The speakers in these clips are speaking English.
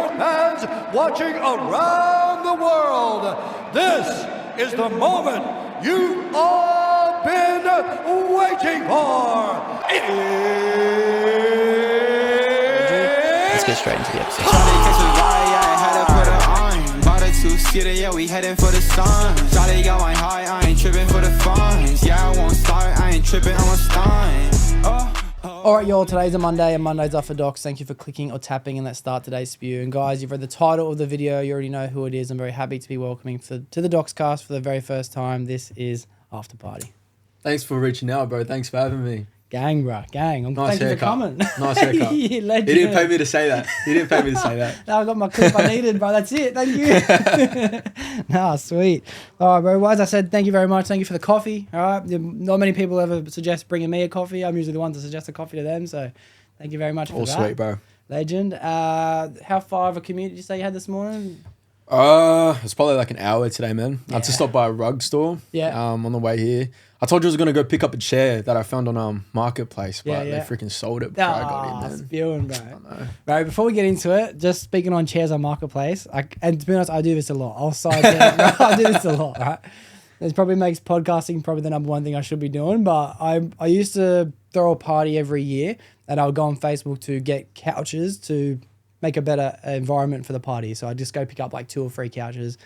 sport fans watching around the world. This is the moment you've all been waiting for. Let's get straight into the episode. Yeah, we heading for the sun. Charlie got my high, I ain't tripping for the funds. Yeah, I won't start, I ain't tripping, I'm a stun. Alright y'all, today's a Monday and Mondays are for Docs. Thank you for clicking or tapping and let's start today's spew. And guys, you've read the title of the video, you already know who it is. I'm very happy to be welcoming to the Doxcast for the very first time. This is Aftrparty. Thanks for reaching out, bro. Thanks for having me. Gang, bro, gang. Nice Thank you for haircut. coming. Nice haircut. Yeah, legend. He didn't pay me to say that. Now I got my clip I needed, bro. That's it. Thank you. Nah, sweet. All right, bro. Well, as I said, thank you very much. Thank you for the coffee. All right. Not many people ever suggest bringing me a coffee. I'm usually the one to suggest a coffee to them. So thank you very much for that. All sweet, bro. Legend. How far of a commute did you say you had this morning? It's probably like an hour today, man. I had to Yeah. stop by a rug store. Yeah. On the way here. I told you I was gonna go pick up a chair that I found on Marketplace, but they freaking sold it before I got in, man. Spewing, bro. Right, before we get into it, just speaking on chairs on Marketplace, and to be honest, I do this a lot. I'll side it, I do this a lot, right? This probably makes podcasting probably the number one thing I should be doing, but I used to throw a party every year, and I would go on Facebook to get couches to make a better environment for the party. So I'd just go pick up like 2 or 3 couches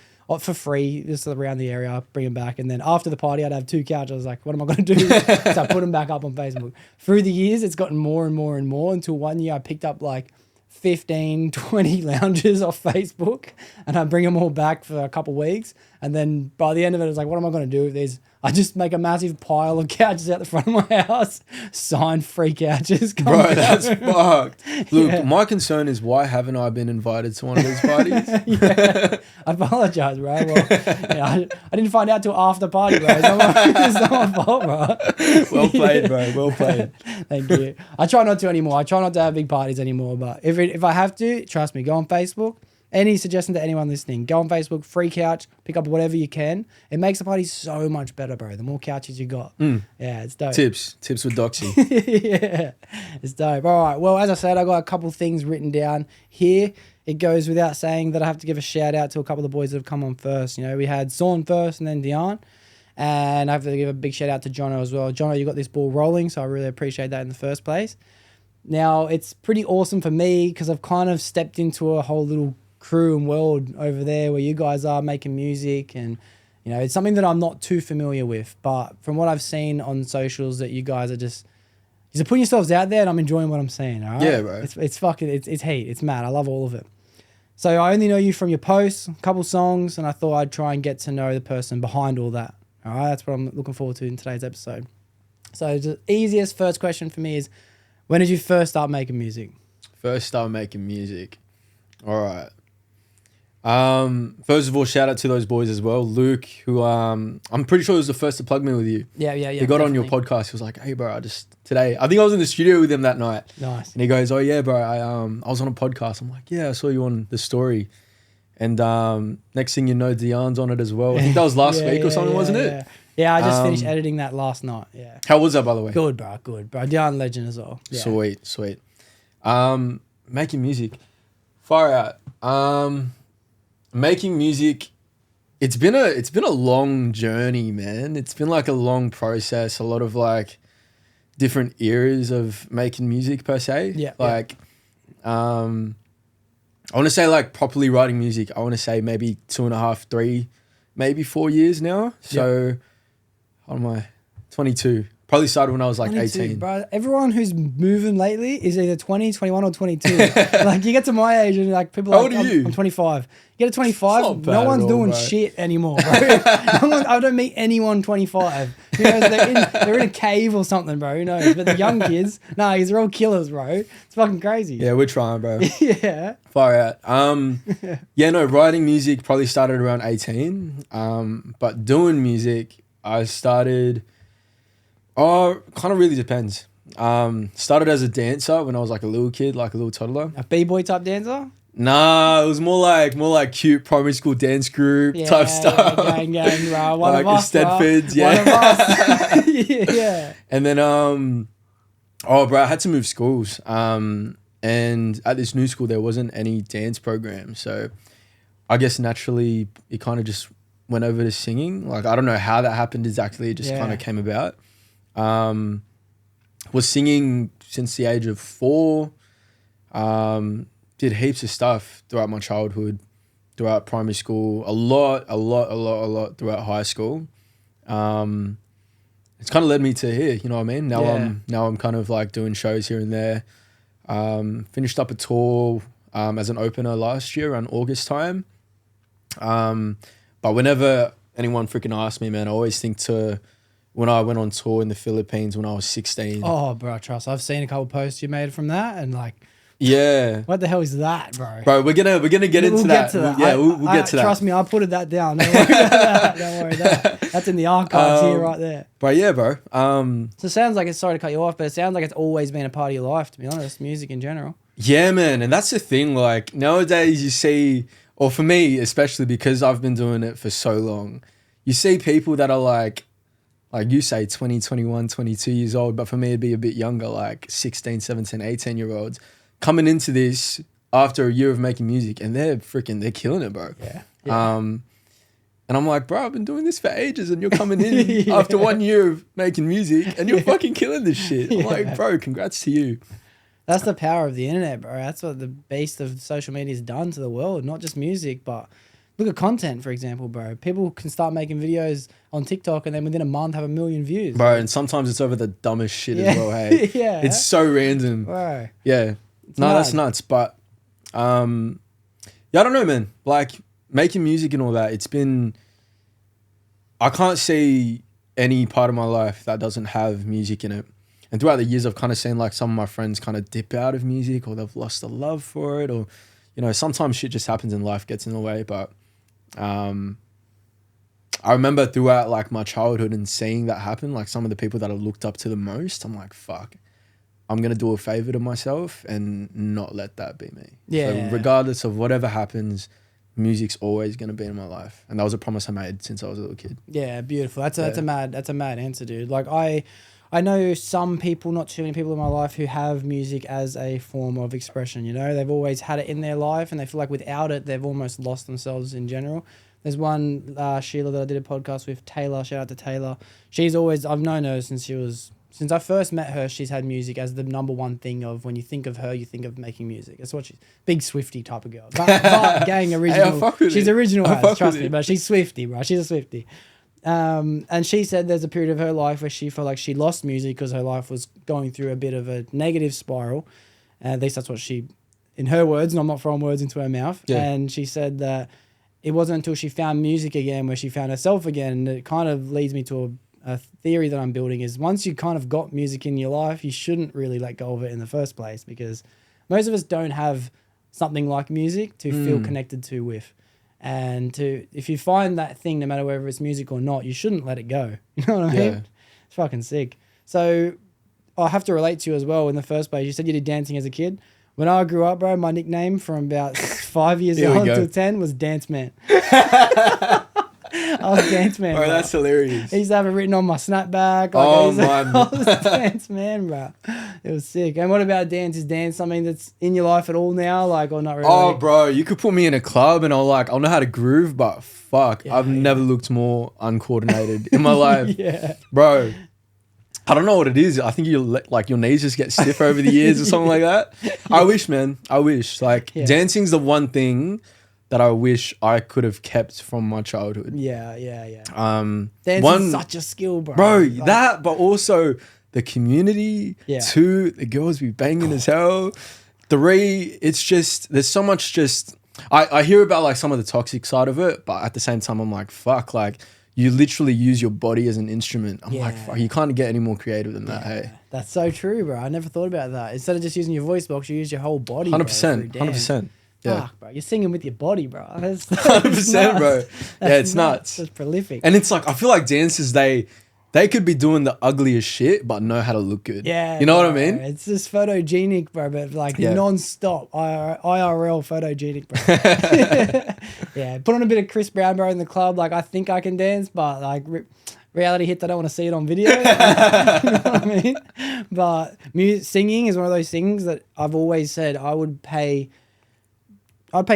for free, just around the area, bring them back. And then after the party, I'd have 2 couches. I was like, what am I going to do? So I put them back up on Facebook. Through the years, it's gotten more and more and more until one year I picked up like 15, 20 lounges off Facebook and I bring them all back for a couple of weeks. And then by the end of it, I was like, what am I going to do with these? I just make a massive pile of couches out the front of my house, signed free couches. Bro, that's fucked. Look, my concern is why haven't I been invited to one of these parties? I apologize, bro. Well, I didn't find out till after the party, bro. It's not my fault, bro. Well played, bro. Well played. Thank you. I try not to anymore. I try not to have big parties anymore. But if I have to, trust me, go on Facebook. Any suggestion to anyone listening, go on Facebook, free couch, pick up whatever you can. It makes the party so much better, bro. The more couches you got. Yeah, it's dope. Tips with Doxy. Yeah, it's dope. All right. Well, as I said, I got a couple things written down here. It goes without saying that I have to give a shout out to a couple of the boys that have come on first. You know, we had Sean first and then Dion. And I have to give a big shout out to Jono as well. Jono, you got this ball rolling, so I really appreciate that in the first place. Now, it's pretty awesome for me because I've kind of stepped into a whole little crew and world over there where you guys are making music, and you know it's something that I'm not too familiar with, but from what I've seen on socials that you guys are just you're putting yourselves out there and I'm enjoying what I'm seeing. All right, Yeah, bro. It's fucking it's heat, it's mad. I love all of it. So I only know you from your posts, a couple songs, and I thought I'd try and get to know the person behind all that. All right, that's what I'm looking forward to in today's episode. So the easiest first question for me is, when did you first start making music? First started making music. All right. First of all, shout out to those boys as well. Luke, who I'm pretty sure was the first to plug me with you. Yeah. He got on your podcast. He was like, "Hey, bro, today. I think I was in the studio with him that night." Nice. And he goes, "Oh yeah, bro, I was on a podcast." I'm like, "Yeah, I saw you on the story." And next thing you know, Dion's on it as well. I think that was last week or something, wasn't it? Yeah, I just finished editing that last night. Yeah. How was that, by the way? Good, bro. Dion legend as well. Yeah. Sweet. Making music, far out. Making music, it's been a long journey, man. It's been like a long process, a lot of like different eras of making music per se. Yeah. Like, I want to say like properly writing music, I want to say maybe 2.5, 3, maybe 4 years now. So, how am I? 22. Probably started when I was like 18. Bro, everyone who's moving lately is either 20, 21 or 22. Like you get to my age and like people are How like, old are you? I'm 25. You get to 25, Not bad no one's at all, doing bro. shit anymore, bro. I don't meet anyone 25. Who knows, they're in a cave or something, bro. Who knows? But the young kids, they're all killers, bro. It's fucking crazy. Yeah, we're trying, bro. Yeah. Far out. Writing music probably started around 18. But doing music, I started... Oh, kind of really depends. Started as a dancer when I was like a little kid, like a little toddler. A b-boy type dancer? Nah, it was more like cute primary school dance group type stuff. Gang, bro. One like of us, Stedfords, bro. yeah. One of us. Yeah. And then, bro, I had to move schools. And at this new school, there wasn't any dance program. So I guess naturally it kind of just went over to singing. Like, I don't know how that happened exactly. It just kind of came about. Was singing since the age of 4. Did heaps of stuff throughout my childhood, throughout primary school, a lot throughout high school. It's kind of led me to here, you know what I mean? Now I'm kind of like doing shows here and there. Finished up a tour as an opener last year around August time. But whenever anyone freaking asks me, man, I always think to when I went on tour in the Philippines when I was 16. Oh, bro, trust. I've seen a couple posts you made from that, and like, yeah, what the hell is that, bro? Bro, we're gonna get into that. Yeah, we'll get to that. Trust me, I put that down. Don't worry about that. Don't worry about that. That's in the archives here, right there. But yeah, bro. So it sounds like it's, sorry to cut you off, but it sounds like it's always been a part of your life, to be honest, music in general. Yeah, man, and that's the thing. Like nowadays, you see, or for me especially, because I've been doing it for so long, you see people that are like you say 20, 21, 22 years old, but for me it'd be a bit younger, like 16, 17, 18-year-olds coming into this after a year of making music, and they're killing it, bro. Yeah. And I'm like, bro, I've been doing this for ages, and you're coming in after 1 year of making music, and you're fucking killing this shit. I'm like, bro, congrats to you. That's the power of the internet, bro. That's what the beast of social media has done to the world. Not just music, but look at content, for example, bro. People can start making videos on TikTok and then within a month have 1 million views. Bro, and sometimes it's over the dumbest shit as well, hey? Yeah. It's so random. Bro. Yeah. That's nuts. But, I don't know, man. Like, making music and all that, it's been... I can't see any part of my life that doesn't have music in it. And throughout the years, I've kind of seen like some of my friends kind of dip out of music, or they've lost the love for it, or, you know, sometimes shit just happens and life gets in the way. But I remember throughout like my childhood and seeing that happen, like some of the people that I looked up to the most, I'm like, fuck, I'm going to do a favor to myself and not let that be me. Yeah. So regardless of whatever happens, music's always going to be in my life. And that was a promise I made since I was a little kid. Yeah, beautiful. That's a mad answer, dude. Like I know some people, not too many people in my life, who have music as a form of expression, you know? They've always had it in their life, and they feel like without it, they've almost lost themselves in general. There's one, Sheila, that I did a podcast with, Taylor, shout out to Taylor. She's always, I've known her since I first met her, she's had music as the number one thing of when you think of her, you think of making music. That's what she's, big Swiftie type of girl. But gang original. Hey, she's original as, trust me, but she's Swiftie, bro. She's a Swiftie. And she said there's a period of her life where she felt like she lost music because her life was going through a bit of a negative spiral. At least that's what she, in her words, and I'm not throwing words into her mouth. Yeah. And she said that it wasn't until she found music again where she found herself again. And it kind of leads me to a theory that I'm building is once you kind of got music in your life, you shouldn't really let go of it in the first place, because most of us don't have something like music to feel connected to with. And if you find that thing, no matter whether it's music or not, you shouldn't let it go. You know what I mean? It's fucking sick. So I have to relate to you as well in the first place. You said you did dancing as a kid. When I grew up, bro, my nickname from about 5 years old to 10 was Dance Man. I was Dance Man. Bro, that's hilarious. I used to have it written on my snapback. Man. I was Dance Man, bro. It was sick. And what about dance? Is dance something that's in your life at all now? Like, or not really? Oh, bro, you could put me in a club and I'll know how to groove, but fuck, I've never looked more uncoordinated in my life. Bro, I don't know what it is. I think your knees just get stiff over the years or something like that. I wish, man. I wish. Like, dancing's the one thing that I wish I could have kept from my childhood. Yeah. Dance is such a skill, bro. Bro, that, but also the community. 2, the girls be banging as hell. 3, it's just, there's so much just, I hear about like some of the toxic side of it, but at the same time, I'm like, fuck, like you literally use your body as an instrument. I'm like, fuck, you can't get any more creative than that, hey. That's so true, bro. I never thought about that. Instead of just using your voice box, you use your whole body. 100%, 100%. Yeah. Fuck, bro. You're singing with your body, bro. That's 100%, bro. It's nuts. That's prolific. And it's like, I feel like dancers, they could be doing the ugliest shit, but know how to look good. Yeah. You know what I mean? It's just photogenic, bro, but like non-stop. IRL photogenic, bro. Yeah. Put on a bit of Chris Brown, bro, in the club. Like, I think I can dance, but like reality hits. I don't want to see it on video. You know what I mean? But singing is one of those things that I've always said I'd pay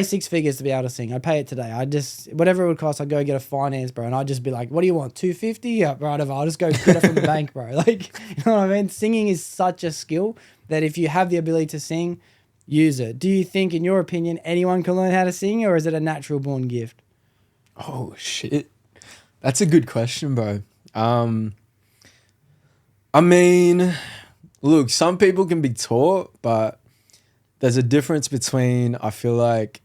6 figures to be able to sing. I'd pay it today. Whatever it would cost, I'd go get a finance, bro. And I'd just be like, what do you want? 250? Yeah, whatever. I'll just go get it from the bank, bro. Like, you know what I mean? Singing is such a skill that if you have the ability to sing, use it. Do you think, in your opinion, anyone can learn how to sing, or is it a natural born gift? Oh, shit. That's a good question, bro. I mean, look, some people can be taught, but there's a difference between, I feel like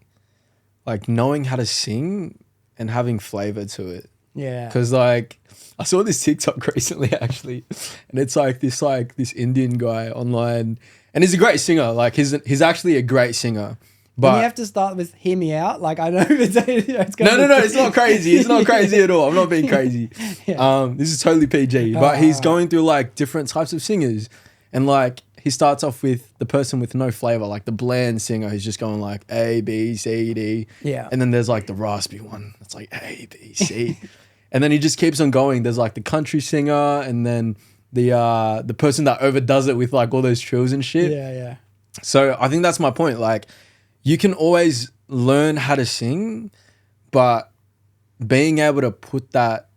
knowing how to sing and having flavor to it. Yeah. Because like I saw this TikTok recently actually, and it's like this Indian guy online, and he's a great singer. Like he's actually a great singer. But you have to start with "Hear Me Out." Like I know it's no, it's not crazy. It's not crazy at all. I'm not being crazy. Yeah. This is totally PG. But he's going through like different types of singers, and like he starts off with the person with no flavor, like the bland singer who's just going like A, B, C, D. Yeah. And then there's like the raspy one that's like A, B, C. And then he just keeps on going. There's like the country singer, and then the person that overdoes it with like all those trills and shit. Yeah. So I think that's my point. Like you can always learn how to sing, but being able to put that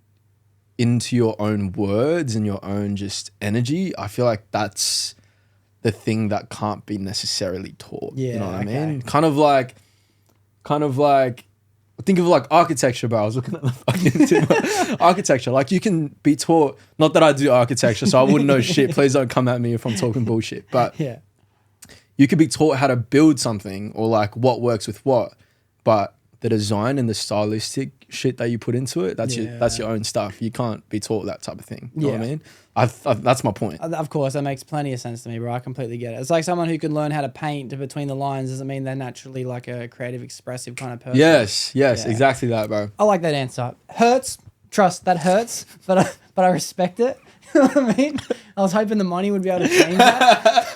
into your own words and your own just energy, I feel like that's the thing that can't be necessarily taught. Yeah, you know what I okay. mean? Kind of like think of like architecture, bro. I was looking at the fucking architecture. Like you can be taught, not that I do architecture, so I wouldn't know shit. Please don't come at me if I'm talking bullshit. But Yeah. you could be taught how to build something or like what works with what, but the design and the stylistic shit that you put into it, that's your own stuff. You can't be taught that type of thing. You know what I mean? That's my point. Of course, that makes plenty of sense to me, bro. I completely get it. It's like someone who can learn how to paint between the lines doesn't mean they're naturally like a creative, expressive kind of person. Yes, Yeah. exactly that, bro. I like that answer. Hurts. Trust, that hurts, but I respect it. You know what I mean? I was hoping the money would be able to change that.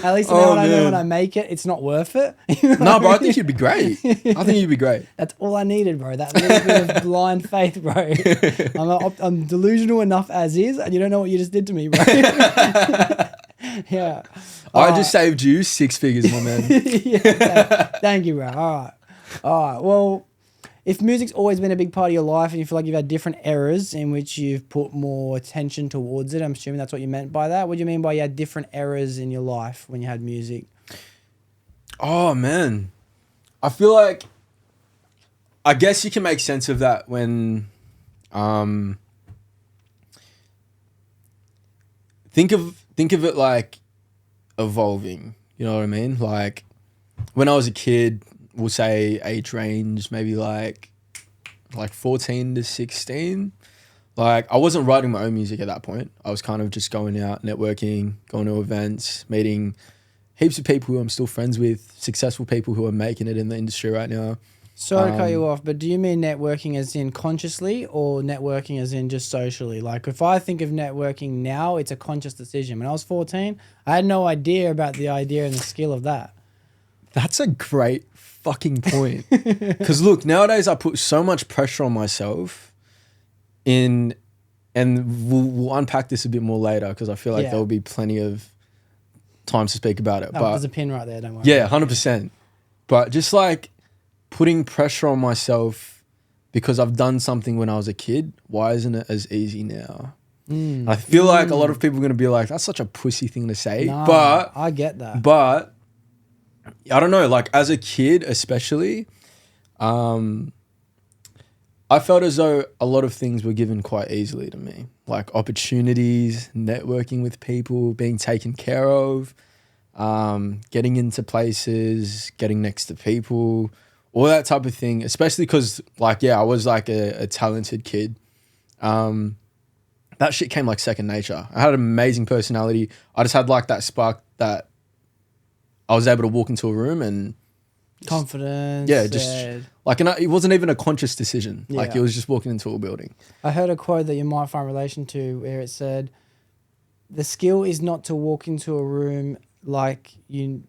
At least now I know when I make it, it's not worth it. You know No, what bro, I I think you'd be great. I think you'd be great. That's all I needed, bro. That little bit of blind faith, bro. I'm delusional enough as is, and you don't know what you just did to me, bro. Yeah. I just saved you 6 figures, my man. Thank you, bro. All right. Well, if music's always been a big part of your life and you feel like you've had different eras in which you've put more attention towards it, I'm assuming that's what you meant by that. What do you mean by you had different eras in your life when you had music? Oh, man. I feel like, I guess you can make sense of that when, think of it like evolving. You know what I mean? Like when I was a kid, we'll say age range, maybe like 14 to 16. Like I wasn't writing my own music at that point. I was kind of just going out, networking, going to events, meeting heaps of people who I'm still friends with, successful people who are making it in the industry right now. Sorry to cut you off, but do you mean networking as in consciously or networking as in just socially? Like if I think of networking now, it's a conscious decision. When I was 14, I had no idea about the idea and the skill of that. That's a great fucking point. Because look, nowadays I put so much pressure on myself and we'll unpack this a bit more later because I feel like there'll be plenty of times to speak about it. Oh, but there's a pin right there, don't worry. Yeah, 100%. But just like putting pressure on myself because I've done something when I was a kid, why isn't it as easy now? I feel like a lot of people are going to be like, that's such a pussy thing to say. Nah, but I get that. But I don't know, like as a kid especially, I felt as though a lot of things were given quite easily to me. Like opportunities, networking with people, being taken care of, getting into places, getting next to people, all that type of thing. Especially because like, I was like a talented kid. That shit came like second nature. I had an amazing personality. I just had like that spark that I was able to walk into a room and confidence. Like, and it wasn't even a conscious decision. Yeah. Like it was just walking into a building. I heard a quote that you might find relation to where it said, the skill is not to walk into a room you're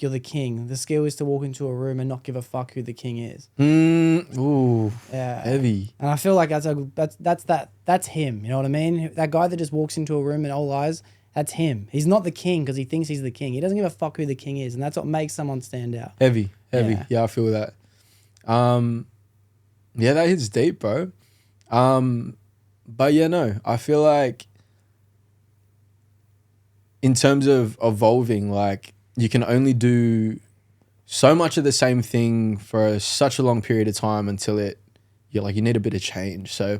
the king. The skill is to walk into a room and not give a fuck who the king is. Ooh, Yeah, heavy. And I feel like that's him. You know what I mean? That guy that just walks into a room and all eyes. That's him. He's not the king because he thinks he's the king. He doesn't give a fuck who the king is, and that's what makes someone stand out. Heavy. Yeah. Yeah, I feel that. Yeah, that hits deep, bro. But yeah, no, I feel like in terms of evolving, like you can only do so much of the same thing for such a long period of time until you need a bit of change. So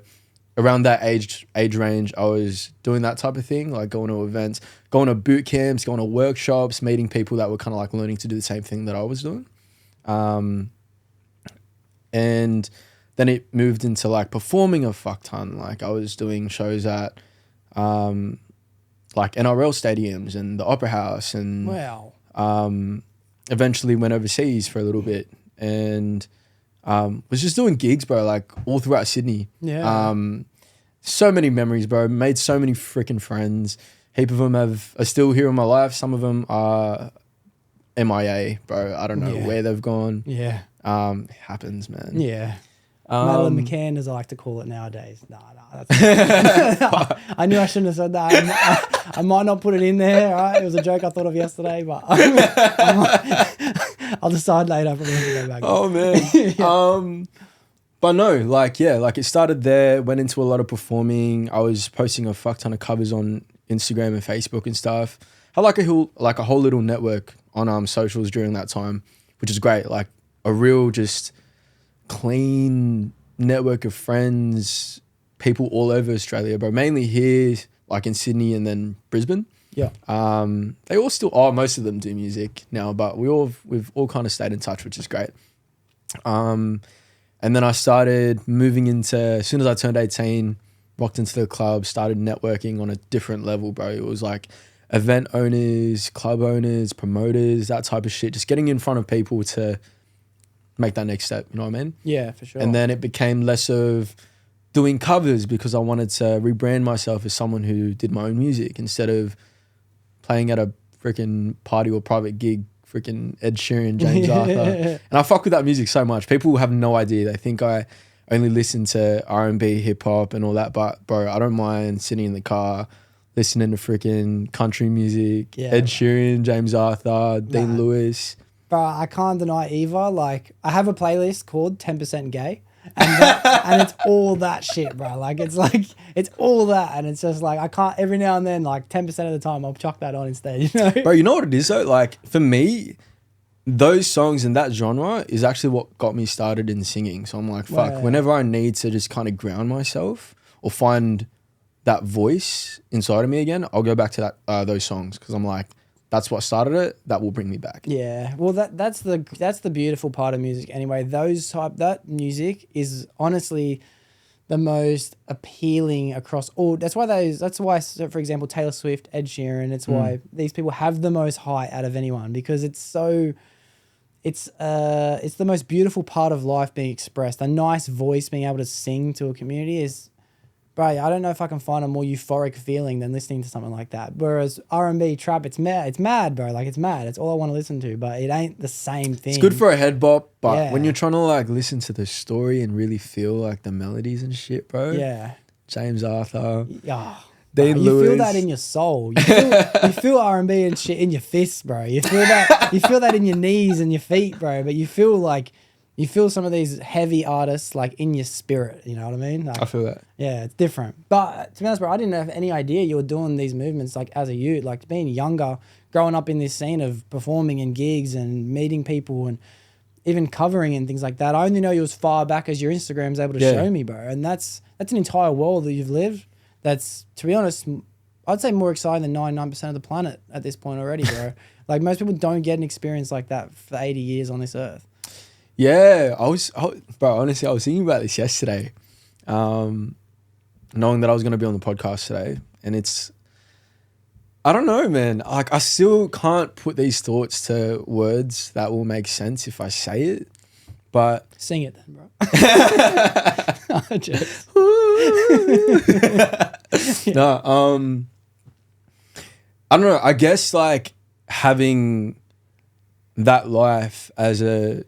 around that age range, I was doing that type of thing, like going to events, going to boot camps, going to workshops, meeting people that were kind of like learning to do the same thing that I was doing. And then it moved into like performing a fuck ton. Like I was doing shows at like NRL stadiums and the Opera House, and Wow. Eventually went overseas for a little bit and was just doing gigs, bro, like all throughout Sydney. Yeah. So many memories, bro. Made so many freaking friends. Heap of them are still here in my life. Some of them are MIA, bro. I don't know where they've gone. Yeah. It happens, man. Yeah. Madeline McCann, as I like to call it nowadays. Nah, that's I knew I shouldn't have said that. I might not put it in there. Right? It was a joke I thought of yesterday, but I'll decide later. I'm probably going to go back. Oh, man. But no, like it started there, went into a lot of performing. I was posting a fuck ton of covers on Instagram and Facebook and stuff. Had like a whole little network on socials during that time, which is great. Like a real just clean network of friends, people all over Australia, but mainly here, like in Sydney and then Brisbane. Yeah. They all still are. Most of them do music now, but we've all kind of stayed in touch, which is great. And then I started moving into, as soon as I turned 18, walked into the club, started networking on a different level, bro. It was like event owners, club owners, promoters, that type of shit. Just getting in front of people to make that next step, you know what I mean? Yeah, for sure. And then it became less of doing covers because I wanted to rebrand myself as someone who did my own music instead of playing at a freaking party or private gig, freaking Ed Sheeran, James Arthur. And I fuck with that music so much. People have no idea. They think I only listen to R&B, hip hop and all that. But bro, I don't mind sitting in the car, listening to freaking country music, Ed Sheeran, James Arthur, Dean Lewis. Bro, I can't deny either. Like, I have a playlist called 10% Gay. And it's all that shit, bro. Like, it's all that. And it's just like, I can't, every now and then, like 10% of the time, I'll chuck that on instead, you know? Bro, you know what it is though? Like, for me, those songs and that genre is actually what got me started in singing. So I'm like, fuck, whenever I need to just kind of ground myself or find that voice inside of me again, I'll go back to that those songs because I'm like, that's what started it. That will bring me back. Yeah. Well, that's the beautiful part of music anyway. That music is honestly the most appealing across all. That's why, so for example, Taylor Swift, Ed Sheeran, it's why these people have the most height out of anyone because it's the most beautiful part of life being expressed. A nice voice being able to sing to a community is, bro, I don't know if I can find a more euphoric feeling than listening to something like that. Whereas R&B, trap, it's mad, bro. Like, it's mad. It's all I want to listen to, but it ain't the same thing. It's good for a head bop, but when you're trying to like listen to the story and really feel like the melodies and shit, bro. Yeah. James Arthur. Yeah. Dean Lewis. You feel that in your soul. You feel R&B and shit in your fists, bro. You feel that in your knees and your feet, bro. But you feel some of these heavy artists like in your spirit, you know what I mean? Like, I feel that. Yeah, it's different. But to be honest, bro, I didn't have any idea you were doing these movements like as a youth, like being younger, growing up in this scene of performing and gigs and meeting people and even covering and things like that. I only know you as far back as your Instagram's able to show me, bro. And that's an entire world that you've lived. That's, to be honest, I'd say more exciting than 99% of the planet at this point already, bro. Like most people don't get an experience like that for 80 years on this earth. Yeah, bro, honestly, I was thinking about this yesterday, knowing that I was going to be on the podcast today. And I don't know, man. Like, I still can't put these thoughts to words that will make sense if I say it. But sing it then, bro. No, I don't know. I guess like having that life as a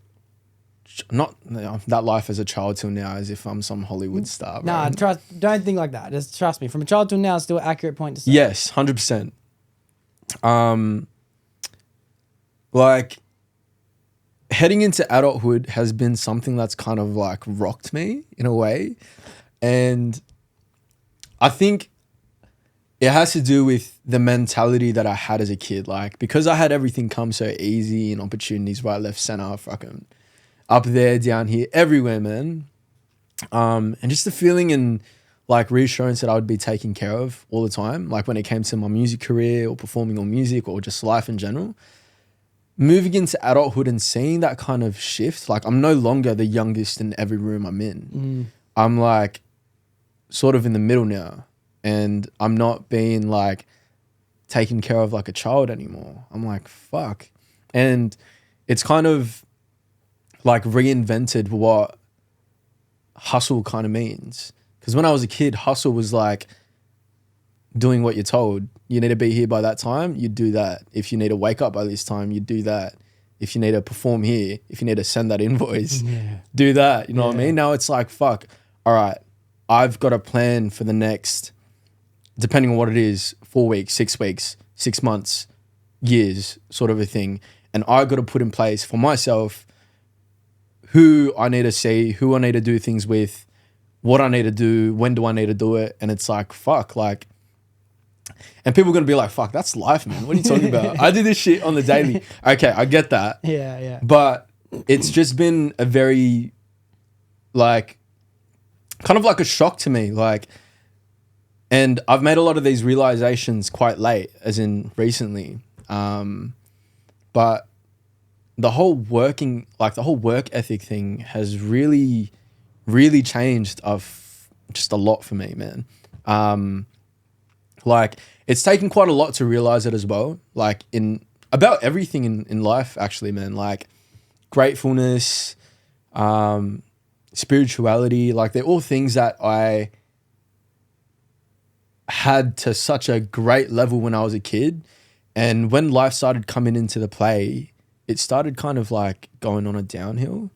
child till now, as if I'm some Hollywood star. Nah, don't think like that. Just trust me. From a child till now, it's still an accurate point to say. Yes, 100%. Like heading into adulthood has been something that's kind of like rocked me in a way. And I think it has to do with the mentality that I had as a kid. Like, because I had everything come so easy and opportunities right, left, center, fucking up there, down here, everywhere, man. And just the feeling and like reassurance that I would be taken care of all the time. Like when it came to my music career or performing on music or just life in general. Moving into adulthood and seeing that kind of shift, like I'm no longer the youngest in every room I'm in. I'm like sort of in the middle now, and I'm not being like taken care of like a child anymore. I'm like, fuck. And it's kind of like reinvented what hustle kind of means. Because when I was a kid, hustle was like doing what you're told. You need to be here by that time, you do that. If you need to wake up by this time, you do that. If you need to perform here, if you need to send that invoice, do that. You know what I mean? Now it's like, fuck, all right, I've got a plan for the next, depending on what it is, 4 weeks, 6 weeks, 6 months, years, sort of a thing. And I got to put in place for myself who I need to see, who I need to do things with, what I need to do, when do I need to do it. And it's like, fuck, like, and people are going to be like, fuck, that's life, man. What are you talking about? I do this shit on the daily. Okay, I get that. Yeah. But it's just been a very, like, kind of like a shock to me. Like, and I've made a lot of these realizations quite late, as in recently. But the whole work ethic thing has really, really changed just a lot for me, man. Like, it's taken quite a lot to realize it as well. Like, about everything in life, actually, man. Like, gratefulness, spirituality, like, they're all things that I had to such a great level when I was a kid. And when life started coming into the play, it started kind of like going on a downhill.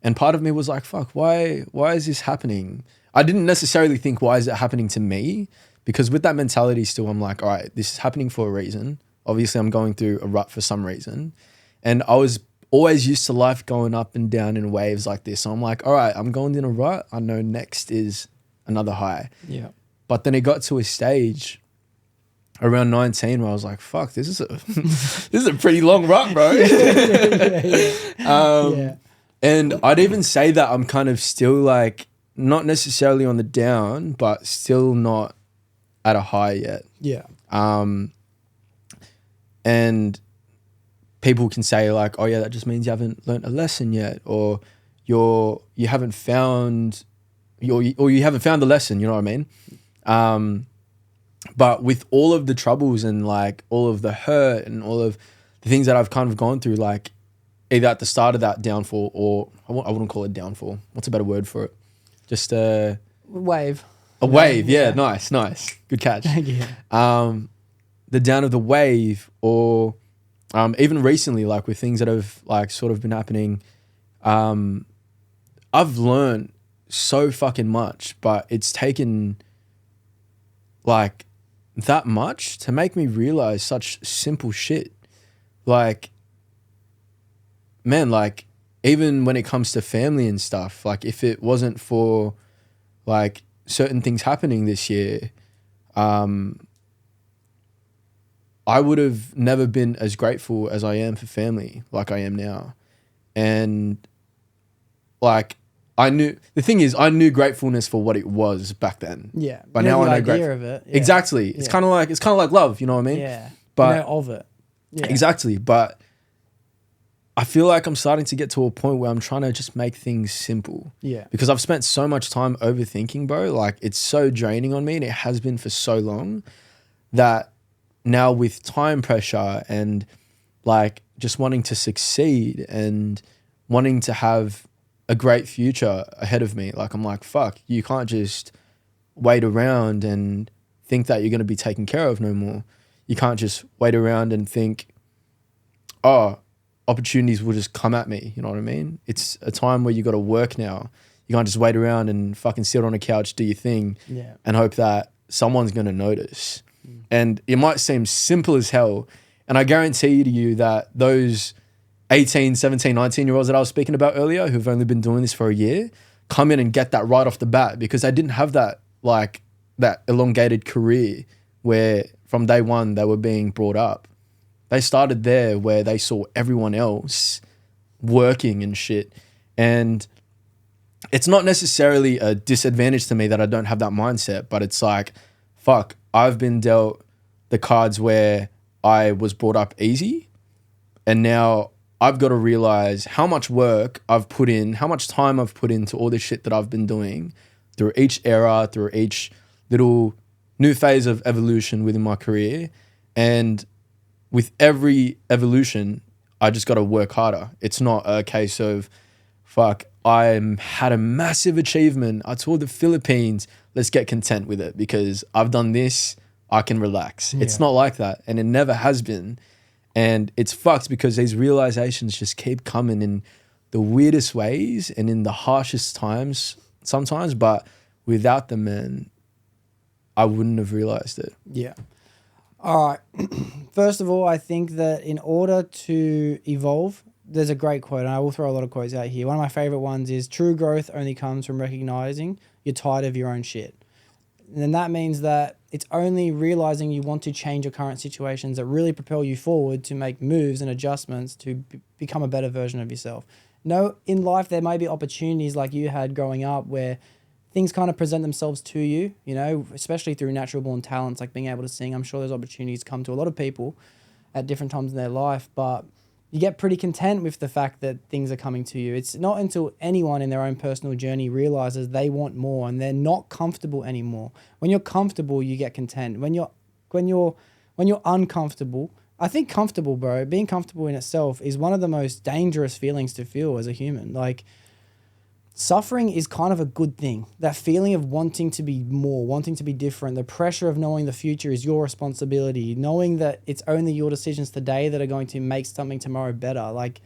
And part of me was like, fuck, why is this happening? I didn't necessarily think, why is it happening to me? Because with that mentality still, I'm like, all right, this is happening for a reason. Obviously, I'm going through a rut for some reason. And I was always used to life going up and down in waves like this. So I'm like, all right, I'm going in a rut. I know next is another high. Yeah. But then it got to a stage around 19 where I was like, fuck, this is a pretty long rut, bro. And I'd even say that I'm kind of still like, not necessarily on the down, but still not at a high yet. Yeah. And people can say like, oh yeah, that just means you haven't learned a lesson yet, or you haven't found the lesson, you know what I mean? But with all of the troubles and like all of the hurt and all of the things that I've kind of gone through, like either at the start of that downfall, or I wouldn't call it downfall. What's a better word for it? Just a wave. A wave, yeah. Nice. Good catch. Yeah. The down of the wave, or even recently, like with things that have like sort of been happening, I've learned so fucking much, but it's taken like that much to make me realize such simple shit. Like, man, like even when it comes to family and stuff, like if it wasn't for like certain things happening this year, I would have never been as grateful as I am for family like I am now. And like I knew gratefulness for what it was back then. Yeah. But now I know idea of it. Yeah. Exactly. It's kind of like love, you know what I mean? Yeah. But you know of it. Yeah. Exactly. But I feel like I'm starting to get to a point where I'm trying to just make things simple. Yeah. Because I've spent so much time overthinking, bro. Like it's so draining on me, and it has been for so long, that now with time pressure and like just wanting to succeed and wanting to have a great future ahead of me, like I'm like, fuck, you can't just wait around and think that you're going to be taken care of no more. You can't just wait around and think oh, opportunities will just come at me. You know what I mean? It's a time where you got to work now. You can't just wait around and fucking sit on a couch, do your thing, and hope that someone's going to notice. And it might seem simple as hell. And I guarantee to you that those 18, 17, 19-year-olds that I was speaking about earlier who've only been doing this for a year come in and get that right off the bat because they didn't have that, like, that elongated career where from day one they were being brought up. They started there where they saw everyone else working and shit. And it's not necessarily a disadvantage to me that I don't have that mindset, but it's like, fuck, I've been dealt the cards where I was brought up easy, and now I've got to realize how much work I've put in, how much time I've put into all this shit that I've been doing through each era, through each little new phase of evolution within my career. And with every evolution, I just got to work harder. It's not a case of, fuck, I had a massive achievement. I toured the Philippines. Let's get content with it because I've done this. I can relax. Yeah. It's not like that. And it never has been. And it's fucked because these realizations just keep coming in the weirdest ways and in the harshest times sometimes. But without them, man, I wouldn't have realized it. Yeah. All right. First of all, I think that in order to evolve, there's a great quote, and I will throw a lot of quotes out here. One of my favorite ones is, true growth only comes from recognizing you're tired of your own shit. And then that means that it's only realizing you want to change your current situations that really propel you forward to make moves and adjustments to become a better version of yourself. No, in life, there may be opportunities like you had growing up where things kind of present themselves to you, you know, especially through natural born talents like being able to sing. I'm sure those opportunities come to a lot of people at different times in their life, but you get pretty content with the fact that things are coming to you. It's not until anyone in their own personal journey realizes they want more and they're not comfortable anymore. When you're comfortable, you get content. When you're uncomfortable, I think comfortable, bro, being comfortable in itself is one of the most dangerous feelings to feel as a human. Like, suffering is kind of a good thing. That feeling of wanting to be more, wanting to be different, the pressure of knowing the future is your responsibility, knowing that it's only your decisions today that are going to make something tomorrow better. Like,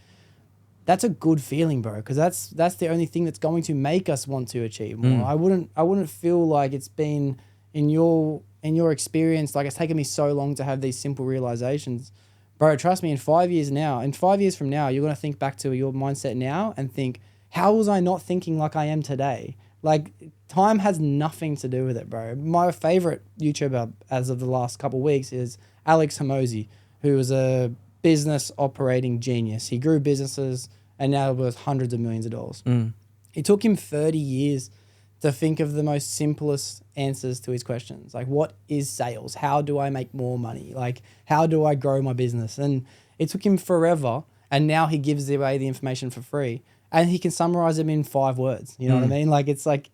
that's a good feeling, bro, because that's the only thing that's going to make us want to achieve more. I wouldn't feel like it's been in your experience, like it's taken me so long to have these simple realizations. Bro, trust me, in 5 years from now, you're going to think back to your mindset now and think, how was I not thinking like I am today? Like, time has nothing to do with it, bro. My favorite YouTuber as of the last couple of weeks is Alex Hormozi, who is a business operating genius. He grew businesses and now worth hundreds of millions of dollars. It took him 30 years to think of the most simplest answers to his questions. Like, what is sales? How do I make more money? Like, how do I grow my business? And it took him forever, and now he gives away the information for free. And he can summarize them in 5 words. You know what I mean? Like, it's like,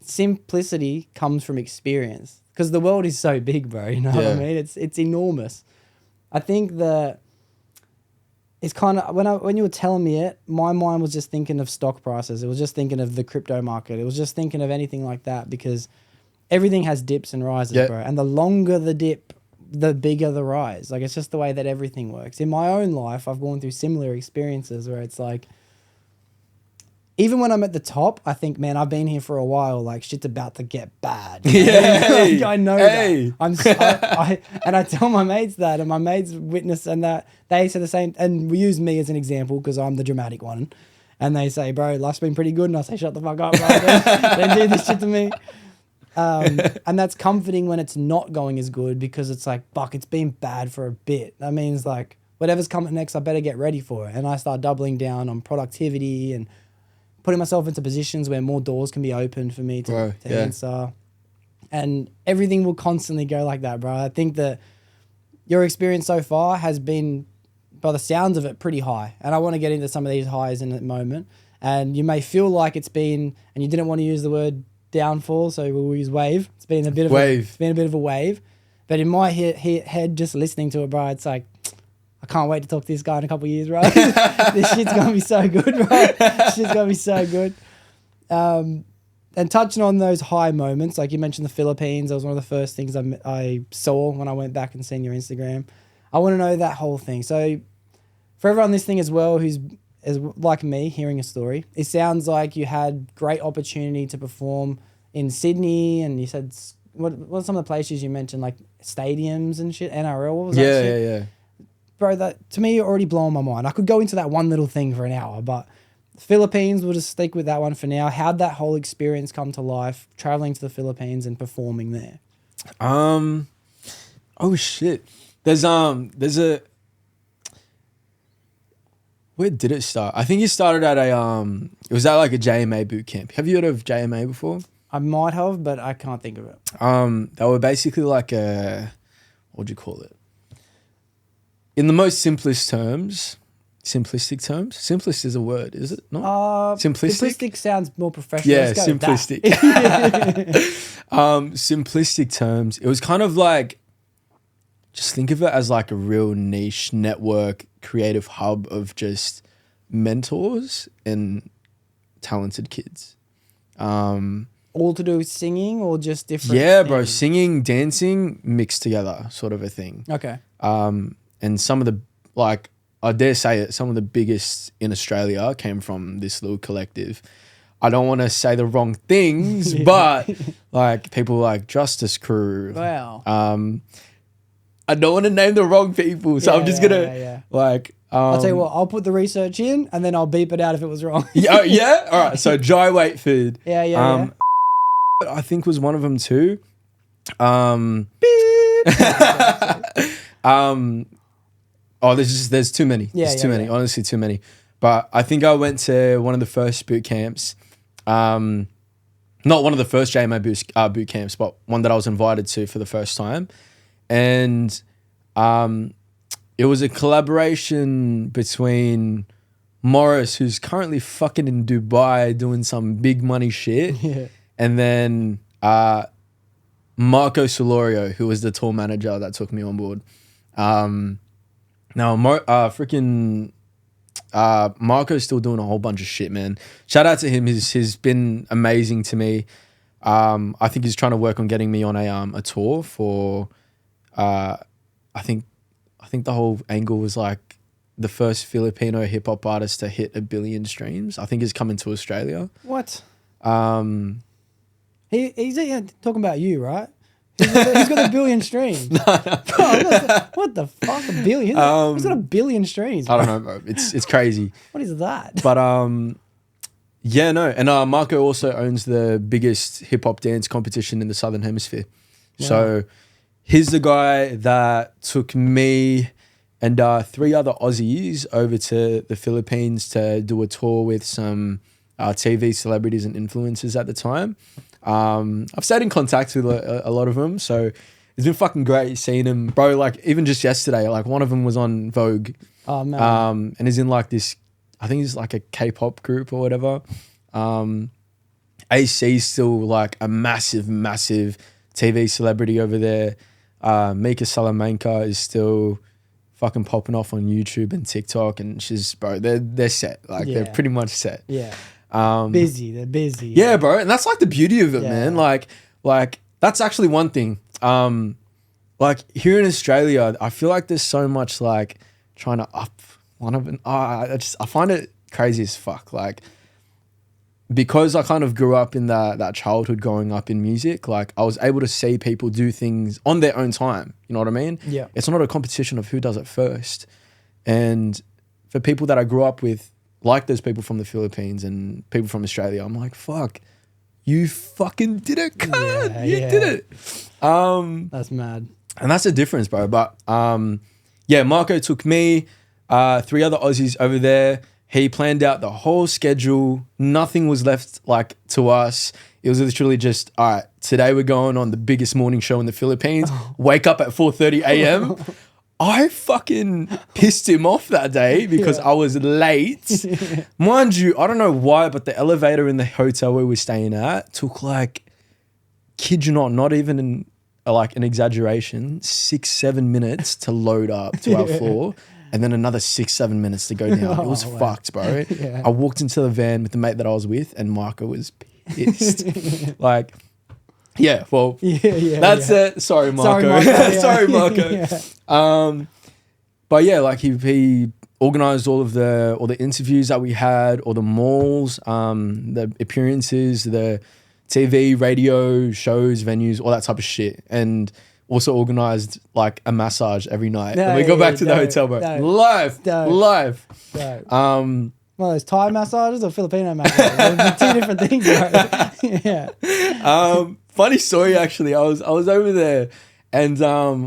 simplicity comes from experience because the world is so big, bro. You know what I mean? It's enormous. I think that it's kind of, when you were telling me it, my mind was just thinking of stock prices. It was just thinking of the crypto market. It was just thinking of anything like that because everything has dips and rises, bro. And the longer the dip, the bigger the rise. Like, it's just the way that everything works. In my own life, I've gone through similar experiences where it's like, even when I'm at the top, I think, man, I've been here for a while. Like, shit's about to get bad. Like, I know that. And I tell my mates that, and my mates witness, and that they say the same. And we use me as an example because I'm the dramatic one. And they say, bro, life's been pretty good. And I say, shut the fuck up, bro. Don't do this shit to me. And that's comforting when it's not going as good because it's like, fuck, it's been bad for a bit. That means, like, whatever's coming next, I better get ready for it. And I start doubling down on productivity and putting myself into positions where more doors can be opened for me to answer. And everything will constantly go like that, bro. I think that your experience so far has been, by the sounds of it, pretty high. And I want to get into some of these highs in a moment. And you may feel like it's been, and you didn't want to use the word downfall, so we'll use wave. It's been a bit of a wave. But in my head, just listening to it, bro, it's like, I can't wait to talk to this guy in a couple of years, bro. This shit's going to be so good, bro. This shit's going to be so good. And touching on those high moments, like you mentioned the Philippines, that was one of the first things I saw when I went back and seen your Instagram. I want to know that whole thing. So For everyone listening as well who's like me, hearing a story, it sounds like you had great opportunity to perform in Sydney, and you said, what are some of the places you mentioned, like stadiums and shit, NRL, what was that shit? Yeah. Bro, that to me already blowing my mind. I could go into that one little thing for an hour, but Philippines, we'll just stick with that one for now. How'd that whole experience come to life, traveling to the Philippines and performing there? Oh shit. There's a, where did it start? I think it started at it was at like a JMA boot camp. Have you heard of JMA before? I might have, but I can't think of it. They were basically like what would you call it? In the most simplistic terms, simplest is a word, is it not? Simplistic sounds more professional. Yeah, Let's go with that. simplistic. Simplistic terms, it was kind of like, just think of it as like a real niche network, creative hub of just mentors and talented kids. All to do with singing or just different? Yeah, bro, things? singing, dancing, mixed together, sort of a thing. Okay. And some of the, like, I dare say it, some of the biggest in Australia came from this little collective. I don't want to say the wrong things, but like people like Justice Crew. Wow. I don't want to name the wrong people, so I'm just gonna like. I'll tell you what, I'll put the research in and then I'll beep it out if it was wrong. Yeah. All right. So Jai Waitford. Yeah. I think was one of them too. There's too many. There's too many. Honestly, too many. But I think I went to one of the first boot camps. Not one of the first JMA boot camps, but one that I was invited to for the first time. And it was a collaboration between Morris, who's currently fucking in Dubai doing some big money shit, and then Marco Solorio, who was the tour manager that took me on board. Now, Marco's still doing a whole bunch of shit, man. Shout out to him. He's been amazing to me. I think he's trying to work on getting me on a tour for. I think the whole angle was like the first Filipino hip hop artist to hit 1 billion streams. I think he's coming to Australia. What? He's talking about you, right? He's got 1 billion streams. No. Bro, what the fuck? 1 billion? He's got 1 billion streams. Bro. I don't know, bro. It's crazy. What is that? But yeah, no. And Marco also owns the biggest hip hop dance competition in the Southern Hemisphere. Wow. So he's the guy that took me and 3 other Aussies over to the Philippines to do a tour with some TV celebrities and influencers at the time. I've stayed in contact with a lot of them, so it's been fucking great seeing them, bro. Like even just yesterday, like one of them was on Vogue. Oh man. And he's in like this, I think he's like a K-pop group or whatever. AC's still like a massive TV celebrity over there. Mika Salamanca is still fucking popping off on YouTube and TikTok, and she's, bro, they're set. Like they're pretty much set. Yeah. They're busy. Yeah, bro. And that's like the beauty of it, man. Like that's actually one thing. Like here in Australia, I feel like there's so much like trying to up one of them. I find it crazy as fuck. Like, because I kind of grew up in that childhood growing up in music, like I was able to see people do things on their own time. You know what I mean? Yeah. It's not a competition of who does it first. And for people that I grew up with, like those people from the Philippines and people from Australia, I'm like, fuck, you fucking did it, cunt. You did it. That's mad. And that's the difference, bro. But yeah, Marco took me, 3 other Aussies over there. He planned out the whole schedule. Nothing was left like to us. It was literally just, all right, today we're going on the biggest morning show in the Philippines. Wake up at 4:30 a.m. I fucking pissed him off that day because I was late. Mind you, I don't know why, but the elevator in the hotel we were staying at took like, kid you not even in like an exaggeration, 6-7 minutes to load up to our floor. And then another 6-7 minutes to go down. It was fucked, bro. I walked into the van with the mate that I was with, and Marco was pissed. Like, yeah, well, that's it. Sorry, Marco. Sorry, Marco. But yeah, like he organized all the interviews that we had, all the malls, the appearances, the TV, radio, shows, venues, all that type of shit. And also organized like a massage every night. And we go back to the hotel, bro. Live. One of those Thai massages or Filipino massages? They're two different things, bro. Yeah. Funny story, actually. I was over there, and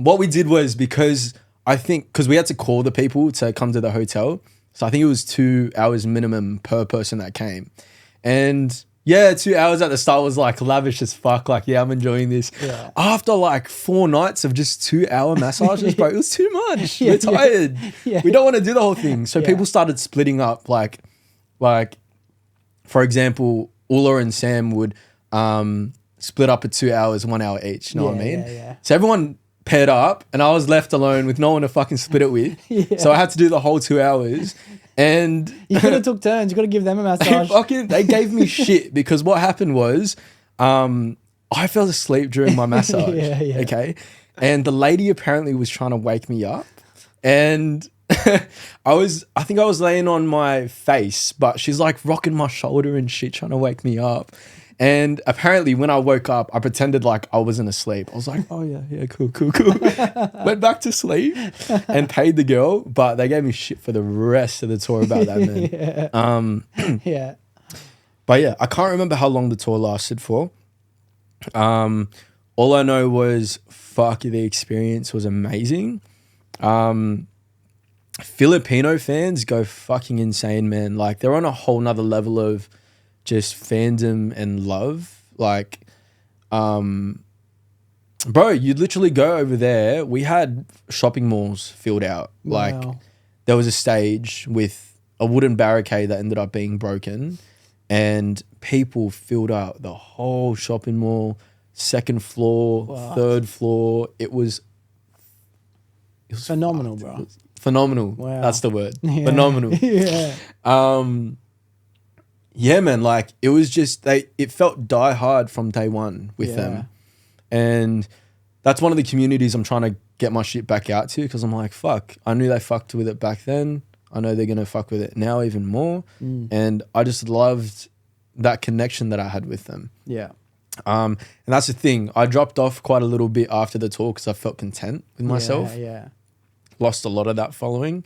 what we did was, because we had to call the people to come to the hotel, so I think it was 2 hours minimum per person that came, and yeah, 2 hours at the start was like lavish as fuck. Like, yeah, I'm enjoying this. Yeah. After like 4 nights of just 2 hour massages, bro, it was too much. We're tired. Yeah. We don't want to do the whole thing. So people started splitting up. Like, for example, Ula and Sam would split up at 2 hours, 1 hour each. You know what I mean? Yeah. So everyone paired up, and I was left alone with no one to fucking split it with. So I had to do the whole 2 hours. And you could have took turns. You got to give them a massage. They gave me shit, because what happened was, I fell asleep during my massage. Okay, and the lady apparently was trying to wake me up, and I think I was laying on my face, but she's like rocking my shoulder and shit, trying to wake me up. And apparently when I woke up, I pretended like I wasn't asleep. I was like, oh yeah, cool. Went back to sleep and paid the girl, but they gave me shit for the rest of the tour about that, man. Yeah. But yeah, I can't remember how long the tour lasted for. All I know was, fuck, the experience was amazing. Filipino fans go fucking insane, man. Like, they're on a whole nother level of just fandom and love. Like, bro, you literally go over there. We had shopping malls filled out. Like, there was a stage with a wooden barricade that ended up being broken, and people filled out the whole shopping mall, 2nd floor, 3rd floor. It was phenomenal, bro. It was phenomenal. Wow. That's the word. Phenomenal. Yeah, man, like, it was just, it felt die hard from day one with them. And that's one of the communities I'm trying to get my shit back out to, because I'm like, fuck, I knew they fucked with it back then. I know they're going to fuck with it now even more. And I just loved that connection that I had with them. Yeah. And that's the thing. I dropped off quite a little bit after the tour because I felt content with myself. Yeah. Lost a lot of that following.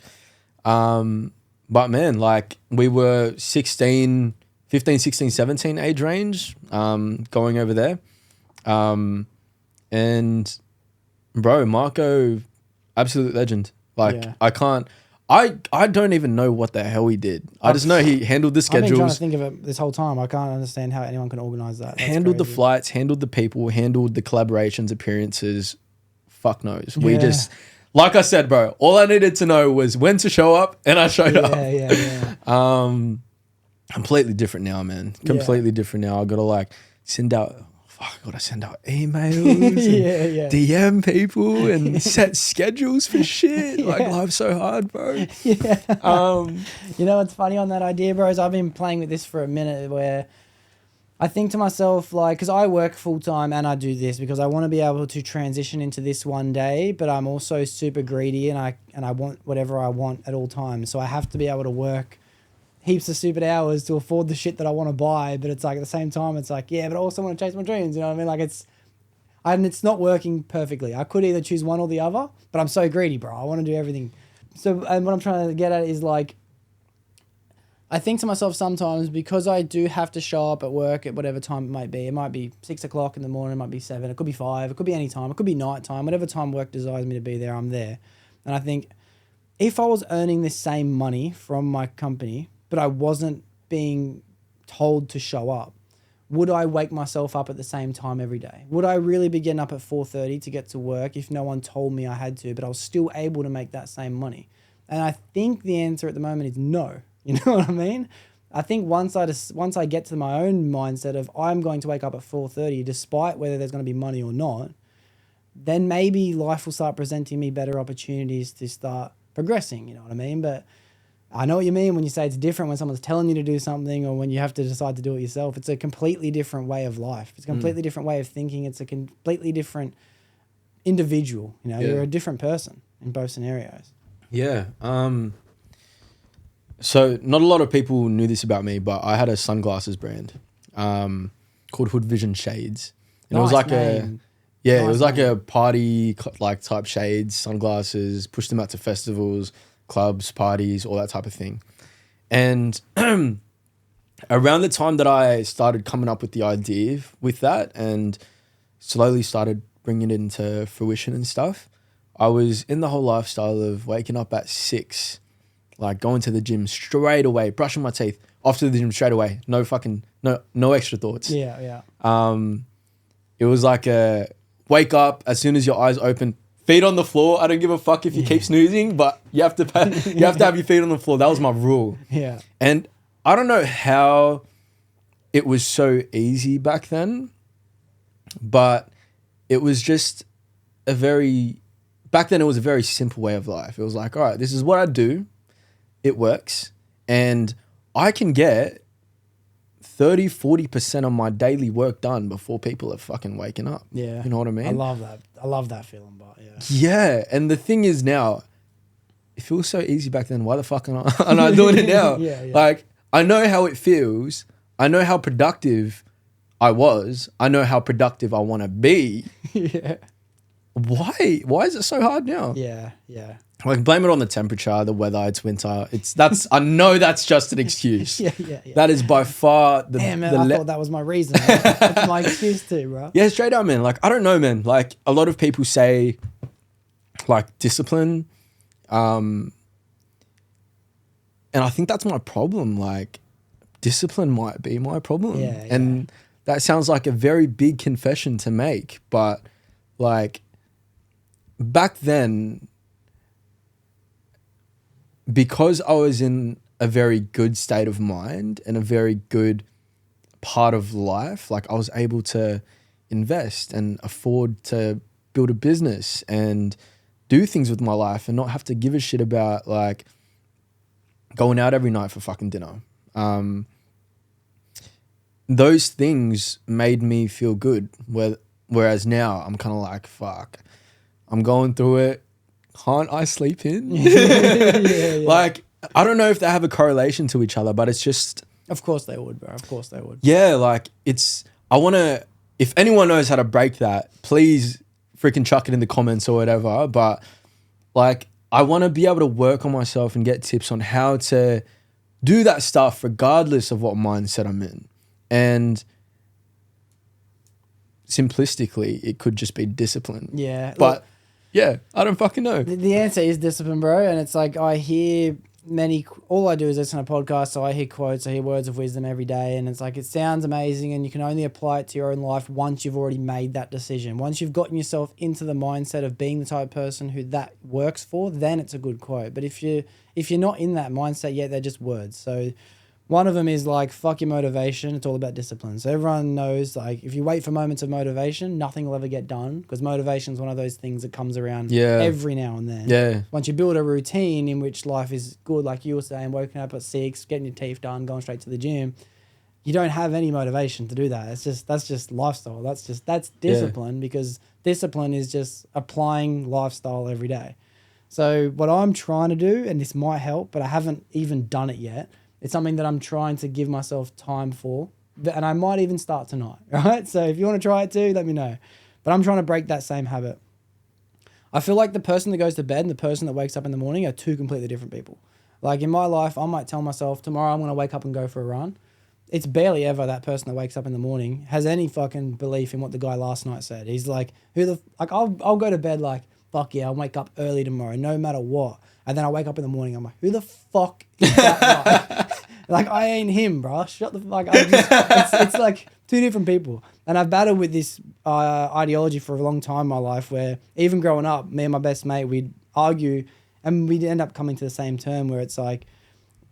But man, like, we were 15, 16, 17 age range, going over there. And bro, Marco, absolute legend. Like, I don't even know what the hell he did. I just know he handled the schedules. I've been trying to think of it this whole time. I can't understand how anyone can organize that. That's handled crazy. The flights, handled the people, handled the collaborations, appearances. Fuck knows. We just, like I said, bro, all I needed to know was when to show up, and I showed up. Completely different now, man. Completely different now. I gotta like send out emails, DM people, and set schedules for shit. Like, life's so hard, bro. You know what's funny on that idea, bro, is I've been playing with this for a minute, where I think to myself, like, because I work full time and I do this because I want to be able to transition into this one day, but I'm also super greedy, and I want whatever I want at all times. So I have to be able to work heaps of stupid hours to afford the shit that I want to buy, but it's like at the same time, it's like, yeah, but I also want to chase my dreams, you know what I mean? Like, it's not working perfectly. I could either choose one or the other, but I'm so greedy, bro. I want to do everything. So, and what I'm trying to get at is, like, I think to myself sometimes, because I do have to show up at work at whatever time it might be 6 o'clock in the morning, it might be 7, it could be 5, it could be any time, it could be night time, whatever time work desires me to be there, I'm there. And I think if I was earning the same money from my company, but I wasn't being told to show up, would I wake myself up at the same time every day? Would I really be getting up at 4:30 to get to work if no one told me I had to, but I was still able to make that same money? And I think the answer at the moment is no. You know what I mean? I think once I get to my own mindset of I'm going to wake up at 4:30, despite whether there's going to be money or not, then maybe life will start presenting me better opportunities to start progressing. You know what I mean? But I know what you mean when you say it's different when someone's telling you to do something, or when you have to decide to do it yourself. It's a completely different way of life. It's a completely different way of thinking. It's a completely different individual. You know, you're a different person in both scenarios. Yeah. So not a lot of people knew this about me, but I had a sunglasses brand called Hood Vision Shades. And it was like name. it Nice was like name. a party like type shades, sunglasses, pushed them out to festivals, clubs, parties, all that type of thing. And around the time that I started coming up with the idea with that and slowly started bringing it into fruition and stuff, I was in the whole lifestyle of waking up at 6, like going to the gym straight away, brushing my teeth, off to the gym straight away. No extra thoughts. Yeah. It was like a wake up as soon as your eyes open, feet on the floor. I don't give a fuck if you keep snoozing, but you have to have your feet on the floor. That was my rule. Yeah. And I don't know how it was so easy back then, but it was just back then it was a very simple way of life. It was like, all right, this is what I do. It works. And I can get 30-40% of my daily work done before people are fucking waking up. Yeah. You know what I mean? I love that. I love that feeling, but yeah. Yeah. And the thing is now, it feels so easy back then. Why the fuck am I not doing it now? Yeah. Like, I know how it feels. I know how productive I was. I know how productive I want to be. Yeah. Why? Why is it so hard now? Yeah. Like, blame it on the temperature, the weather, it's winter. I know that's just an excuse. Yeah. That is by far the... Damn, man, I thought that was my reason. That's my excuse too, bro. Yeah, straight up, man. Like, I don't know, man. Like, a lot of people say, like, discipline. And I think that's my problem. Like, discipline might be my problem. Yeah. And that sounds like a very big confession to make. But, like, back then, because I was in a very good state of mind and a very good part of life, like I was able to invest and afford to build a business and do things with my life and not have to give a shit about like going out every night for fucking dinner. Those things made me feel good. Whereas now I'm kind of like, fuck, I'm going through it. Can't I sleep in? Yeah. Like, I don't know if they have a correlation to each other, but it's just... Of course they would, bro. Of course they would. Yeah, like, I want to... If anyone knows how to break that, please freaking chuck it in the comments or whatever. But, like, I want to be able to work on myself and get tips on how to do that stuff regardless of what mindset I'm in. And simplistically, it could just be discipline. Yeah. But... yeah, I don't fucking know. The answer is discipline, bro. And it's like I hear all I do is listen to podcasts, so I hear quotes, I hear words of wisdom every day. And it's like it sounds amazing and you can only apply it to your own life once you've already made that decision. Once you've gotten yourself into the mindset of being the type of person who that works for, then it's a good quote. But if you're not in that mindset yet, they're just words. So one of them is like, fuck your motivation. It's all about discipline. So everyone knows, like, if you wait for moments of motivation, nothing will ever get done because motivation is one of those things that comes around every now and then. Yeah. Once you build a routine in which life is good, like you were saying, waking up at 6, getting your teeth done, going straight to the gym, you don't have any motivation to do that. That's just lifestyle. That's discipline because discipline is just applying lifestyle every day. So what I'm trying to do, and this might help, but I haven't even done it yet, it's something that I'm trying to give myself time for, and I might even start tonight, right? So if you want to try it too, let me know. But I'm trying to break that same habit. I feel like the person that goes to bed and the person that wakes up in the morning are two completely different people. Like in my life, I might tell myself, tomorrow I'm going to wake up and go for a run. It's barely ever that person that wakes up in the morning has any fucking belief in what the guy last night said. He's like, I'll go to bed like, fuck yeah, I'll wake up early tomorrow, no matter what. And then I wake up in the morning, I'm like, who the fuck is that guy? Like, I ain't him, bro. Shut the fuck up. It's like two different people. And I've battled with this ideology for a long time in my life where even growing up, me and my best mate, we'd argue and we'd end up coming to the same term where it's like,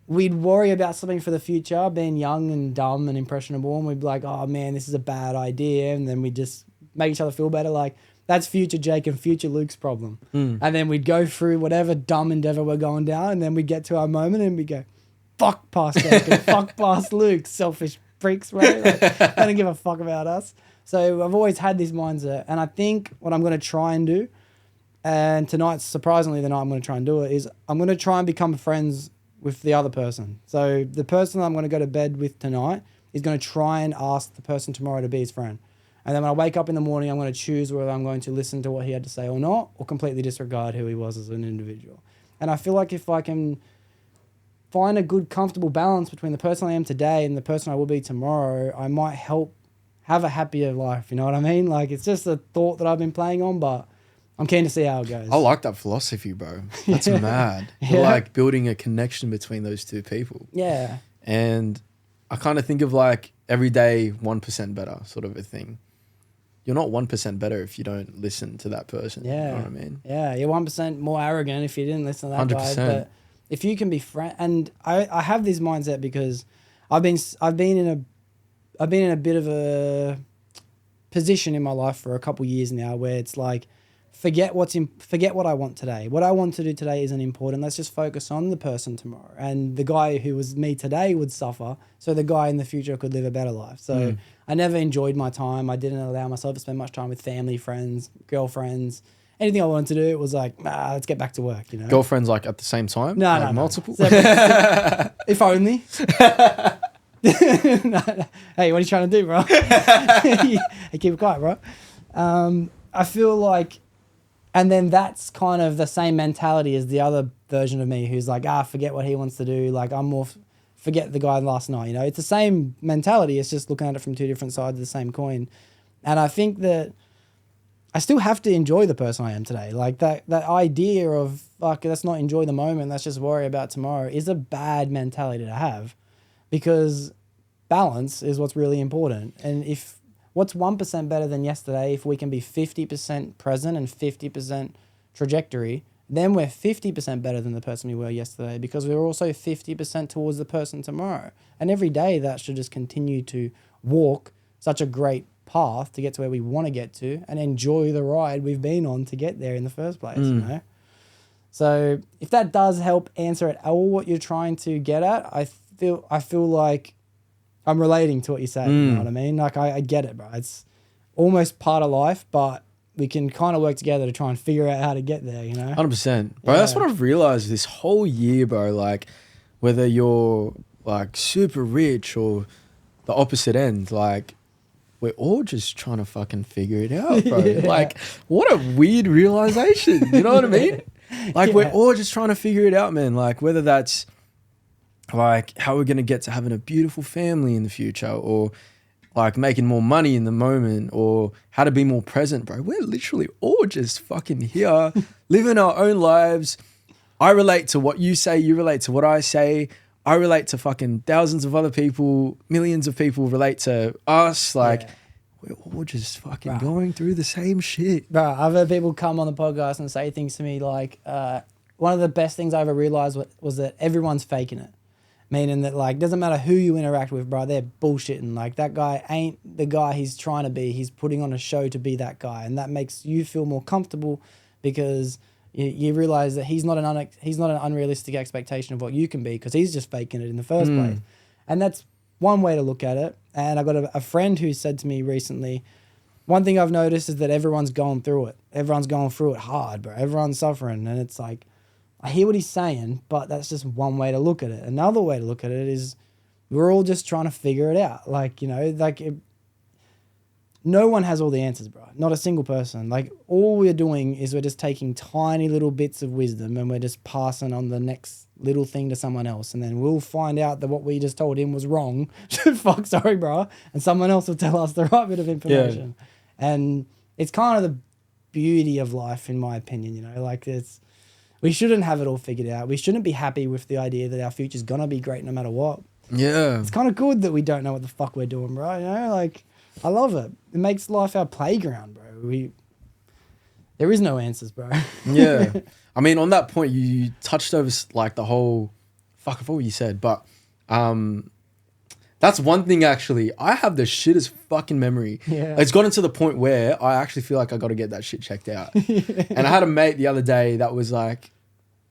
we'd worry about something for the future, being young and dumb and impressionable. And we'd be like, oh man, this is a bad idea. And then we'd just make each other feel better. Like, that's future Jake and future Luke's problem. And then we'd go through whatever dumb endeavor we're going down. And then we'd get to our moment and we go, fuck past Jake and fuck past Luke. Selfish freaks, right? Like, they don't give a fuck about us. So I've always had this mindset. And I think what I'm going to try and do, and tonight's surprisingly the night I'm going to try and do it, is I'm going to try and become friends with the other person. So the person I'm going to go to bed with tonight is going to try and ask the person tomorrow to be his friend. And then when I wake up in the morning, I'm going to choose whether I'm going to listen to what he had to say or not, or completely disregard who he was as an individual. And I feel like if I can find a good, comfortable balance between the person I am today and the person I will be tomorrow, I might help have a happier life. You know what I mean? Like, it's just a thought that I've been playing on, but I'm keen to see how it goes. I like that philosophy, bro. That's mad. You're like building a connection between those two people. Yeah. And I kind of think of like every day 1% better sort of a thing. You're not 1% better if you don't listen to that person. Yeah. You know what I mean? Yeah, you're 1% more arrogant if you didn't listen to that 100%. guy. But if you can be friend, and I have this mindset because I've been in a bit of a position in my life for a couple years now where it's like, forget what I want today. What I want to do today isn't important. Let's just focus on the person tomorrow. And the guy who was me today would suffer, so the guy in the future could live a better life. So I never enjoyed my time. I didn't allow myself to spend much time with family, friends, girlfriends. Anything I wanted to do, it was like, let's get back to work, you know? Girlfriends like at the same time? No, like no. multiple? If only. Hey, what are you trying to do, bro? Hey, keep it quiet, bro. I feel like, and then that's kind of the same mentality as the other version of me who's like, forget what he wants to do. Like, I'm more, forget the guy last night, you know? It's the same mentality. It's just looking at it from two different sides of the same coin. And I think that I still have to enjoy the person I am today. Like that idea of, fuck, let's not enjoy the moment, let's just worry about tomorrow is a bad mentality to have, because balance is what's really important. And if what's 1% better than yesterday, if we can be 50% present and 50% trajectory, then we're 50% better than the person we were yesterday, because we're also 50% towards the person tomorrow. And every day that should just continue to walk such a great path to get to where we want to get to and enjoy the ride we've been on to get there in the first place, you know? So if that does help answer at all what you're trying to get at, I feel like I'm relating to what you're saying, you know what I mean? Like, I get it, bro. It's almost part of life, but we can kind of work together to try and figure out how to get there, you know? 100%. Bro, that's what I've realized this whole year, bro. Like, whether you're, like, super rich or the opposite end, like, we're all just trying to fucking figure it out, bro. Like, what a weird realization. You know what I mean? Like, we're all just trying to figure it out, man. Like, whether that's, like, how we're going to get to having a beautiful family in the future, or like making more money in the moment, or how to be more present, bro. We're literally all just fucking here living our own lives. I relate to what you say. You relate to what I say. I relate to fucking thousands of other people. Millions of people relate to us. Like, we're all just fucking going through the same shit. Bro, I've heard people come on the podcast and say things to me like, one of the best things I ever realized was that everyone's faking it. Meaning that, like, doesn't matter who you interact with, bro, they're bullshitting. Like, that guy ain't the guy he's trying to be. He's putting on a show to be that guy. And that makes you feel more comfortable because you realize that he's not an unrealistic expectation of what you can be, because he's just faking it in the first place. And that's one way to look at it. And I got a friend who said to me recently, one thing I've noticed is that everyone's going through it. Everyone's going through it hard, bro. Everyone's suffering. And it's like, I hear what he's saying, but that's just one way to look at it. Another way to look at it is we're all just trying to figure it out. Like, you know, like no one has all the answers, bro. Not a single person. Like, all we're doing is we're just taking tiny little bits of wisdom and we're just passing on the next little thing to someone else. And then we'll find out that what we just told him was wrong. Fuck, sorry, bro. And someone else will tell us the right bit of information. Yeah. And it's kind of the beauty of life, in my opinion, you know, like we shouldn't have it all figured out. We shouldn't be happy with the idea that our future's going to be great no matter what. Yeah. It's kind of good that we don't know what the fuck we're doing, bro. You know, like, I love it. It makes life our playground, bro. There is no answers, bro. Yeah. I mean, on that point, you touched over, like, the whole, fuck, I forgot what you said, but that's one thing, actually. I have the shittest fucking memory. Yeah. It's gotten to the point where I actually feel like I got to get that shit checked out. And I had a mate the other day that was like,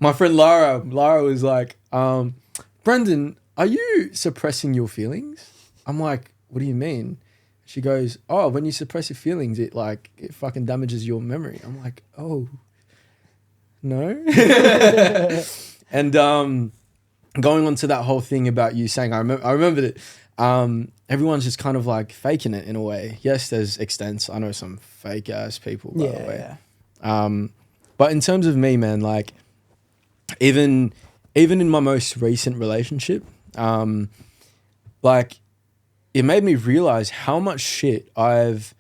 my friend Lara was like, Brendan, are you suppressing your feelings? I'm like, what do you mean? She goes, oh, when you suppress your feelings, it fucking damages your memory. I'm like, oh, no. And going on to that whole thing about you saying, I remember that everyone's just kind of like faking it in a way. Yes, there's extents. I know some fake ass people, by the way. But in terms of me, man, like even in my most recent relationship, like it made me realize how much shit I've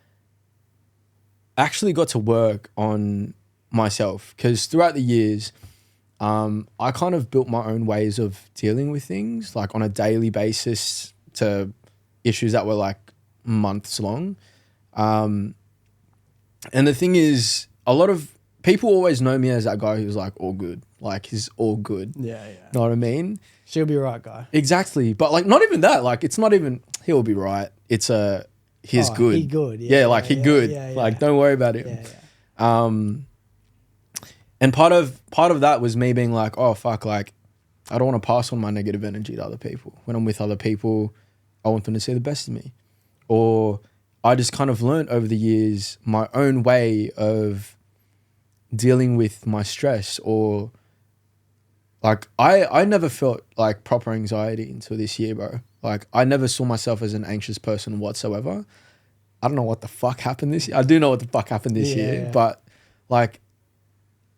actually got to work on myself. Because throughout the years, I kind of built my own ways of dealing with things, like on a daily basis to issues that were like months long. And the thing is, a lot of people always know me as that guy who's like all good. Like he's all good. Yeah. Know what I mean? She'll be right, guy. Exactly. But like not even that. Like it's not even he'll be right. It's he's good. He good. Yeah, like he good. Like don't worry about him. And part of that was me being like, oh fuck, like I don't want to pass on my negative energy to other people. When I'm with other people, I want them to see the best of me. Or I just kind of learned over the years my own way of dealing with my stress. Or like I never felt like proper anxiety until this year, bro. Like I never saw myself as an anxious person whatsoever. I don't know what the fuck happened this year. I do know what the fuck happened this year, but like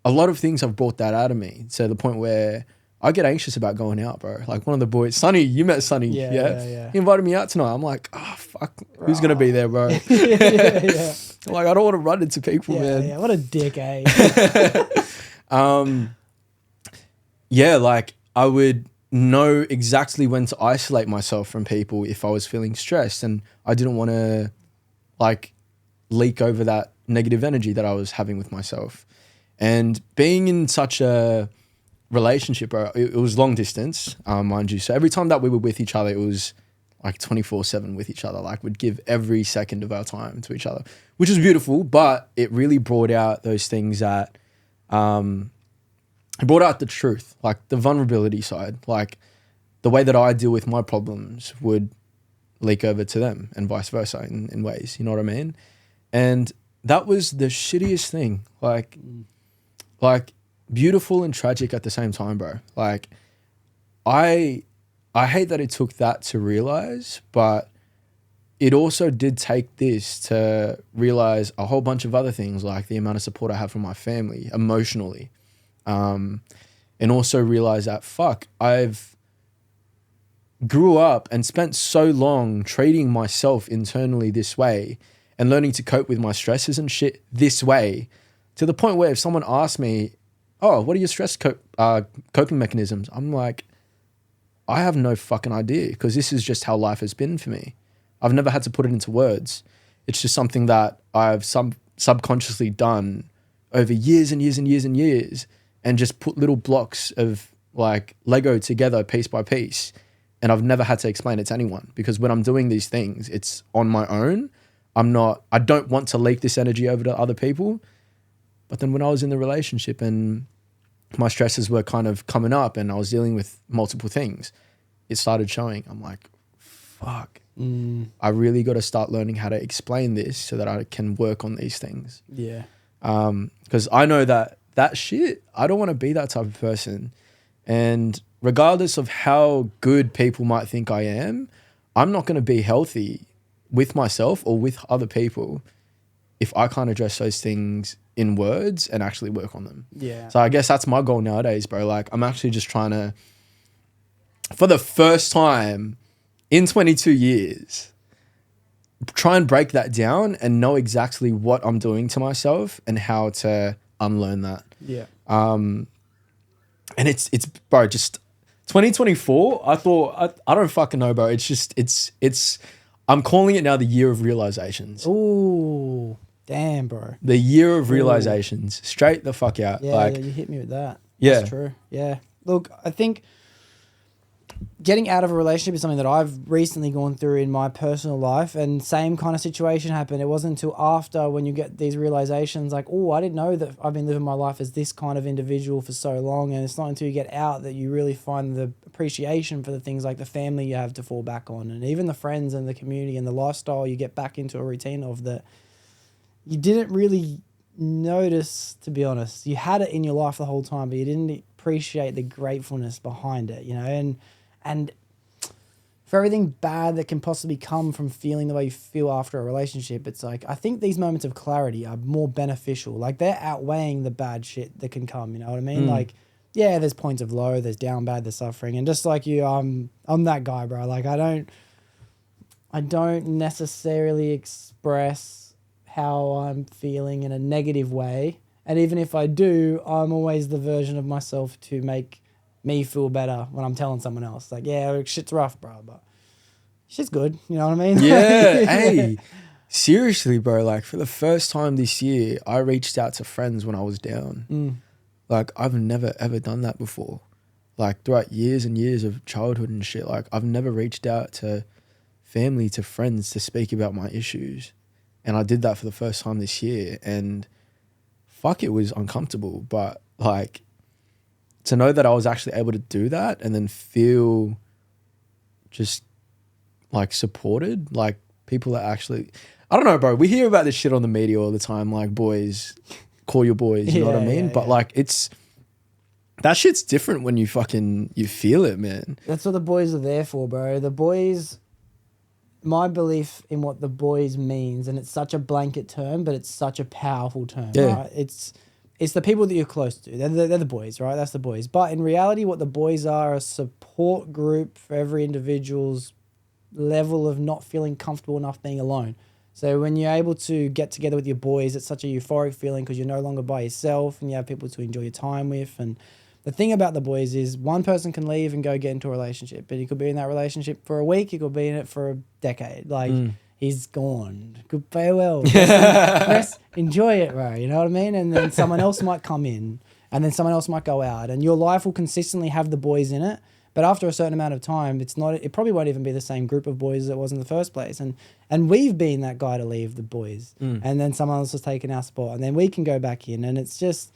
a lot of things have brought that out of me to the point where I get anxious about going out, bro. Like one of the boys, Sonny, you met Sonny, yeah. He invited me out tonight. I'm like, oh fuck, who's gonna be there, bro? Like I don't want to run into people, man. Yeah, what a dick, eh? Like I would know exactly when to isolate myself from people if I was feeling stressed, and I didn't want to like leak over that negative energy that I was having with myself. And being in such a relationship, bro, it was long distance, mind you. So every time that we were with each other, it was like 24/7 with each other. Like we'd give every second of our time to each other, which was beautiful, but it really brought out those things that, it brought out the truth, like the vulnerability side, like the way that I deal with my problems would leak over to them and vice versa in ways, you know what I mean? And that was the shittiest thing, like beautiful and tragic at the same time, bro. Like I hate that it took that to realize, but it also did take this to realize a whole bunch of other things, like the amount of support I have from my family emotionally. And also realize that, fuck, I've grew up and spent so long treating myself internally this way and learning to cope with my stresses and shit this way, to the point where if someone asks me, oh, what are your stress coping mechanisms? I'm like, I have no fucking idea, because this is just how life has been for me. I've never had to put it into words. It's just something that I've subconsciously done over years and years and years and years, and just put little blocks of like Lego together piece by piece. And I've never had to explain it to anyone, because when I'm doing these things, it's on my own. I don't want to leak this energy over to other people. But then when I was in the relationship and my stresses were kind of coming up and I was dealing with multiple things, it started showing. I'm like, fuck, I really got to start learning how to explain this so that I can work on these things. Yeah. Because I know that shit, I don't want to be that type of person. And regardless of how good people might think I am, I'm not going to be healthy with myself or with other people if I can't address those things in words and actually work on them. Yeah. So I guess that's my goal nowadays, bro. Like I'm actually just trying to, for the first time in 22 years, try and break that down and know exactly what I'm doing to myself and how to unlearn that. Yeah. And it's bro, just 2024, I thought, I don't fucking know, bro. It's just, it's, I'm calling it now the year of realizations. Ooh, damn, bro. The year of realizations. Straight the fuck out. Yeah, like, yeah, you hit me with that. Yeah. That's true. Yeah. Look, I think getting out of a relationship is something that I've recently gone through in my personal life, and same kind of situation happened. It wasn't until after, when you get these realizations like, oh, I didn't know that I've been living my life as this kind of individual for so long. And it's not until you get out that you really find the appreciation for the things like the family you have to fall back on, and even the friends and the community and the lifestyle you get back into a routine of that you didn't really notice, to be honest. You had it in your life the whole time, but you didn't appreciate the gratefulness behind it, you know, and for everything bad that can possibly come from feeling the way you feel after a relationship, it's like, I think these moments of clarity are more beneficial. Like, they're outweighing the bad shit that can come, you know what I mean? Like, yeah, there's points of low, there's down bad, there's suffering. And just like you, I'm that guy, bro. Like, I don't necessarily express how I'm feeling in a negative way. And even if I do, I'm always the version of myself to make me feel better when I'm telling someone else. Like, yeah, shit's rough, bro, but shit's good. You know what I mean? Yeah. Hey, seriously, bro. Like, for the first time this year, I reached out to friends when I was down. Like, I've never, ever done that before. Like, throughout years and years of childhood and shit, like, I've never reached out to family, to friends to speak about my issues. And I did that for the first time this year. And fuck, it was uncomfortable. But, like, to know that I was actually able to do that and then feel just, like, supported, like, people that actually, I don't know, bro. We hear about this shit on the media all the time, like, boys, call your boys, you know what I mean? But like, it's, that shit's different when you feel it, man. That's what the boys are there for, bro. The boys, my belief in what the boys means, and it's such a blanket term, but it's such a powerful term, right? It's the people that you're close to. They're the boys, right? That's the boys. But in reality, what the boys are a support group for every individual's level of not feeling comfortable enough being alone. So when you're able to get together with your boys, it's such a euphoric feeling because you're no longer by yourself and you have people to enjoy your time with. And the thing about the boys is one person can leave and go get into a relationship, but he could be in that relationship for a week, he could be in it for a decade. Like, he's gone. Good farewell. Rest, enjoy it, bro. You know what I mean? And then someone else might come in and then someone else might go out and your life will consistently have the boys in it. But after a certain amount of time, it probably won't even be the same group of boys as it was in the first place. And we've been that guy to leave the boys. And then someone else has taken our spot. And then we can go back in. And it's just,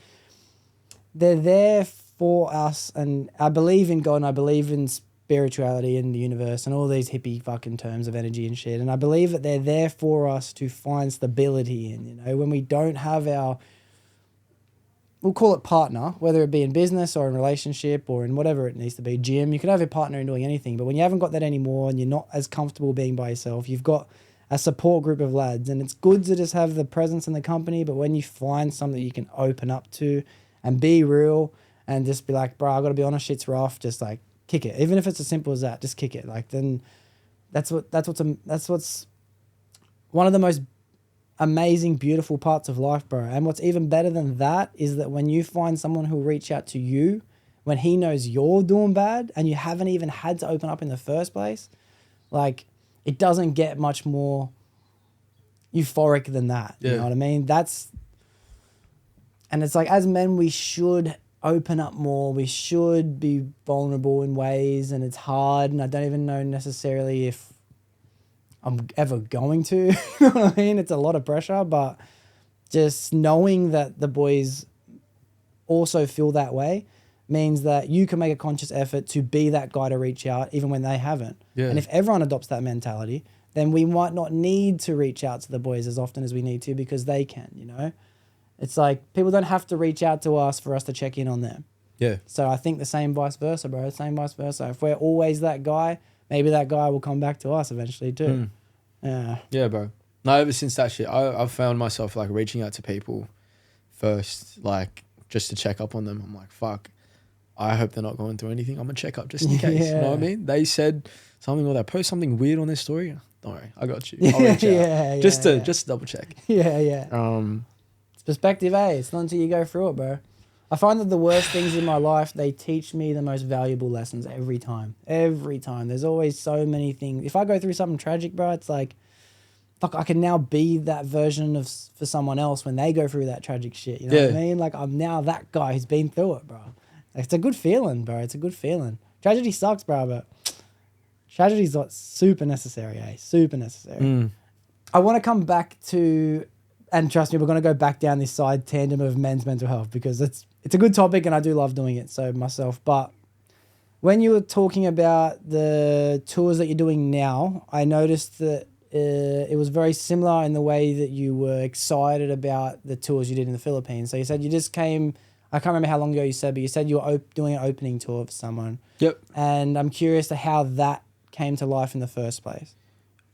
they're there for us. And I believe in God and I believe in spirituality and the universe and all these hippie fucking terms of energy and shit. And I believe that they're there for us to find stability in, you know, when we don't have our, we'll call it partner, whether it be in business or in relationship or in whatever it needs to be, gym. You can have your partner in doing anything, but when you haven't got that anymore and you're not as comfortable being by yourself, you've got a support group of lads. And it's good to just have the presence in the company, but when you find something you can open up to and be real and just be like, bro, I got to be honest, shit's rough, just like kick it. Even if it's as simple as that, just kick it. Like, then that's what's one of the most amazing, beautiful parts of life, bro. And what's even better than that is that when you find someone who'll reach out to you when he knows you're doing bad and you haven't even had to open up in the first place, like, it doesn't get much more euphoric than that. You know what I mean? And it's like, as men, we should open up more. We should be vulnerable in ways, and it's hard. And I don't even know necessarily if I'm ever going to, you know what I mean? It's a lot of pressure, but just knowing that the boys also feel that way means that you can make a conscious effort to be that guy to reach out even when they haven't. And if everyone adopts that mentality, then we might not need to reach out to the boys as often as we need to because they can, you know? It's like people don't have to reach out to us for us to check in on them. So I think the same vice versa, bro. Same vice versa. If we're always that guy, maybe that guy will come back to us eventually too. Yeah, bro. No, ever since that shit, I've found myself like reaching out to people first, like just to check up on them. I'm like, fuck, I hope they're not going through anything. I'm gonna check up just in case. You know what I mean? They said something or they post something weird on their story. Don't worry, I got you. I'll reach out. Just to double check. It's perspective, It's not until you go through it, bro. I find that the worst things in my life, they teach me the most valuable lessons every time. Every time. There's always so many things. If I go through something tragic, bro, it's like, fuck, I can now be that version for someone else when they go through that tragic shit. You know what I mean? Like, I'm now that guy who's been through it, bro. Like, it's a good feeling, bro. It's a good feeling. Tragedy sucks, bro, but tragedy's not super necessary, Super necessary. I want to come back to, and trust me, we're going to go back down this side tandem of men's mental health because it's a good topic and I do love doing it, so myself. But when you were talking about the tours that you're doing now, I noticed that it was very similar in the way that you were excited about the tours you did in the Philippines. So you said you just came, I can't remember how long ago you said, but you said you were doing an opening tour for someone. Yep. And I'm curious to how that came to life in the first place.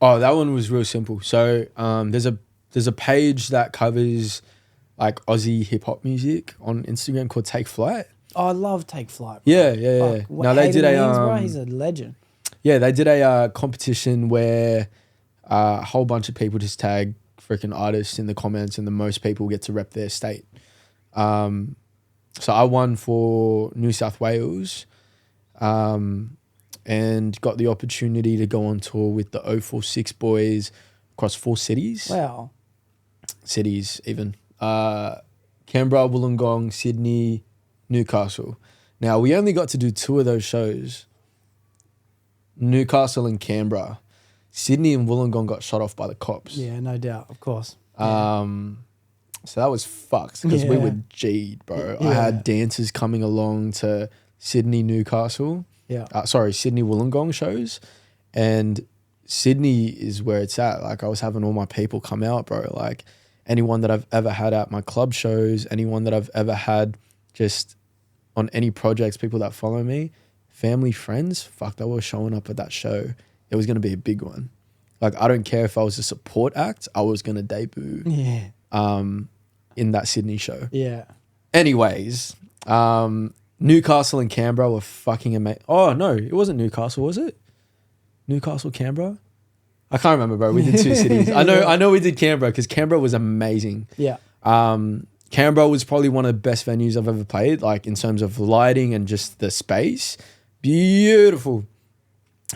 Oh, that one was real simple. So there's a page that covers like Aussie hip hop music on Instagram called Take Flight. Oh, I love Take Flight. Bro. Yeah. Fuck, Now they did bro, he's a legend. Yeah, they did a competition where a whole bunch of people just tag freaking artists in the comments, and the most people get to rep their state. So I won for New South Wales, and got the opportunity to go on tour with the 046 boys across 4 cities. Wow. Cities even. Canberra, Wollongong, Sydney, Newcastle. Now, we only got to do 2 of those shows. Newcastle and Canberra. Sydney and Wollongong got shot off by the cops. Yeah, no doubt, of course. So that was fucked because we Yeah. were G'd, bro. Yeah. I had dancers coming along to Sydney, Newcastle. Yeah. Sydney, Wollongong shows. And Sydney is where it's at. Like, I was having all my people come out, bro. Like, anyone that I've ever had at my club shows, anyone that I've ever had just on any projects, people that follow me, family, friends, fuck, they were showing up at that show. It was going to be a big one. Like, I don't care if I was a support act, I was going to debut Yeah. in that Sydney show. Yeah. Anyways, Newcastle and Canberra were fucking amazing. Oh, no, it wasn't Newcastle, was it? Newcastle, Canberra? I can't remember, bro. We did 2 cities. I know we did Canberra because Canberra was amazing. Yeah. Canberra was probably one of the best venues I've ever played, like in terms of lighting and just the space. Beautiful.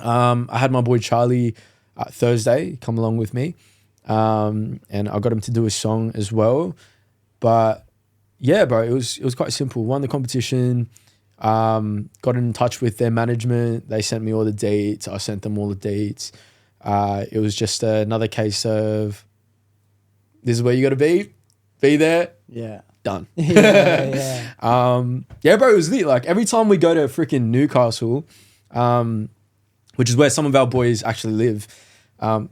I had my boy Charlie Thursday come along with me, and I got him to do a song as well. But yeah, bro, it was quite simple. Won the competition, got in touch with their management. They sent me all the dates. I sent them all the dates. It was just another case of, this is where you got to be there, Yeah. done. Yeah. Yeah, bro, it was lit. Like, every time we go to freaking Newcastle, which is where some of our boys actually live,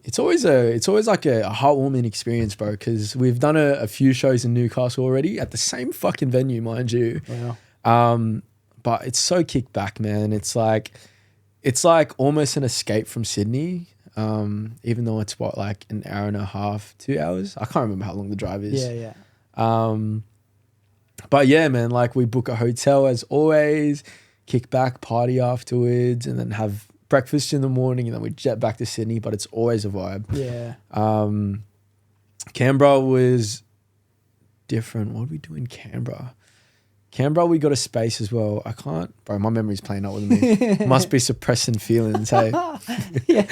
it's always like a heartwarming experience, bro, because we've done a few shows in Newcastle already at the same fucking venue, mind you. Wow. But it's so kicked back, man. It's like almost an escape from Sydney, even though it's like an hour and a half, 2 hours. I can't remember how long the drive is. Yeah. Yeah. But yeah, man, like, we book a hotel as always, kick back, party afterwards, and then have breakfast in the morning, and then we jet back to Sydney. But it's always a vibe. Yeah. Canberra was different. What did we do in Canberra? Canberra, we got a space as well. I can't, bro, my memory's playing up with me. Must be suppressing feelings, hey? Yeah.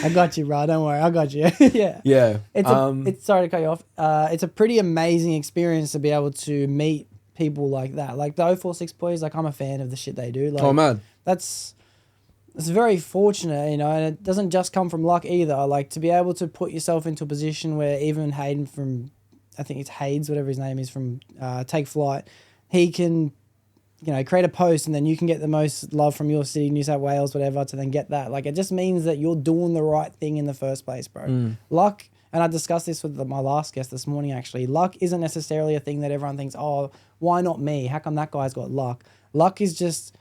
I got you, bro. Don't worry. I got you. Yeah. Yeah. It's sorry to cut you off. It's a pretty amazing experience to be able to meet people like that. Like the 046 boys, like, I'm a fan of the shit they do. Like, Oh, man. It's very fortunate, you know, and it doesn't just come from luck either. Like, to be able to put yourself into a position where even Hayden from, I think it's Hades, whatever his name is, from Take Flight, he can, you know, create a post, and then you can get the most love from your city, New South Wales, whatever, to then get that. Like, it just means that you're doing the right thing in the first place, bro. Luck, and I discussed this with my last guest this morning, actually. Luck isn't necessarily a thing that everyone thinks, oh, why not me? How come that guy's got luck? Luck is just,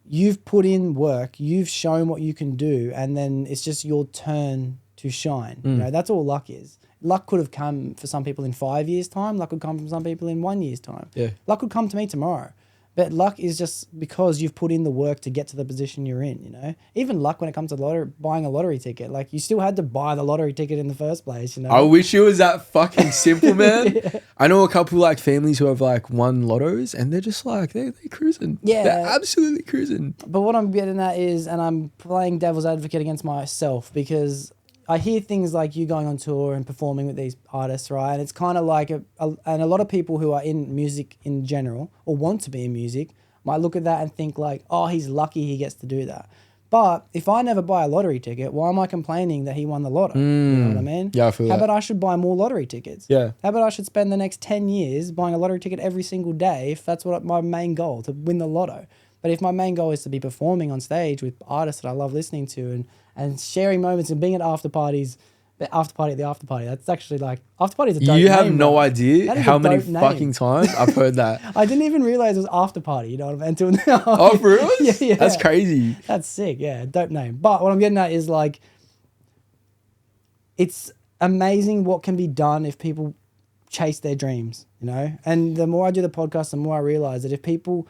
you've put in work, you've shown what you can do, and then it's just your turn to shine. You know, that's all luck is. Luck could have come for some people in 5 years' time. Luck could come from some people in 1 year's time. Yeah. Luck could come to me tomorrow. But luck is just because you've put in the work to get to the position you're in, you know? Even luck when it comes to buying a lottery ticket. Like, you still had to buy the lottery ticket in the first place, you know? I wish it was that fucking simple, man. Yeah. I know a couple, like, families who have, like, won lottos, and they're just like, they're cruising. Yeah. They're absolutely cruising. But what I'm getting at is, and I'm playing devil's advocate against myself, because I hear things like you going on tour and performing with these artists, right? And it's kind of like, and a lot of people who are in music in general, or want to be in music, might look at that and think like, oh, he's lucky he gets to do that. But if I never buy a lottery ticket, why am I complaining that he won the lotto? You know what I mean? Yeah, I feel How that. about I should buy more lottery tickets? Yeah. How about I should spend the next 10 years buying a lottery ticket every single day if that's what my main goal, to win the lotto? But if my main goal is to be performing on stage with artists that I love listening to, and sharing moments and being at after parties The Aftrparty, the Aftrparty. That's actually like Aftrparty is a dope You have name, no bro. idea That is how a many dope name. fucking times I've heard that. I didn't even realize it was Aftrparty, you know what I mean? Until now. Oh, for real? Yeah. That's crazy. That's sick, yeah. Dope name. But what I'm getting at is like, it's amazing what can be done if people chase their dreams, you know? And the more I do the podcast, the more I realize that if people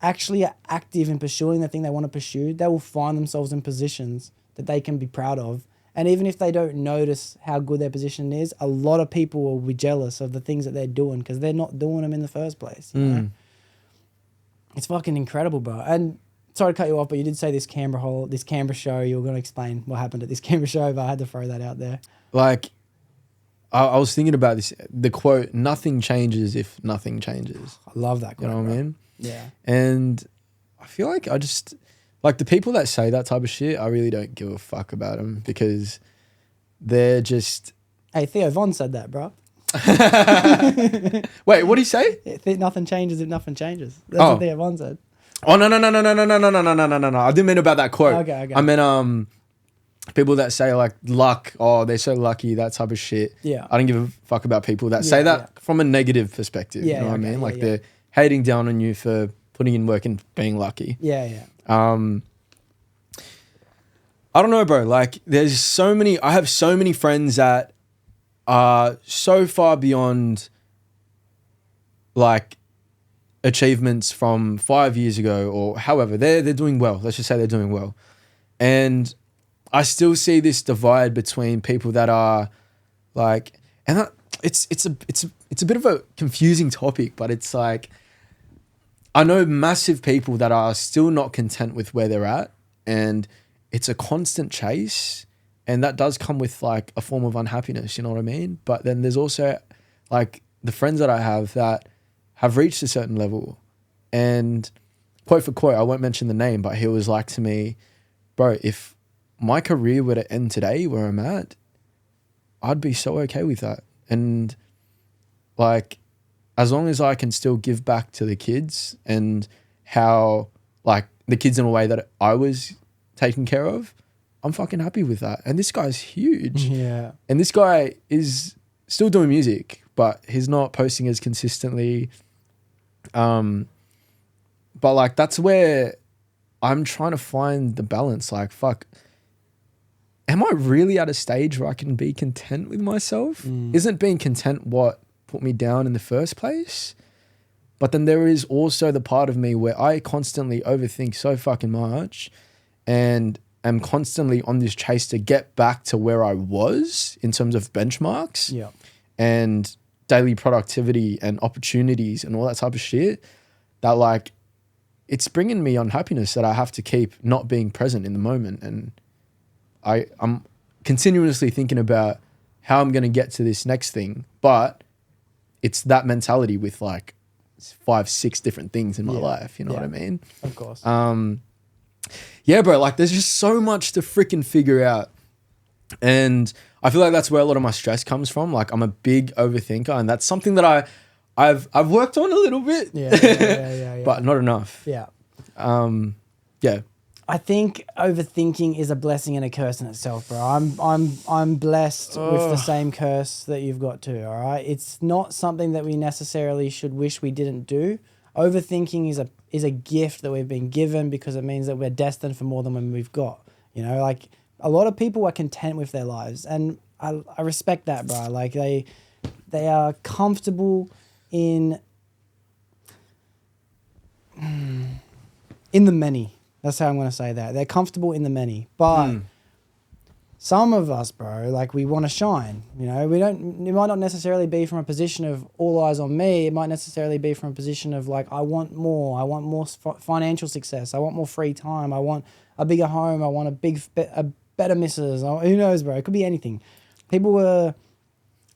actually are active in pursuing the thing they want to pursue, they will find themselves in positions that they can be proud of. And even if they don't notice how good their position is, a lot of people will be jealous of the things that they're doing because they're not doing them in the first place. You know? It's fucking incredible, bro. And sorry to cut you off, but you did say this Canberra show. You were going to explain what happened at this Canberra show, but I had to throw that out there. Like, I was thinking about this. The quote, "Nothing changes if nothing changes." I love that quote, You know what I mean? Yeah. And I feel like I just like the people that say that type of shit. I really don't give a fuck about them because they're just. Hey, Theo Von said that, bro. Wait, what did he say? Nothing changes if nothing changes. That's what Theo Von said. Oh no! I didn't mean about that quote. Okay. I meant people that say like luck. Oh, they're so lucky. That type of shit. Yeah. I don't give a fuck about people that say that from a negative perspective. Yeah, you know what I mean? Like yeah. they're hating down on you for putting in work and being lucky. Yeah. I don't know, bro. Like, there's so many. I have so many friends that are so far beyond, like, achievements from 5 years ago or however. They're doing well. Let's just say they're doing well, and I still see this divide between people that are, like, and it's a bit of a confusing topic, but it's like, I know massive people that are still not content with where they're at, and it's a constant chase, and that does come with like a form of unhappiness, you know what I mean? But then there's also like the friends that I have that have reached a certain level, and quote for quote, I won't mention the name, but he was like to me, bro, if my career were to end today where I'm at, I'd be so okay with that. And like, as long as I can still give back to the kids and how, like, the kids in a way that I was taken care of, I'm fucking happy with that. And this guy's huge. Yeah. And this guy is still doing music, but he's not posting as consistently. But like, that's where I'm trying to find the balance. Like, fuck, am I really at a stage where I can be content with myself? Isn't being content what put me down in the first place? But then there is also the part of me where I constantly overthink so fucking much and am constantly on this chase to get back to where I was in terms of benchmarks and daily productivity and opportunities and all that type of shit, that like, it's bringing me unhappiness that I have to keep not being present in the moment. And I'm continuously thinking about how I'm going to get to this next thing, but it's that mentality with like 5-6 different things in my life. You know what I mean? Of course. Yeah, bro, like there's just so much to freaking figure out. And I feel like that's where a lot of my stress comes from. Like, I'm a big overthinker, and that's something that I've worked on a little bit. Yeah. But not enough. Yeah. Yeah. I think overthinking is a blessing and a curse in itself, bro. I'm blessed with the same curse that you've got too, all right? It's not something that we necessarily should wish we didn't do. Overthinking is a gift that we've been given because it means that we're destined for more than we've got. You know, like, a lot of people are content with their lives, and I respect that, bro. Like, they are comfortable in the many. That's how I'm going to say that. They're comfortable in the many. But some of us, bro, like, we want to shine. You know, it might not necessarily be from a position of all eyes on me. It might necessarily be from a position of like, I want more. I want more financial success. I want more free time. I want a bigger home. I want a better missus. Who knows, bro? It could be anything.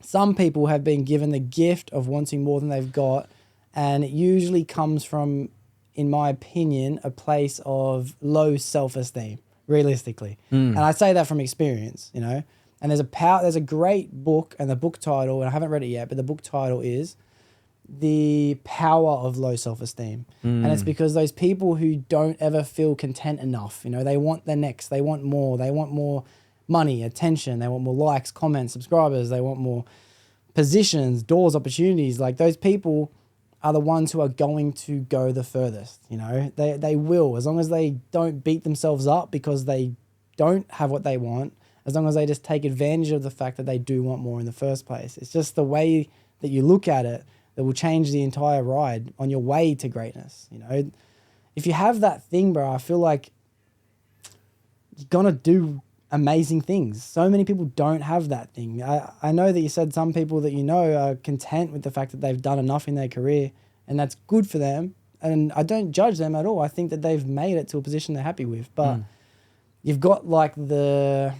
Some people have been given the gift of wanting more than they've got. And it usually comes from, in my opinion, a place of low self-esteem, realistically. And I say that from experience, you know. And there's a great book, and the book title, and I haven't read it yet, but the book title is The Power of Low Self-Esteem. And it's because those people who don't ever feel content enough, you know, they want the next, they want more money, attention. They want more likes, comments, subscribers. They want more positions, doors, opportunities. Like those people are the ones who are going to go the furthest. You know, they will, as long as they don't beat themselves up because they don't have what they want, as long as they just take advantage of the fact that they do want more in the first place. It's just the way that you look at it that will change the entire ride on your way to greatness. You know, if you have that thing, bro, I feel like you're gonna do amazing things. So many people don't have that thing. I know that you said some people that you know are content with the fact that they've done enough in their career, and that's good for them. And I don't judge them at all. I think that they've made it to a position they're happy with. But you've got like who's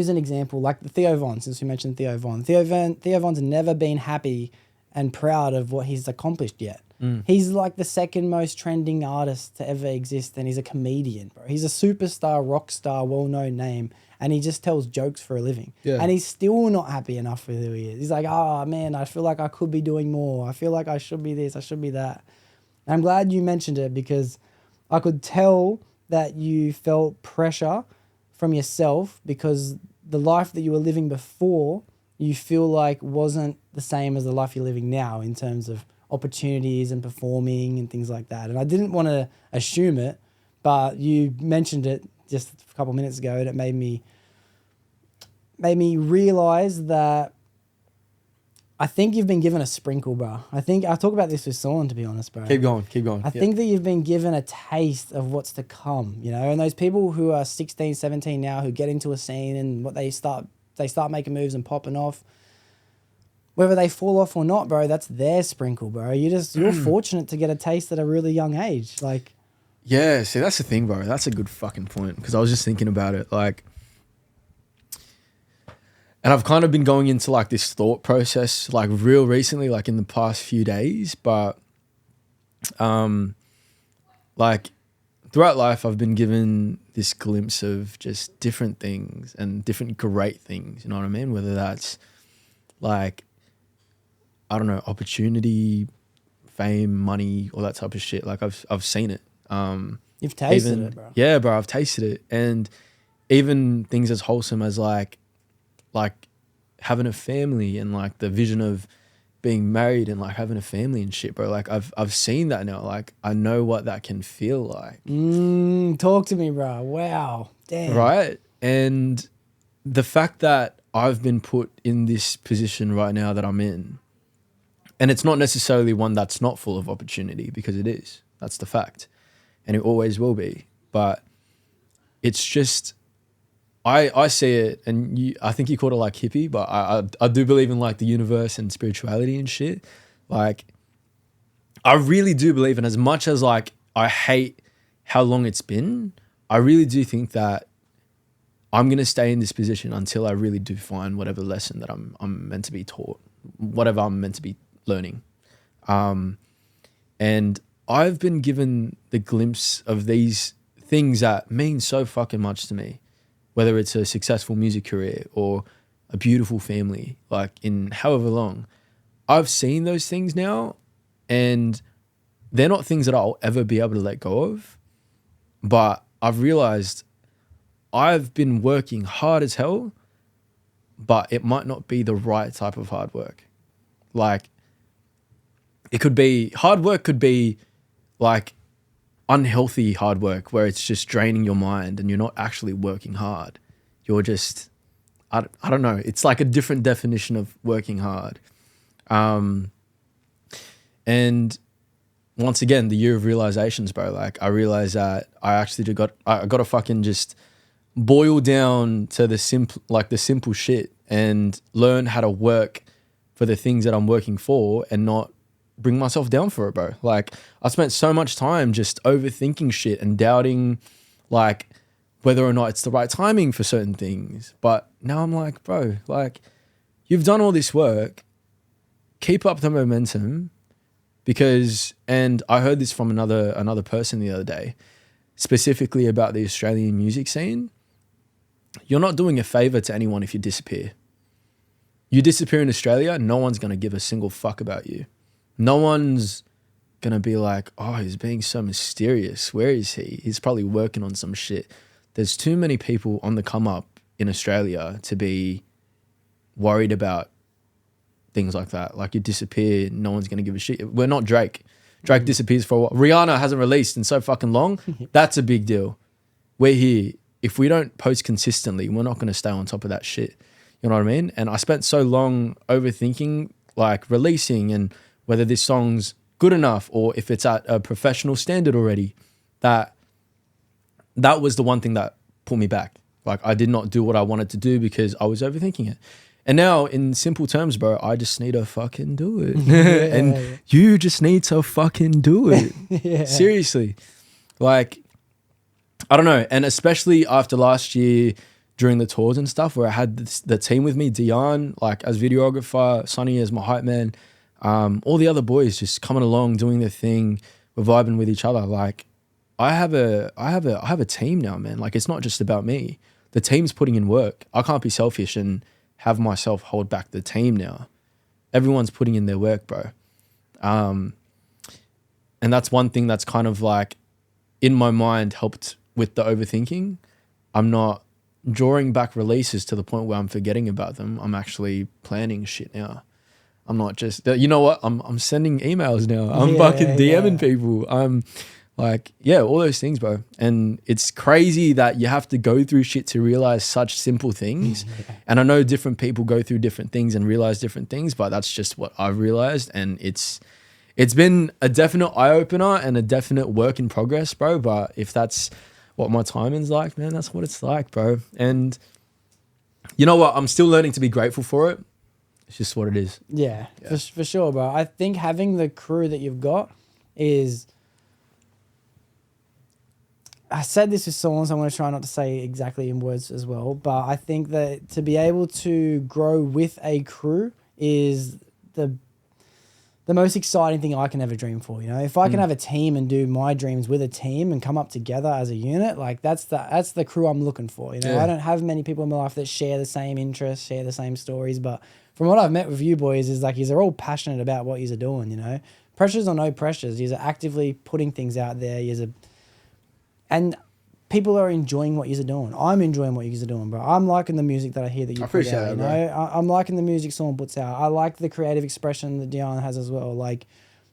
an example? Like the Theo Von, since we mentioned Theo Von. Theo Von's never been happy and proud of what he's accomplished yet. He's like the second most trending artist to ever exist, and he's a comedian, bro. He's a superstar, rock star, well-known name, and he just tells jokes for a living. Yeah. And he's still not happy enough with who he is. He's like, oh man, I feel like I could be doing more. I feel like I should be this, I should be that. And I'm glad you mentioned it because I could tell that you felt pressure from yourself because the life that you were living before you feel like wasn't the same as the life you're living now in terms of opportunities and performing and things like that. And I didn't want to assume it, but you mentioned it just a couple of minutes ago, and it made me realize that I think you've been given a sprinkle, bro. I think I'll talk about this with Sawn, to be honest, bro. Keep going. I think that you've been given a taste of what's to come, you know, and those people who are 16, 17 now who get into a scene and what they start making moves and popping off, whether they fall off or not, bro, that's their sprinkle, bro. You're fortunate to get a taste at a really young age. Like, yeah, see, that's the thing, bro. That's a good fucking point because I was just thinking about it. Like, and I've kind of been going into like this thought process, like real recently, like in the past few days. But, like throughout life, I've been given this glimpse of just different things and different great things. You know what I mean? Whether that's like, I don't know, opportunity, fame, money, all that type of shit. Like I've seen it. You've tasted it, bro. Yeah, bro, I've tasted it. And even things as wholesome as like having a family and like the vision of being married and like having a family and shit, bro. Like I've seen that now. Like I know what that can feel like. Talk to me, bro. Wow. Damn. Right? And the fact that I've been put in this position right now that I'm in, and it's not necessarily one that's not full of opportunity because it is. That's the fact. And it always will be. But it's just, I see it, and I think you called it like hippie, but I do believe in like the universe and spirituality and shit. Like, I really do believe in, as much as like I hate how long it's been, I really do think that I'm going to stay in this position until I really do find whatever lesson that I'm meant to be taught, whatever I'm meant to be learning. And I've been given the glimpse of these things that mean so fucking much to me, whether it's a successful music career or a beautiful family, like in however long. I've seen those things now, and they're not things that I'll ever be able to let go of. But I've realized I've been working hard as hell, but it might not be the right type of hard work. Like, it could be, hard work could be like unhealthy hard work where it's just draining your mind and you're not actually working hard. You're just, I don't know. It's like a different definition of working hard. And once again, the year of realizations, bro. Like, I realized that I got to fucking just boil down to the simple shit and learn how to work for the things that I'm working for and not bring myself down for it, bro. Like, I spent so much time just overthinking shit and doubting like whether or not it's the right timing for certain things. But now I'm like, bro, like, you've done all this work, keep up the momentum, because, and I heard this from another person the other day, specifically about the Australian music scene. You're not doing a favor to anyone if you disappear. You disappear in Australia, no one's going to give a single fuck about you. No one's going to be like, oh, he's being so mysterious. Where is he? He's probably working on some shit. There's too many people on the come up in Australia to be worried about things like that. Like, you disappear, no one's going to give a shit. We're not Drake. Drake disappears for a while. Rihanna hasn't released in so fucking long. That's a big deal. We're here. If we don't post consistently, we're not going to stay on top of that shit. You know what I mean? And I spent so long overthinking, like, releasing and whether this song's good enough or if it's at a professional standard already, that was the one thing that put me back. Like, I did not do what I wanted to do because I was overthinking it. And now, in simple terms, bro, I just need to fucking do it. And you just need to fucking do it. Seriously. Like, I don't know. And especially after last year during the tours and stuff where I had the team with me, Dion, like, as videographer, Sonny as my hype man, all the other boys just coming along, doing their thing, we're vibing with each other. Like, I have a team now, man. Like, it's not just about me. The team's putting in work. I can't be selfish and have myself hold back the team now. Everyone's putting in their work, bro. And that's one thing that's kind of like in my mind helped with the overthinking. I'm not drawing back releases to the point where I'm forgetting about them. I'm actually planning shit now. I'm not just, you know what? I'm sending emails now. I'm fucking DMing people. I'm like, all those things, bro. And it's crazy that you have to go through shit to realize such simple things. And I know different people go through different things and realize different things, but that's just what I've realized. And it's been a definite eye-opener and a definite work in progress, bro. But if that's what my timing's like, man, that's what it's like, bro. And you know what? I'm still learning to be grateful for it. It's just what it is. Yeah. For sure, bro. I think having the crew that you've got is... I said this with someone, so I'm going to try not to say exactly in words as well, but I think that to be able to grow with a crew is the most exciting thing I can ever dream for. You know, if I can have a team and do my dreams with a team and come up together as a unit, like that's the crew I'm looking for. You know, I don't have many people in my life that share the same interests, share the same stories, but from what I've met with you boys is like you're all passionate about what you're doing. You know, pressures or no pressures, you're actively putting things out there. And people are enjoying what you're doing. I'm enjoying what you're doing, bro. I'm liking the music that I hear that you put out. You know, I'm liking the music someone puts out. I like the creative expression that Dion has as well. Like,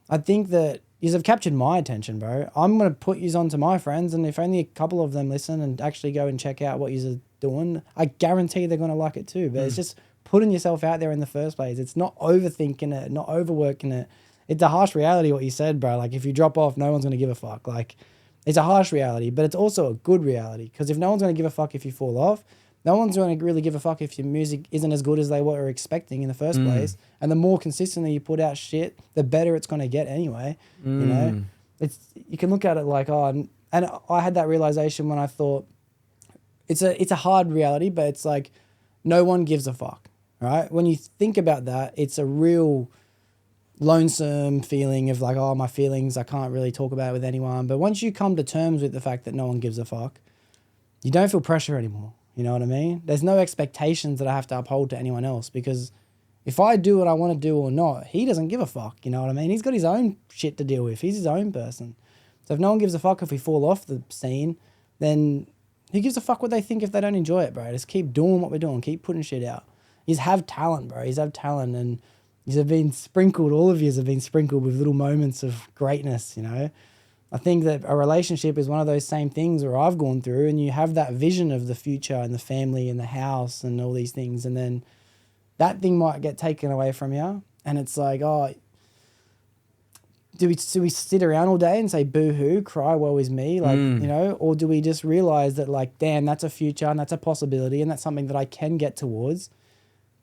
I think that you have captured my attention, bro. I'm gonna put you onto my friends, and if only a couple of them listen and actually go and check out what you're doing, I guarantee they're gonna like it too. But it's just putting yourself out there in the first place. It's not overthinking it, not overworking it. It's a harsh reality what you said, bro. Like, if you drop off, no one's gonna give a fuck. Like, it's a harsh reality, but it's also a good reality, because if no one's going to give a fuck if you fall off, no one's going to really give a fuck if your music isn't as good as they were expecting in the first place. And the more consistently you put out shit, the better it's going to get anyway. You know, you can look at it like, and I had that realization when I thought it's a hard reality, but it's like no one gives a fuck, right? When you think about that, it's a real lonesome feeling of like, oh, my feelings, I can't really talk about it with anyone. But once you come to terms with the fact that no one gives a fuck, you don't feel pressure anymore. You know what I mean? There's no expectations that I have to uphold to anyone else, because if I do what I want to do or not, he doesn't give a fuck. You know what I mean? He's got his own shit to deal with. He's his own person. So if no one gives a fuck if we fall off the scene, then who gives a fuck what they think if they don't enjoy it, bro? Just keep doing what we're doing. Keep putting shit out. He's have talent, bro. He's have talent, and you've been sprinkled, all of you have been sprinkled with little moments of greatness, you know. I think that a relationship is one of those same things where I've gone through, and you have that vision of the future and the family and the house and all these things, and then that thing might get taken away from you, and it's like, oh, do we sit around all day and say boo-hoo, cry, woe is me, like, you know, or do we just realize that, like, damn, that's a future and that's a possibility and that's something that I can get towards?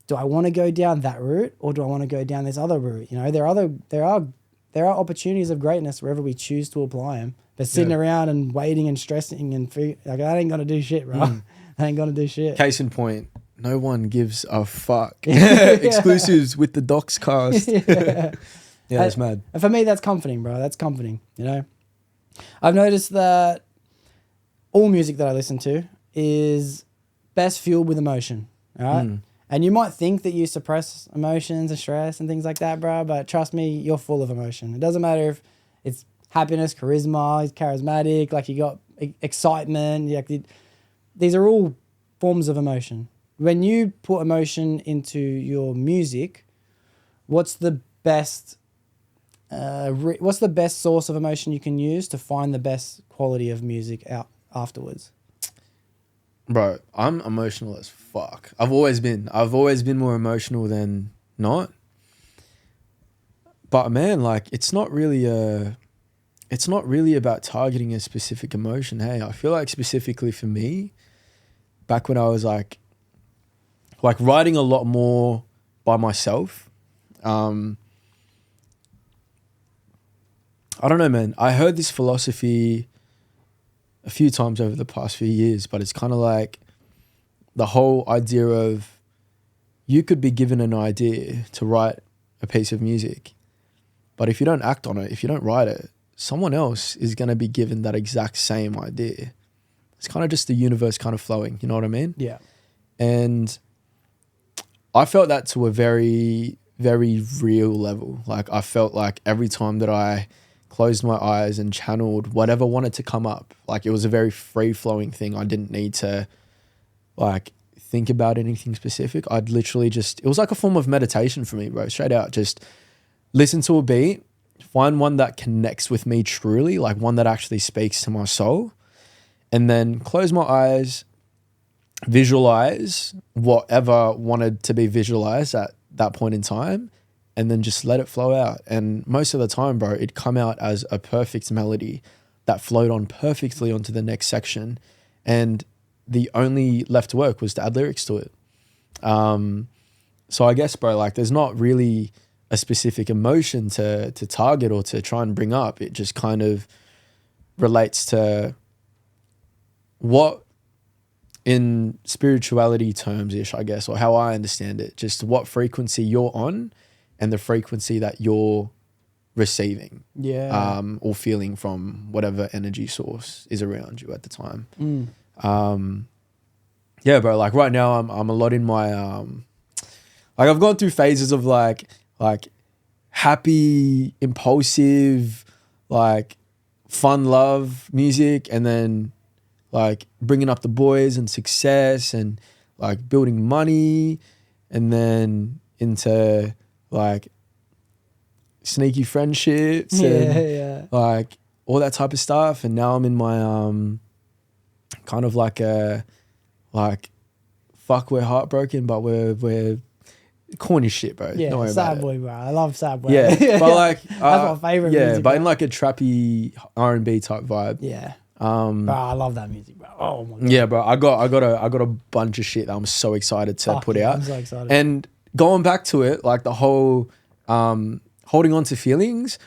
Do I want to go down that route, or do I want to go down this other route? You know, there are opportunities of greatness wherever we choose to apply them. But sitting around and waiting and stressing and like, I ain't gonna do shit, bro. I ain't gonna do shit. Case in point, no one gives a fuck. Exclusives with the Doxcast. Yeah, that's mad. And for me, that's comforting, bro. That's comforting. You know, I've noticed that all music that I listen to is best fueled with emotion. All right. And you might think that you suppress emotions and stress and things like that, bro, but trust me, you're full of emotion. It doesn't matter if it's happiness, charisma, he's charismatic, like you got excitement. Like these are all forms of emotion. When you put emotion into your music, what's the best source of emotion you can use to find the best quality of music out afterwards? Bro, I'm emotional as fuck. I've always been more emotional than not. But man, like it's not really about targeting a specific emotion. Hey, I feel like specifically for me, back when I was like writing a lot more by myself. I don't know, man. I heard this philosophy a few times over the past few years, but it's kind of like the whole idea of you could be given an idea to write a piece of music, but if you don't act on it, if you don't write it, someone else is going to be given that exact same idea. It's kind of just the universe kind of flowing, you know what I mean? Yeah. And I felt that to a very, very real level. Like I felt like every time that I closed my eyes and channeled whatever wanted to come up, like it was a very free flowing thing. I didn't need to like think about anything specific. I'd literally just, it was like a form of meditation for me, bro. Straight out, just listen to a beat, find one that connects with me truly, like one that actually speaks to my soul, and then close my eyes, visualize whatever wanted to be visualized at that point in time, and then just let it flow out. And most of the time, bro, it'd come out as a perfect melody that flowed on perfectly onto the next section. And the only left work was to add lyrics to it. So I guess, bro, like there's not really a specific emotion to target or to try and bring up. It just kind of relates to what in spirituality terms-ish, I guess, or how I understand it, just what frequency you're on and the frequency that you're receiving, or feeling from whatever energy source is around you at the time. Yeah, bro. Like right now, I'm a lot in my like I've gone through phases of like happy, impulsive, like fun, love music, and then like bringing up the boys and success and like building money, and then into like sneaky friendships and like all that type of stuff. And now I'm in my kind of like a fuck, we're heartbroken, but we're corny shit, bro. Yeah, Don't worry sad about boy, it. bro. I love sad boy. Yeah, but like that's my favorite. Yeah, music, but bro. in like a trappy R&B type vibe. Yeah. Bro, I love that music, bro. Oh my god. Yeah, bro. I got a bunch of shit that I'm so excited to put out. I'm so excited. And going back to it, like the whole holding on to feelings,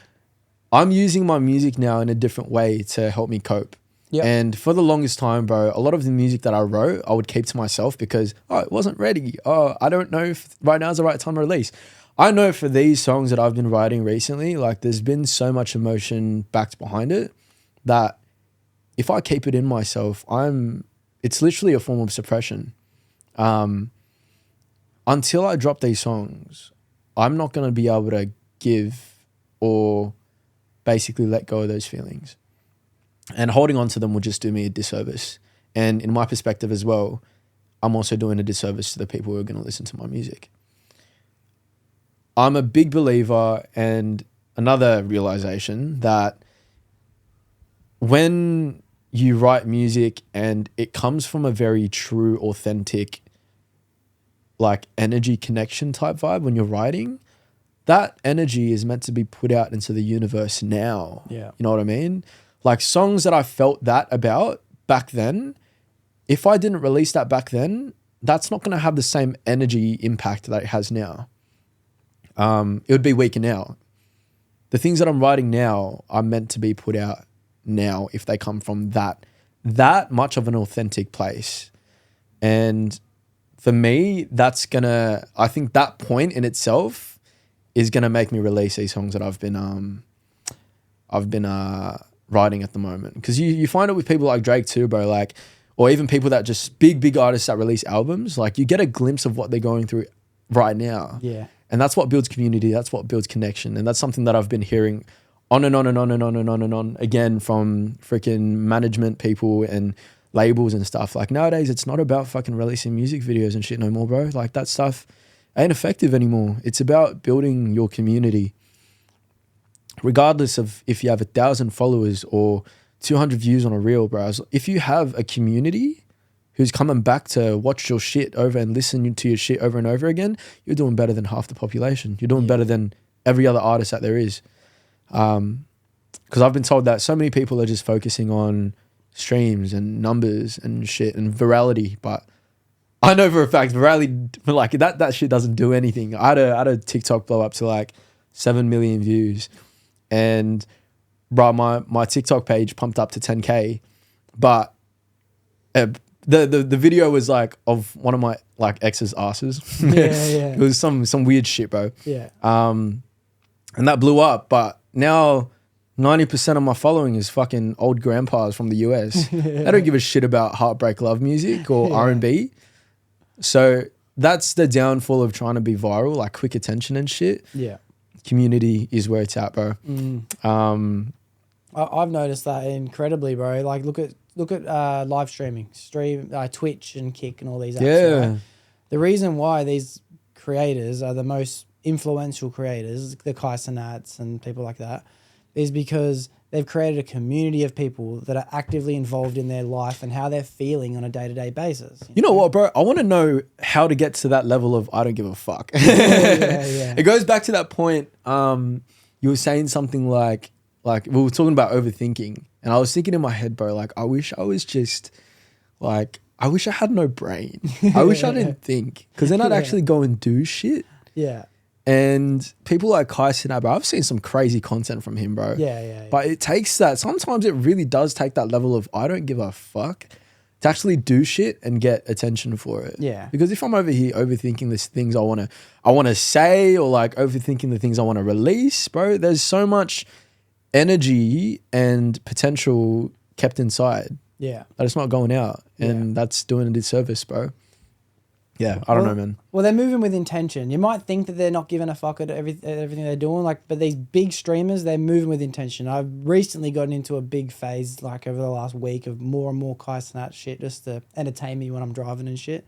I'm using my music now in a different way to help me cope. Yep. And for the longest time, bro, a lot of the music that I wrote, I would keep to myself because, it wasn't ready. I don't know if right now is the right time to release. I know for these songs that I've been writing recently, like there's been so much emotion backed behind it that if I keep it in myself, it's literally a form of suppression. Until I drop these songs, I'm not going to be able to give or basically let go of those feelings. And holding on to them will just do me a disservice. And in my perspective as well, I'm also doing a disservice to the people who are going to listen to my music. I'm a big believer, and another realization, that when you write music and it comes from a very true, authentic, like energy connection type vibe when you're writing, that energy is meant to be put out into the universe now. Yeah. You know what I mean? Like songs that I felt that about back then, if I didn't release that back then, that's not going to have the same energy impact that it has now. It would be weaker now. The things that I'm writing now are meant to be put out now if they come from that much of an authentic place. And for me, I think that point in itself is going to make me release these songs that I've been writing at the moment. Because you find it with people like Drake too, bro, like, or even people that just big artists that release albums, like you get a glimpse of what they're going through right now. Yeah. And that's what builds community. That's what builds connection. And that's something that I've been hearing on and on and on and on and on and on again from freaking management people and labels and stuff. Like nowadays, it's not about fucking releasing music videos and shit no more, bro. Like that stuff ain't effective anymore. It's about building your community. Regardless of if you have 1,000 followers or 200 views on a reel, bro. If you have a community who's coming back to watch your shit over and listen to your shit over and over again, you're doing better than half the population. You're doing better than every other artist that there is. Because I've been told that so many people are just focusing on streams and numbers and shit and virality, but I know for a fact virality, like that shit doesn't do anything. I had a TikTok blow up to like 7 million views, and bro, my TikTok page pumped up to 10K, but the video was like of one of my like ex's asses. Yeah. It was some weird shit, bro. Yeah. And that blew up, but now 90% of my following is fucking old grandpas from the US. They don't give a shit about heartbreak love music or R&B. So that's the downfall of trying to be viral, like quick attention and shit. Yeah. Community is where it's at, bro. I've noticed that incredibly, bro. Like look at live streaming, Twitch and Kick and all these apps. Yeah. Right? The reason why these creators are the most influential creators, the Kai Cenats and people like that, is because they've created a community of people that are actively involved in their life and how they're feeling on a day-to-day basis. You know what, bro? I want to know how to get to that level of I don't give a fuck. Yeah. It goes back to that point. You were saying something like we were talking about overthinking, and I was thinking in my head, bro, like I wish I was just like, I wish I had no brain. I wish I didn't think, because then I'd actually go and do shit. Yeah. And people like Kai Cenat, bro, I've seen some crazy content from him, bro. Yeah. But it takes that. Sometimes it really does take that level of I don't give a fuck to actually do shit and get attention for it. Yeah. Because if I'm over here overthinking the things I wanna say, or like overthinking the things I want to release, bro, there's so much energy and potential kept inside. Yeah. That it's not going out, and that's doing a disservice, bro. Yeah, I don't know, man. Well, they're moving with intention. You might think that they're not giving a fuck at everything they're doing, like, but these big streamers, they're moving with intention. I've recently gotten into a big phase, like over the last week, of more and more Kai Cenat shit just to entertain me when I'm driving and shit.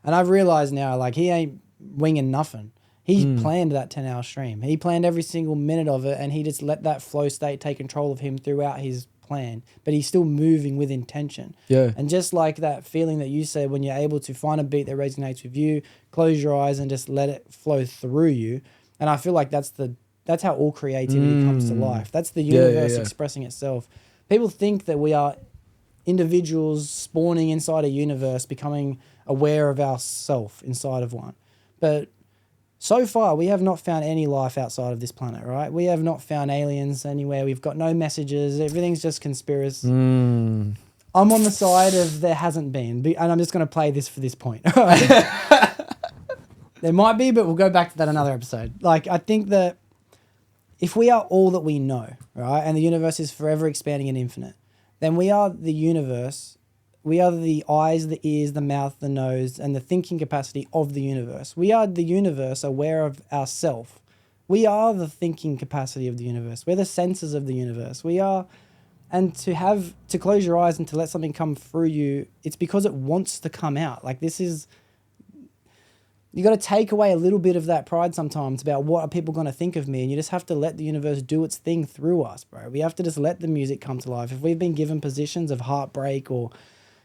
And I've realized now, like, he ain't winging nothing. He planned that 10-hour stream. He planned every single minute of it, and he just let that flow state take control of him throughout his plan, but he's still moving with intention. Yeah. And just like that feeling that you said, when you're able to find a beat that resonates with you, close your eyes and just let it flow through you. And I feel like that's how all creativity comes to life. That's the universe expressing itself. People think that we are individuals spawning inside a universe, becoming aware of ourself inside of one. But so far, we have not found any life outside of this planet, right? We have not found aliens anywhere. We've got no messages. Everything's just conspiracy. I'm on the side of there hasn't been, and I'm just going to play this for this point. There might be, but we'll go back to that another episode. Like, I think that if we are all that we know, right, and the universe is forever expanding and infinite, then we are the universe. We are the eyes, the ears, the mouth, the nose, and the thinking capacity of the universe. We are the universe aware of ourself. We are the thinking capacity of the universe. We're the senses of the universe. We are, and to close your eyes and to let something come through you, it's because it wants to come out. Like, this is, you got to take away a little bit of that pride sometimes about what are people going to think of me, and you just have to let the universe do its thing through us, bro. We have to just let the music come to life. If we've been given positions of heartbreak or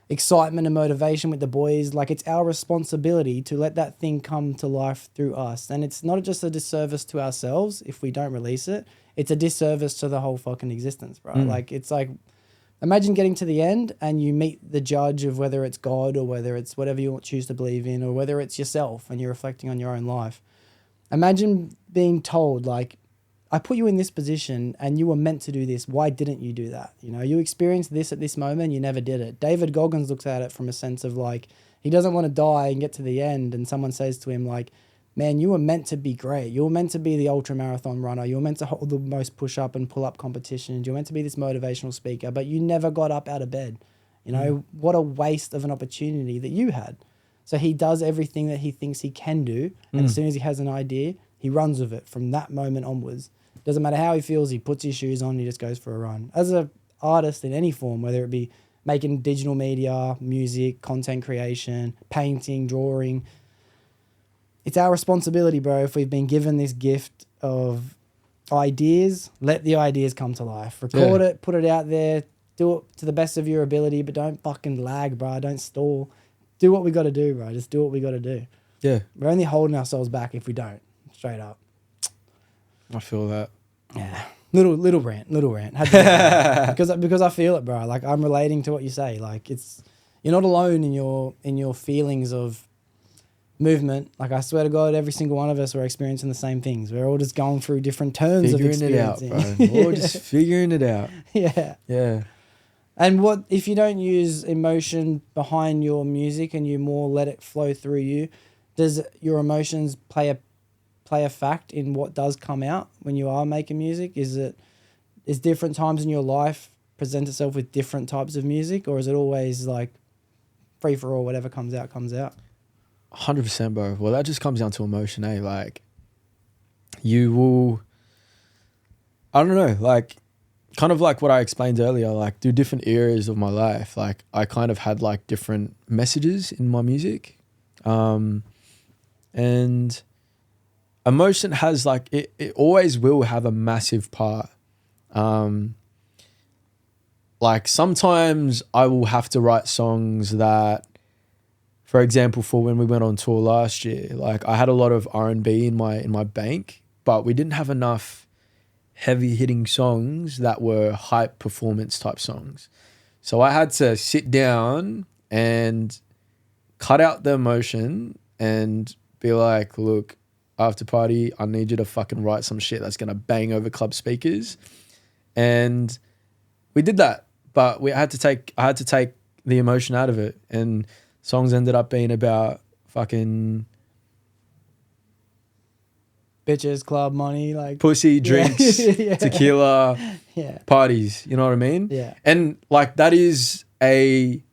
excitement and motivation with the boys, like, it's our responsibility to let that thing come to life through us. And it's not just a disservice to ourselves if we don't release it, it's a disservice to the whole fucking existence, bro. Like, it's like, imagine getting to the end and you meet the judge of whether it's God or whether it's whatever you choose to believe in, or whether it's yourself and you're reflecting on your own life. Imagine being told, like, I put you in this position and you were meant to do this. Why didn't you do that? You know, you experienced this at this moment, you never did it. David Goggins looks at it from a sense of, like, he doesn't want to die and get to the end and someone says to him, like, man, you were meant to be great. You were meant to be the ultra marathon runner. You were meant to hold the most push-up and pull-up competitions. You were meant to be this motivational speaker, but you never got up out of bed. You know, what a waste of an opportunity that you had. So he does everything that he thinks he can do, and as soon as he has an idea, he runs with it from that moment onwards. Doesn't matter how he feels, he puts his shoes on, he just goes for a run. As an artist in any form, whether it be making digital media, music, content creation, painting, drawing. It's our responsibility, bro. If we've been given this gift of ideas, let the ideas come to life. Record it, put it out there, do it to the best of your ability, but don't fucking lag, bro. Don't stall. Do what we got to do, bro. Just do what we got to do. Yeah. We're only holding ourselves back if we don't. Straight up. I feel that. Yeah. Little rant. Had to get that. because I feel it, bro. Like, I'm relating to what you say. Like, you're not alone in your feelings of movement. Like, I swear to God, every single one of us are experiencing the same things. We're all just going through different turns of experiencing. Figuring it out, bro. We're all just figuring it out. Yeah. Yeah. And what if you don't use emotion behind your music and you more let it flow through you? Does your emotions play a fact in what does come out when you are making music? Is different times in your life present itself with different types of music, or is it always like free for all, whatever comes out comes out? 100%, bro. Well, that just comes down to emotion, eh? Like, you will, I don't know, like, kind of like what I explained earlier, like, through different eras of my life, like, I kind of had, like, different messages in my music. And emotion has, like, it always will have a massive part. Like, sometimes I will have to write songs that, for example, for when we went on tour last year, like, I had a lot of R&B in my bank, but we didn't have enough heavy hitting songs that were hype performance type songs. So I had to sit down and cut out the emotion and be like, look, Aftrparty, I need you to fucking write some shit that's going to bang over club speakers. And we did that, but I had to take the emotion out of it. And songs ended up being about fucking Bitches, club, money, like pussy, drinks, Yeah. tequila, Yeah. parties. You know what I mean? Yeah. And like, that is an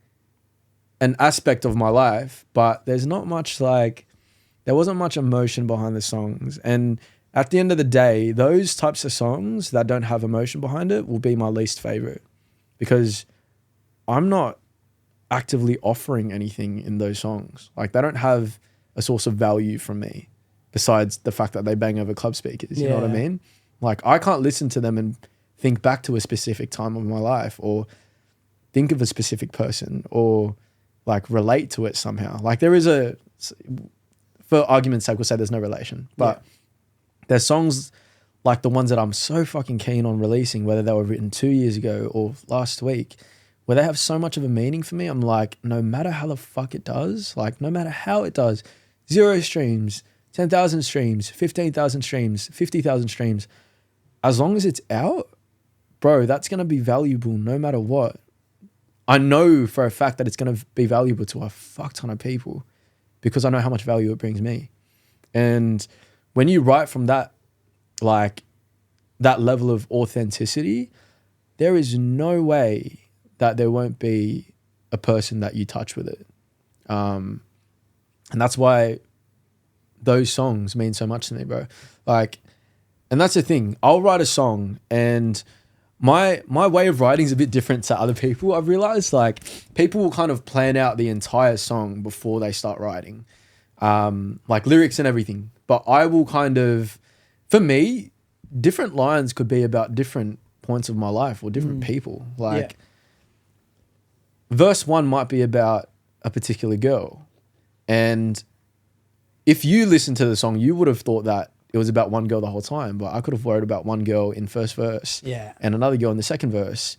aspect of my life, but there wasn't much emotion behind the songs. And at the end of the day, those types of songs that don't have emotion behind it will be my least favorite, because I'm not actively offering anything in those songs. Like, they don't have a source of value from me besides the fact that they bang over club speakers. You know what I mean? Like, I can't listen to them and think back to a specific time of my life or think of a specific person or like relate to it somehow. Like, there is for argument's sake, we'll say there's no relation, but there's songs like the ones that I'm so fucking keen on releasing, whether they were written 2 years ago or last week, where they have so much of a meaning for me. I'm like, no matter how the fuck it does, like, no matter how it does, 0 streams, 10,000 streams, 15,000 streams, 50,000 streams, as long as it's out, bro, that's going to be valuable no matter what. I know for a fact that it's going to be valuable to a fuck ton of people because I know how much value it brings me. And when you write from that, like, that level of authenticity, there is no way that there won't be a person that you touch with it. And that's why those songs mean so much to me, bro. Like, and that's the thing. I'll write a song, and my way of writing is a bit different to other people. I've realized, like, people will kind of plan out the entire song before they start writing, like lyrics and everything. But I will kind of, for me, different lines could be about different points of my life or different people. Like, verse 1 might be about a particular girl, and if you listen to the song, you would have thought that it was about one girl the whole time, but I could have worried about one girl in first verse and another girl in the second verse.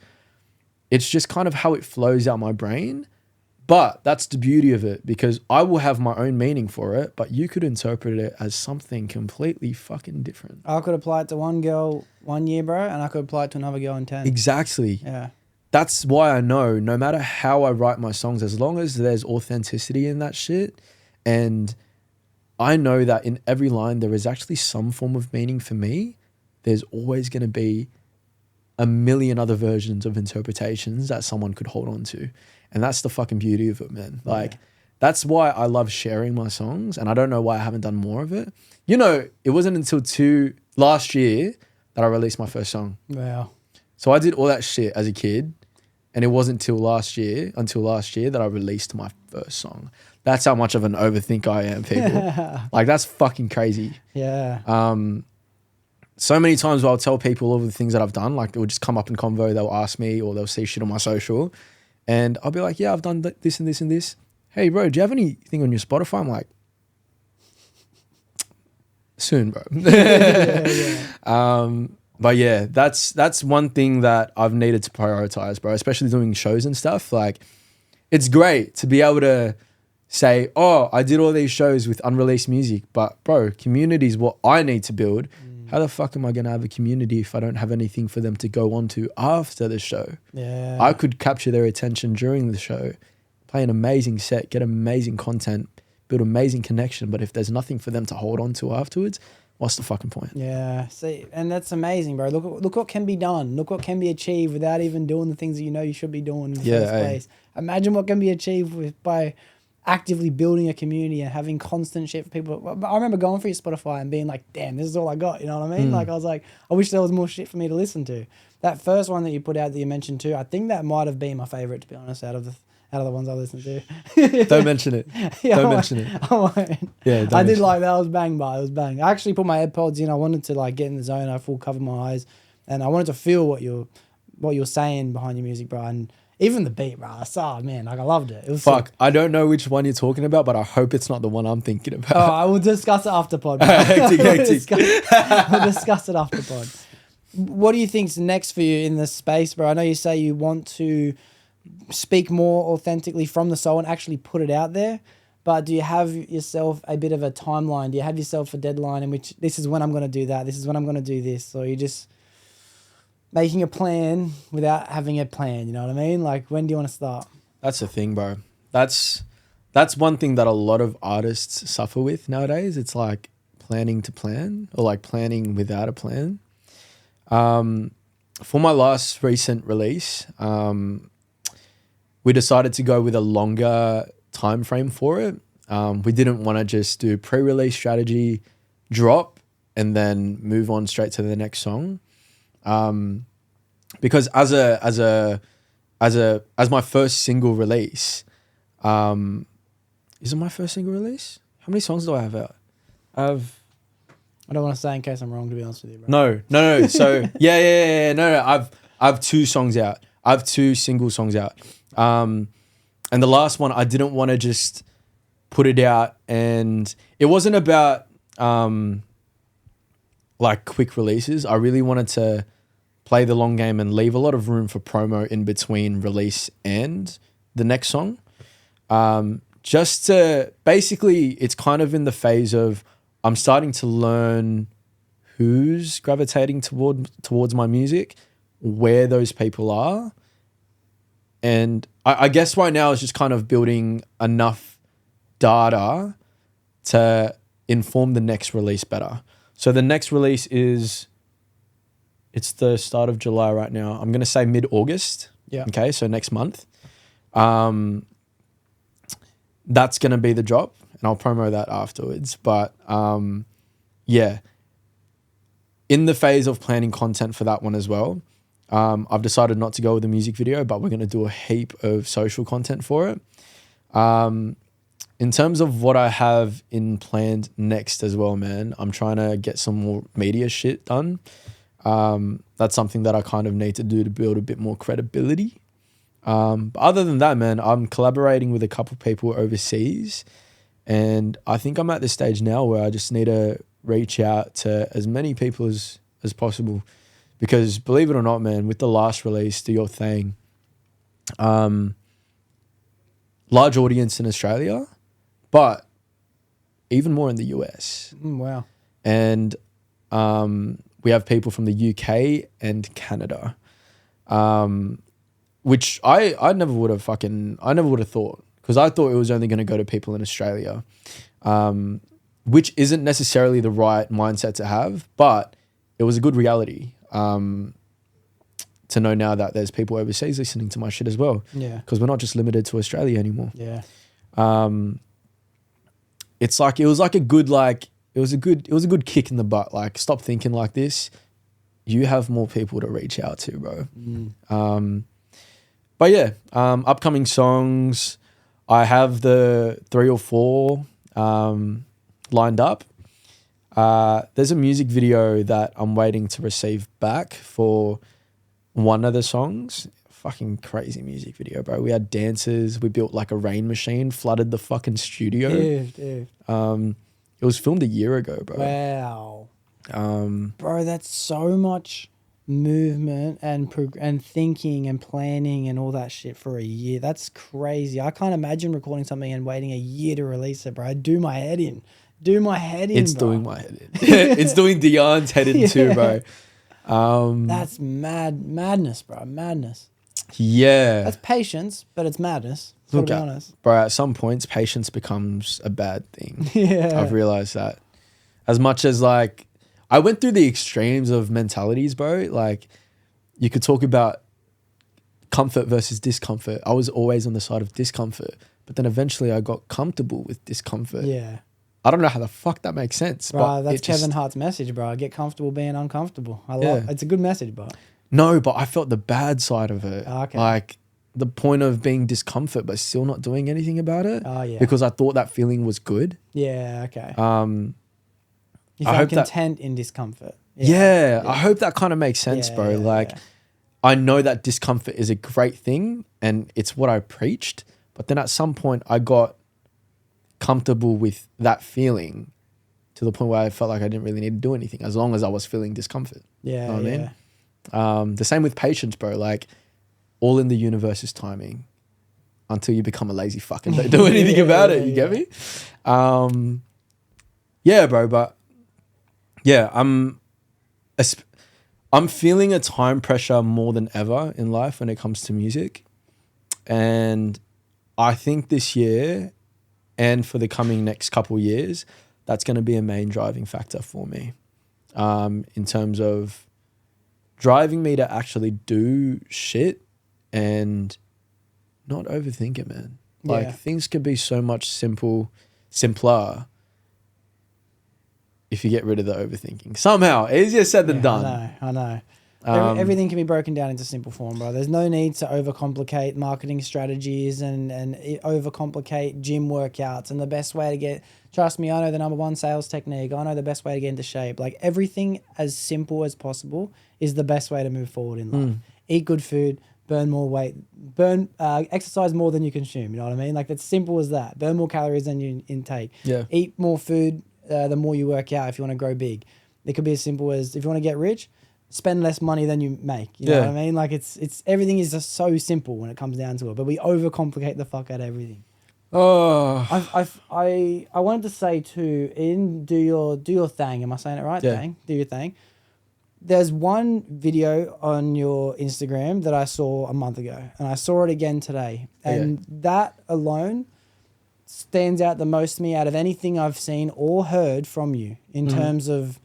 It's just kind of how it flows out my brain. But that's the beauty of it, because I will have my own meaning for it, but you could interpret it as something completely fucking different. I could apply it to one girl 1 year, bro, and I could apply it to another girl in 10. Exactly. Yeah. That's why I know no matter how I write my songs, as long as there's authenticity in that shit, and I know that in every line there is actually some form of meaning for me, there's always going to be a million other versions of interpretations that someone could hold on to. And that's the fucking beauty of it, man. Like, that's why I love sharing my songs, and I don't know why I haven't done more of it. You know, it wasn't until last year that I released my first song. Wow. So I did all that shit as a kid, And it wasn't until last year that I released my first song. That's how much of an overthinker I am, people. Like, that's fucking crazy. Yeah. So many times where I'll tell people all the things that I've done, like it will just come up in convo, they'll ask me or they'll see shit on my social and I'll be like, yeah, I've done this and this and this. Hey bro, do you have anything on your Spotify? I'm like, soon, bro. But yeah, that's one thing that I've needed to prioritize, bro, especially doing shows and stuff. Like, it's great to be able to say, oh, I did all these shows with unreleased music, but bro, community is what I need to build. How the fuck am I going to have a community if I don't have anything for them to go on to after the show? Yeah. I could capture their attention during the show, play an amazing set, get amazing content, build amazing connection. But if there's nothing for them to hold on to afterwards, what's the fucking point? Yeah. See, and that's amazing, bro. Look what can be done. Look what can be achieved without even doing the things that you know you should be doing in the first place. Imagine what can be achieved by actively building a community and having constant shit for people. I remember going through your Spotify and being like, damn, this is all I got. You know what I mean? Like, I was like, I wish there was more shit for me to listen to. That first one that you put out that you mentioned too, I think that might have been my favorite, to be honest, out of the ones I listened to. Don't mention it. Yeah, don't mention it. I won't. Yeah, I did like that. It was bang, but it was bang. I actually put my AirPods in. I wanted to like get in the zone. I full covered my eyes, and I wanted to feel what you're saying behind your music, bro. And even the beat, bro. Man, like I loved it. It was Fuck, sick. I don't know which one you're talking about, but I hope it's not the one I'm thinking about. Oh, I will discuss it after pod. Bro. Hectic. We'll discuss it after pod. What do you think's next for you in this space, bro? I know you say you want to speak more authentically from the soul and actually put it out there, but do you have yourself a bit of a timeline? Do you have yourself a deadline in which this is when I'm going to do that, this is when I'm going to do this, or you just making a plan without having a plan? You know what I mean? Like, when do you want to start? That's the thing, bro. That's one thing that a lot of artists suffer with nowadays. It's like planning to plan, or like planning without a plan. For my last recent release, we decided to go with a longer time frame for it. We didn't want to just do pre-release strategy, drop, and then move on straight to the next song. Because as my first single release, is it my first single release? How many songs do I have out? I don't want to say in case I'm wrong, to be honest with you, bro. No. So yeah. No. I've 2 songs out. I have 2 single songs out. And the last one, I didn't want to just put it out, and it wasn't about like quick releases. I really wanted to play the long game and leave a lot of room for promo in between release and the next song. Just to basically, it's kind of in the phase of I'm starting to learn who's gravitating towards my music, where those people are. And I guess right now it's just kind of building enough data to inform the next release better. So the next release it's the start of July right now. I'm going to say mid-August. Yeah. Okay, so next month. That's going to be the drop, and I'll promo that afterwards. But yeah, in the phase of planning content for that one as well. I've decided not to go with a music video, but we're going to do a heap of social content for it. In terms of what I have in planned next as well, man, I'm trying to get some more media shit done. That's something that I kind of need to do to build a bit more credibility. But other than that, man, I'm collaborating with a couple people overseas, and I think I'm at this stage now where I just need to reach out to as many people as possible. Because believe it or not, man, with the last release, Do Your Thing, large audience in Australia, but even more in the US. Wow. And we have people from the UK and Canada, which I never would have thought, because I thought it was only going to go to people in Australia, which isn't necessarily the right mindset to have, but it was a good reality. To know now that there's people overseas listening to my shit as well. Yeah. Because we're not just limited to Australia anymore. Yeah. It's like, it was a good kick in the butt. Like, stop thinking like this. You have more people to reach out to, bro. But yeah, upcoming songs. I have the 3 or 4 lined up. There's a music video that I'm waiting to receive back for one of the songs. Fucking crazy music video, bro. We had dancers. We built like a rain machine, flooded the fucking studio. Dude. It was filmed a year ago, bro. Wow. Bro, that's so much movement and thinking and planning and all that shit for a year. That's crazy. I can't imagine recording something and waiting a year to release it, bro. I'd do my head in. It's bro. doing my head in. It's doing Dion's head in too, bro. That's madness, bro. Madness. Yeah. That's patience, but it's madness. To be honest. Bro, at some points, patience becomes a bad thing. Yeah. I've realized that. As much as like, I went through the extremes of mentalities, bro. Like, you could talk about comfort versus discomfort. I was always on the side of discomfort, but then eventually I got comfortable with discomfort. Yeah. I don't know how the fuck that makes sense. Bro, but that's Kevin Hart's message, bro. Get comfortable being uncomfortable. It's a good message, bro. No, but I felt the bad side of it. Okay. Like the point of being discomfort, but still not doing anything about it. Oh, yeah. Because I thought that feeling was good. Yeah, okay. You I felt hope content in discomfort. Yeah, I hope that kind of makes sense, Yeah, bro. yeah, Like, yeah. I know that discomfort is a great thing and it's what I preached. But then at some point I got comfortable with that feeling to the point where I felt like I didn't really need to do anything as long as I was feeling discomfort. Yeah, You know what yeah. I mean? The same with patience, bro. Like, all in the universe is timing until you become a lazy fuck and don't do anything about it. You get me? Yeah, bro. But yeah, I'm feeling a time pressure more than ever in life when it comes to music. And I think this year and for the coming next couple of years, that's going to be a main driving factor for me in terms of driving me to actually do shit and not overthink it, man. Like, Yeah. things could be so much simpler if you get rid of the overthinking. Somehow, easier said than done. I know. Everything can be broken down into simple form, bro. There's no need to overcomplicate marketing strategies and overcomplicate gym workouts. And the best way to get, trust me, I know the number one sales technique. I know the best way to get into shape. Like, everything as simple as possible is the best way to move forward in life. Eat good food, burn more weight, exercise more than you consume. You know what I mean? Like, it's simple as that. Burn more calories than you intake. Yeah. Eat more food the more you work out if you want to grow big. It could be as simple as, if you want to get rich, spend less money than you make. You know what I mean? Like, it's everything is just so simple when it comes down to it, but we overcomplicate the fuck out of everything. Oh, I wanted to say too, do your thing. Am I saying it right? Yeah. Thing. Do your thing. There's one video on your Instagram that I saw a month ago, and I saw it again today, and that alone stands out the most to me out of anything I've seen or heard from you in terms of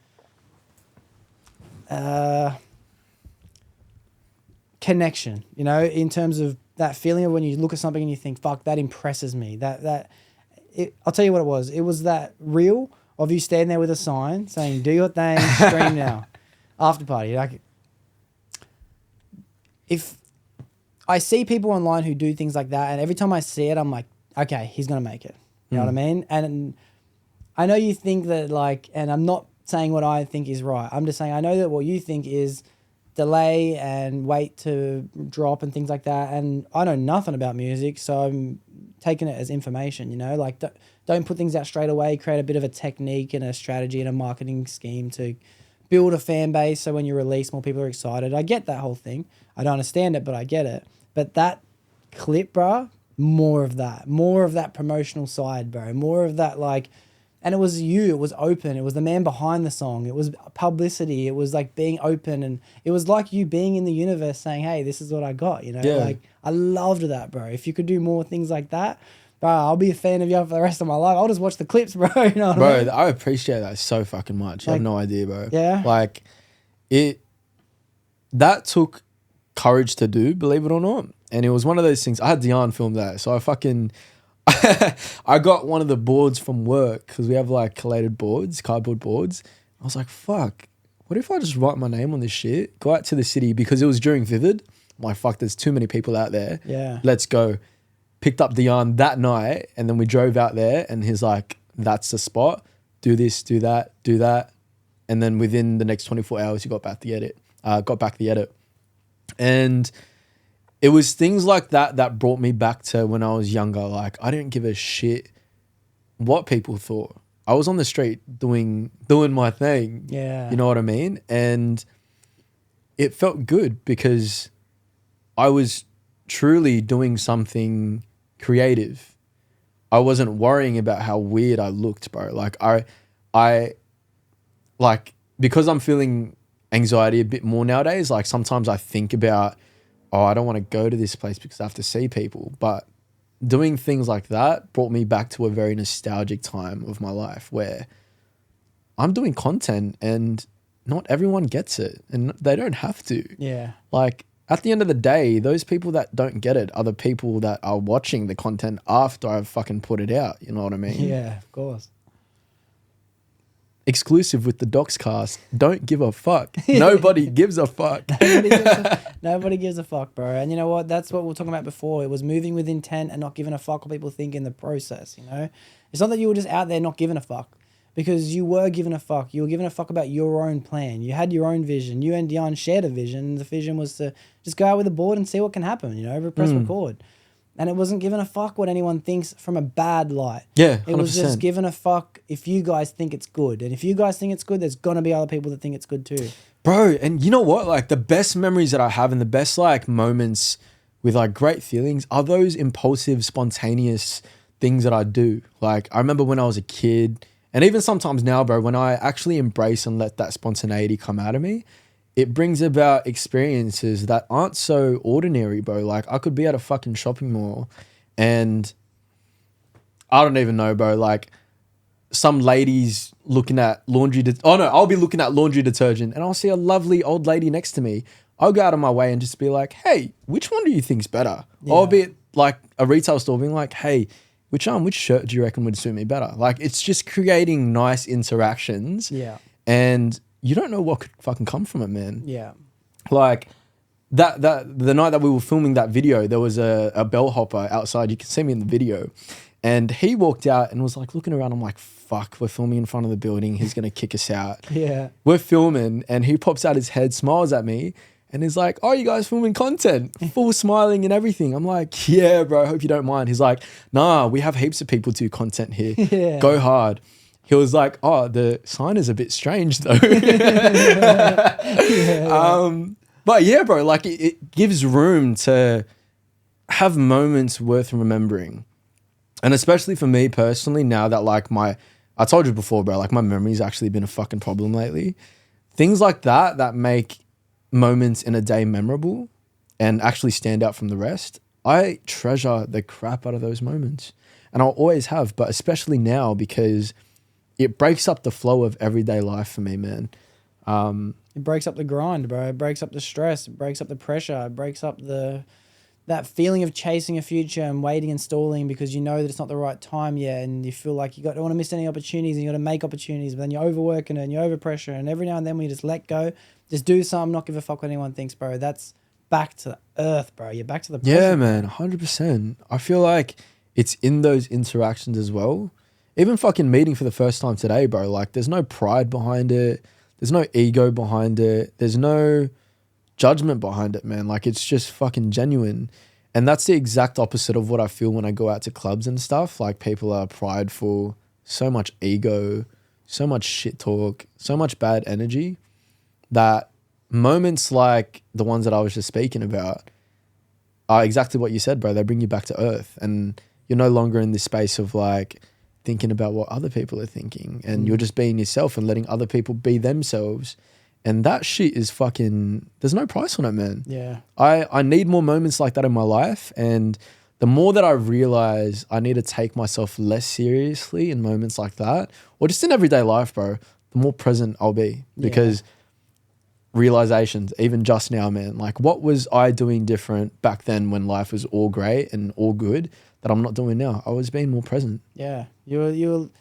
connection, you know, in terms of that feeling of when you look at something and you think, fuck, that impresses me. I'll tell you what it was. It was that reel of you standing there with a sign saying, do your thing, stream now. Afterparty. Like, if I see people online who do things like that, and every time I see it, I'm like, okay, he's going to make it. You know what I mean? And I know you think that, like, and I'm not saying what I think is right. I'm just saying I know that what you think is delay and wait to drop and things like that. And I know nothing about music, so I'm taking it as information, you know? Like, don't put things out straight away. Create a bit of a technique and a strategy and a marketing scheme to build a fan base so when you release, more people are excited. I get that whole thing. I don't understand it, but I get it. But that clip, bro, more of that promotional side, bro. More of that, like, and it was you, it was open. It was the man behind the song. It was publicity. It was like being open, and it was like you being in the universe saying, hey, this is what I got, you know? Yeah. Like, I loved that, bro. If you could do more things like that, bro, I'll be a fan of you for the rest of my life. I'll just watch the clips, bro. You know what I mean? I appreciate that so fucking much. You have no idea, bro. Yeah. Like, that took courage to do, believe it or not. And it was one of those things. I had Dion film that, so I got one of the boards from work because we have like collated boards, cardboard boards. I was like, fuck, what if I just write my name on this shit, go out to the city, because it was during Vivid. I'm like, fuck, there's too many people out there. Yeah. Let's go. Picked up Dion that night, and then we drove out there, and he's like, that's the spot. Do this, do that, do that. And then within the next 24 hours, he got back the edit. And it was things like that that brought me back to when I was younger. Like, I didn't give a shit what people thought. I was on the street doing my thing. Yeah. You know what I mean? And it felt good because I was truly doing something creative. I wasn't worrying about how weird I looked, bro. Like I like, because I'm feeling anxiety a bit more nowadays, like sometimes I think about, oh, I don't want to go to this place because I have to see people. But doing things like that brought me back to a very nostalgic time of my life where I'm doing content and not everyone gets it and they don't have to. Yeah. Like, at the end of the day, those people that don't get it are the people that are watching the content after I've fucking put it out. You know what I mean? Yeah, of course. Exclusive with the Doxcast. Don't give a fuck. Nobody gives a fuck. Nobody gives a fuck, bro. And you know what? That's what we were talking about before. It was moving with intent and not giving a fuck what people think in the process, you know? It's not that you were just out there not giving a fuck, because you were giving a fuck. You were giving a fuck about your own plan. You had your own vision. You and Dion shared a vision. And the vision was to just go out with a board and see what can happen, you know, press record. And it wasn't giving a fuck what anyone thinks from a bad light. Yeah, 100%. It was just giving a fuck if you guys think it's good. And if you guys think it's good, there's going to be other people that think it's good too. Bro, and you know what? Like, the best memories that I have and the best, like, moments with, like, great feelings are those impulsive, spontaneous things that I do. Like, I remember when I was a kid, and even sometimes now, bro, when I actually embrace and let that spontaneity come out of me, it brings about experiences that aren't so ordinary, bro. Like, I could be at a fucking shopping mall and I don't even know, bro. Like, some ladies looking at I'll be looking at laundry detergent and I'll see a lovely old lady next to me. I'll go out of my way and just be like, hey, which one do you think's better? Yeah. Or I'll be at, like, a retail store being like, hey, which shirt do you reckon would suit me better? Like, it's just creating nice interactions. Yeah. And you don't know what could fucking come from it, man. Yeah. Like, the night that we were filming that video, there was a bellhopper outside. You can see me in the video. And he walked out and was like looking around. I'm like, fuck, we're filming in front of the building. He's going to kick us out. Yeah. We're filming and he pops out his head, smiles at me and he's like, oh, you guys filming content? Full smiling and everything. I'm like, yeah, bro, I hope you don't mind. He's like, nah, we have heaps of people do content here. Yeah. Go hard. He was like, oh, the sign is a bit strange though. But yeah, bro, like it gives room to have moments worth remembering. And especially for me personally, now that like I told you before, bro, like my memory's actually been a fucking problem lately. Things like that make moments in a day memorable and actually stand out from the rest. I treasure the crap out of those moments. And I'll always have, but especially now because it breaks up the flow of everyday life for me, man. It breaks up the grind, bro. It breaks up the stress. It breaks up the pressure. It breaks up that feeling of chasing a future and waiting and stalling because you know that it's not the right time yet, and you feel like don't want to miss any opportunities and you got to make opportunities, but then you're overworking it and you're over pressure, and every now and then when you just let go, just do something, not give a fuck what anyone thinks, bro. That's back to earth, bro. You're back to the present. Yeah, man, 100%. I feel like it's in those interactions as well. Even fucking meeting for the first time today, bro, like there's no pride behind it. There's no ego behind it. There's no judgment behind it, man. Like it's just fucking genuine. And that's the exact opposite of what I feel when I go out to clubs and stuff. Like people are prideful, so much ego, so much shit talk, so much bad energy that moments like the ones that I was just speaking about are exactly what you said, bro. They bring you back to earth and you're no longer in this space of like thinking about what other people are thinking, and you're just being yourself and letting other people be themselves. And that shit is fucking, there's no price on it, man. Yeah. I need more moments like that in my life. And the more that I realize I need to take myself less seriously in moments like that, or just in everyday life, bro, the more present I'll be. Because realizations, even just now, man, like what was I doing different back then when life was all great and all good that I'm not doing now? I was being more present. Yeah. You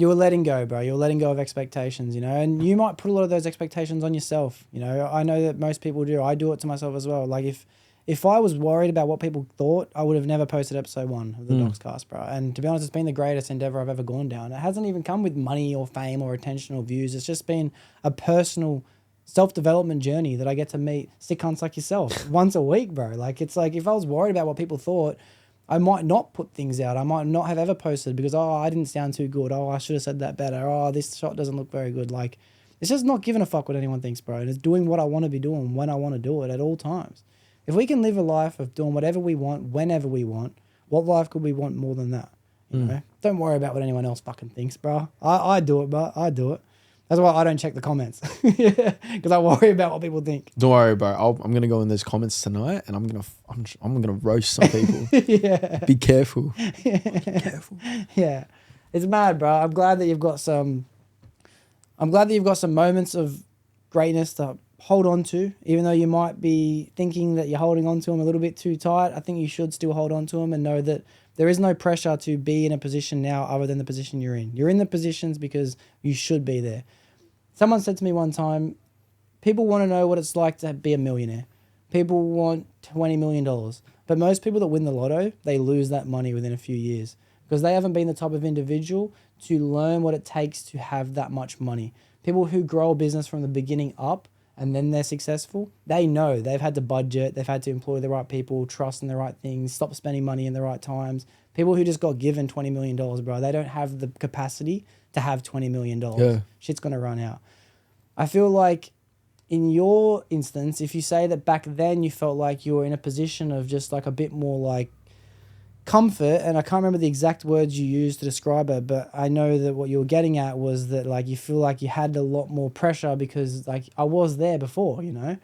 were letting go, bro. You were letting go of expectations, you know, and you might put a lot of those expectations on yourself. You know, I know that most people do. I do it to myself as well. Like if if I was worried about what people thought, I would have never posted episode 1 of the Doxcast, bro. And to be honest, it's been the greatest endeavor I've ever gone down. It hasn't even come with money or fame or attention or views. It's just been a personal self-development journey that I get to meet sick cunts like yourself once a week, bro. Like, it's like, if I was worried about what people thought, I might not put things out. I might not have ever posted because, I didn't sound too good. I should have said that better. This shot doesn't look very good. Like, it's just not giving a fuck what anyone thinks, bro. And it's doing what I want to be doing when I want to do it at all times. If we can live a life of doing whatever we want, whenever we want, what life could we want more than that? You know? Don't worry about what anyone else fucking thinks, bro. I do it, bro. I do it. That's why I don't check the comments. Because I worry about what people think. Don't worry, bro. I'm gonna go in those comments tonight, and I'm gonna roast some people. Yeah. Be careful. Be careful. Yeah. It's mad, bro. I'm glad that you've got some moments of greatness to hold on to, even though you might be thinking that you're holding on to them a little bit too tight. I think you should still hold on to them and know that there is no pressure to be in a position now other than the position you're in. You're in the positions because you should be there. Someone said to me one time, people want to know what it's like to be a millionaire. People want $20 million. But most people that win the lotto, they lose that money within a few years because they haven't been the type of individual to learn what it takes to have that much money. People who grow a business from the beginning up and then they're successful, they know they've had to budget, they've had to employ the right people, trust in the right things, stop spending money in the right times. People who just got given $20 million, bro, they don't have the capacity to have $20 million. Yeah. Shit's going to run out. I feel like in your instance, if you say that back then you felt like you were in a position of just like a bit more like comfort, and I can't remember the exact words you used to describe it, but I know that what you were getting at was that like you feel like you had a lot more pressure because like I was there before, you know.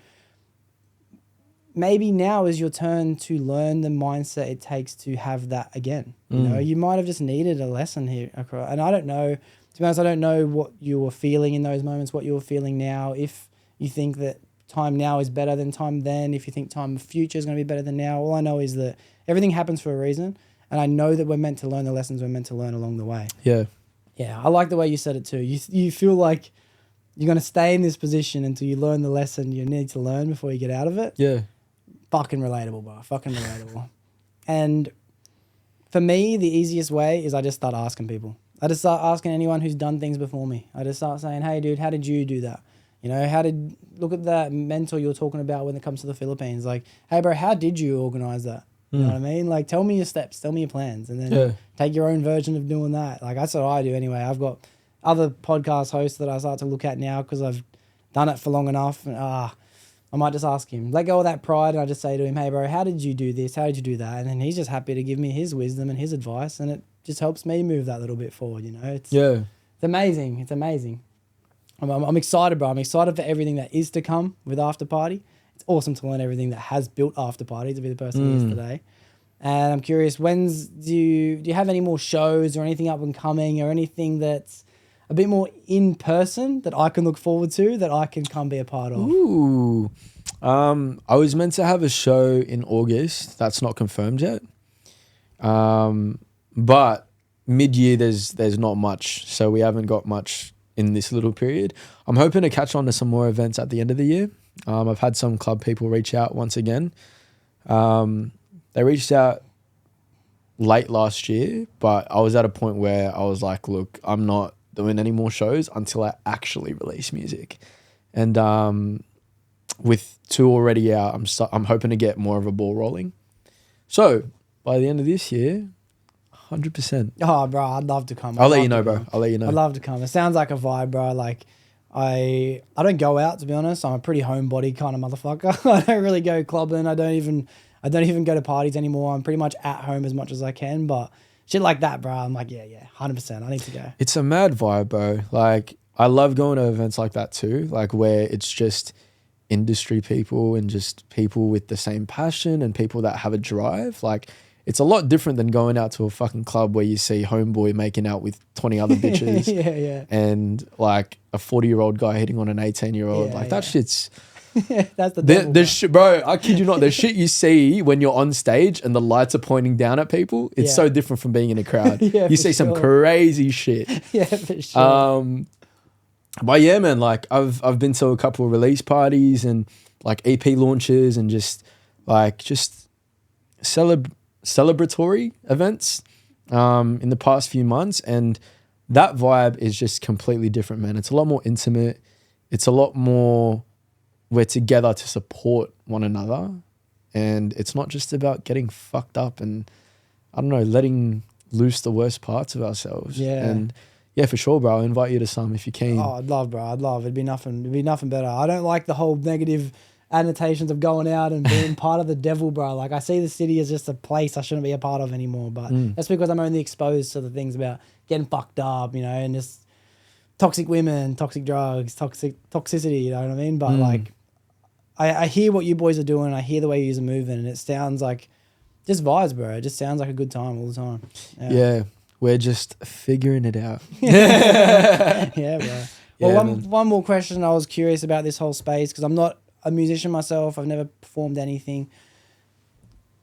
Maybe now is your turn to learn the mindset it takes to have that again. You know, you might have just needed a lesson here. And I don't know, to be honest, I don't know what you were feeling in those moments, what you're feeling now. If you think that time now is better than time then, if you think time future is going to be better than now, all I know is that everything happens for a reason. And I know that we're meant to learn the lessons we're meant to learn along the way. Yeah. Yeah, I like the way you said it too. You feel like you're going to stay in this position until you learn the lesson you need to learn before you get out of it. Yeah. Fucking relatable, bro. Fucking relatable. And for me, the easiest way is I just start asking people. I just start asking anyone who's done things before me. I just start saying, hey, dude, how did you do that? You know, look at that mentor you're talking about when it comes to the Philippines. Like, hey, bro, how did you organize that? You know what I mean? Like, tell me your steps, tell me your plans, and then take your own version of doing that. Like, that's what I do anyway. I've got other podcast hosts that I start to look at now because I've done it for long enough. And I might just ask him, let go of that pride, and I just say to him, hey, bro, how did you do this? How did you do that? And then he's just happy to give me his wisdom and his advice, and it just helps me move that little bit forward, you know? It's amazing. It's amazing. I'm excited, bro. I'm excited for everything that is to come with Afterparty. It's awesome to learn everything that has built Afterparty to be the person he is today. And I'm curious, do you have any more shows or anything up and coming or anything that's a bit more in person that I can look forward to, that I can come be a part of? Ooh. I was meant to have a show in August. That's not confirmed yet. But mid-year, there's not much. So we haven't got much in this little period. I'm hoping to catch on to some more events at the end of the year. I've had some club people reach out once again. They reached out late last year, but I was at a point where I was like, look, I'm not doing any more shows until I actually release music. And with 2 already out, I'm hoping to get more of a ball rolling. So by the end of this year, 100%. Oh, bro, I'd love to come. I'll let you know, bro. I'll let you know. I'd love to come. It sounds like a vibe, bro. Like, I don't go out, to be honest. I'm a pretty homebody kind of motherfucker. I don't really go clubbing. I don't even go to parties anymore. I'm pretty much at home as much as I can. But shit like that, bro, I'm like, yeah, 100%. I need to go. It's a mad vibe, bro. Like, I love going to events like that too. Like, where it's just industry people and just people with the same passion and people that have a drive. Like, it's a lot different than going out to a fucking club where you see homeboy making out with 20 other bitches. yeah. And like a 40-year-old guy hitting on an 18-year-old. Yeah, that shit's... That's the devil, there's shit, bro, I kid you not. There's shit you see when you're on stage and the lights are pointing down at people. It's so different from being in a crowd. You see some crazy shit. Yeah, for sure. But yeah, man, like I've been to a couple of release parties and like EP launches and just like just celebratory events in the past few months, and that vibe is just completely different, man. It's a lot more intimate. It's a lot more, we're together to support one another, and it's not just about getting fucked up and, I don't know, letting loose the worst parts of ourselves. Yeah. And yeah, for sure, bro. I'll invite you to some if you can. Oh, I'd love, bro. I'd love. It'd be nothing better. I don't like the whole negative annotations of going out and being part of the devil, bro. Like, I see the city as just a place I shouldn't be a part of anymore. But that's because I'm only exposed to the things about getting fucked up, you know, and just toxic women, toxic drugs, toxicity, you know what I mean? But like, I hear what you boys are doing. I hear the way you are moving, and it sounds like just vibes, bro. It just sounds like a good time all the time. Yeah. We're just figuring it out. Yeah, bro. Well, Yeah, one more question. I was curious about this whole space because I'm not a musician myself. I've never performed anything.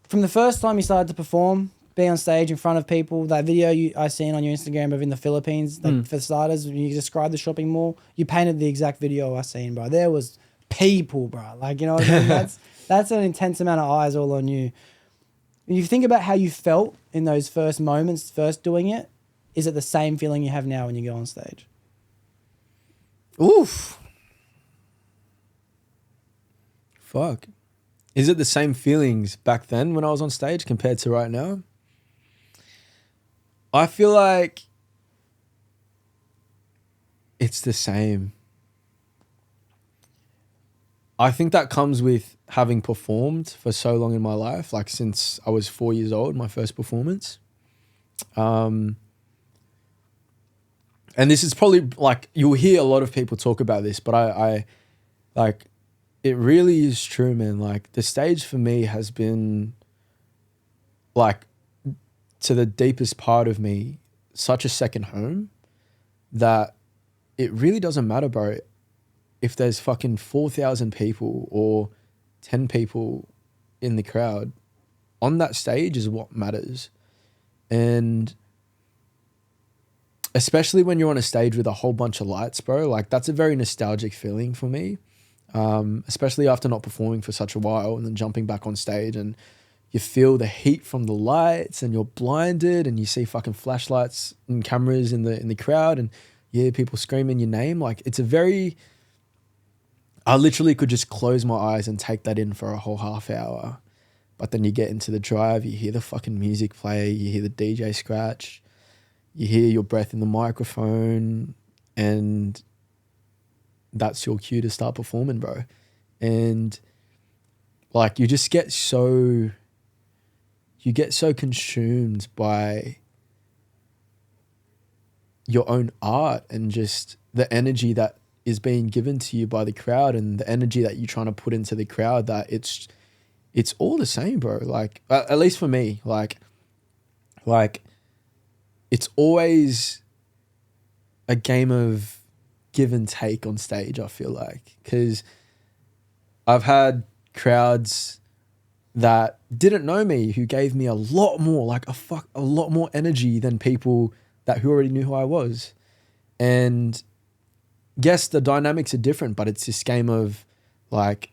From the first time you started to perform, be on stage in front of people, that video I seen on your Instagram of in the Philippines, like for starters, when you described the shopping mall, you painted the exact video I seen, bro. There was people, bro. Like, you know what I mean? That's an intense amount of eyes all on you. When you think about how you felt in those first moments, first doing it, is it the same feeling you have now when you go on stage? Oof. Fuck. Is it the same feelings back then when I was on stage compared to right now? I feel like it's the same. I think that comes with having performed for so long in my life, like since I was 4 years old, my first performance. And this is probably like, you'll hear a lot of people talk about this, but I like, it really is true, man. Like, the stage for me has been like, to the deepest part of me, such a second home that it really doesn't matter, bro. If there's fucking 4,000 people or 10 people in the crowd, on that stage is what matters. And especially when you're on a stage with a whole bunch of lights, bro, like that's a very nostalgic feeling for me. Especially after not performing for such a while and then jumping back on stage and you feel the heat from the lights and you're blinded and you see fucking flashlights and cameras in the crowd and you hear people screaming your name. Like, it's a very... I literally could just close my eyes and take that in for a whole half hour. But then you get into the drive, you hear the fucking music play, you hear the DJ scratch, you hear your breath in the microphone, and that's your cue to start performing, bro. And like, you get so consumed by your own art and just the energy that is being given to you by the crowd and the energy that you're trying to put into the crowd, that it's all the same, bro. Like, at least for me, like it's always a game of give and take on stage, I feel like, because I've had crowds that didn't know me who gave me a lot more, like a lot more energy than people who already knew who I was. And yes, the dynamics are different, but it's this game of like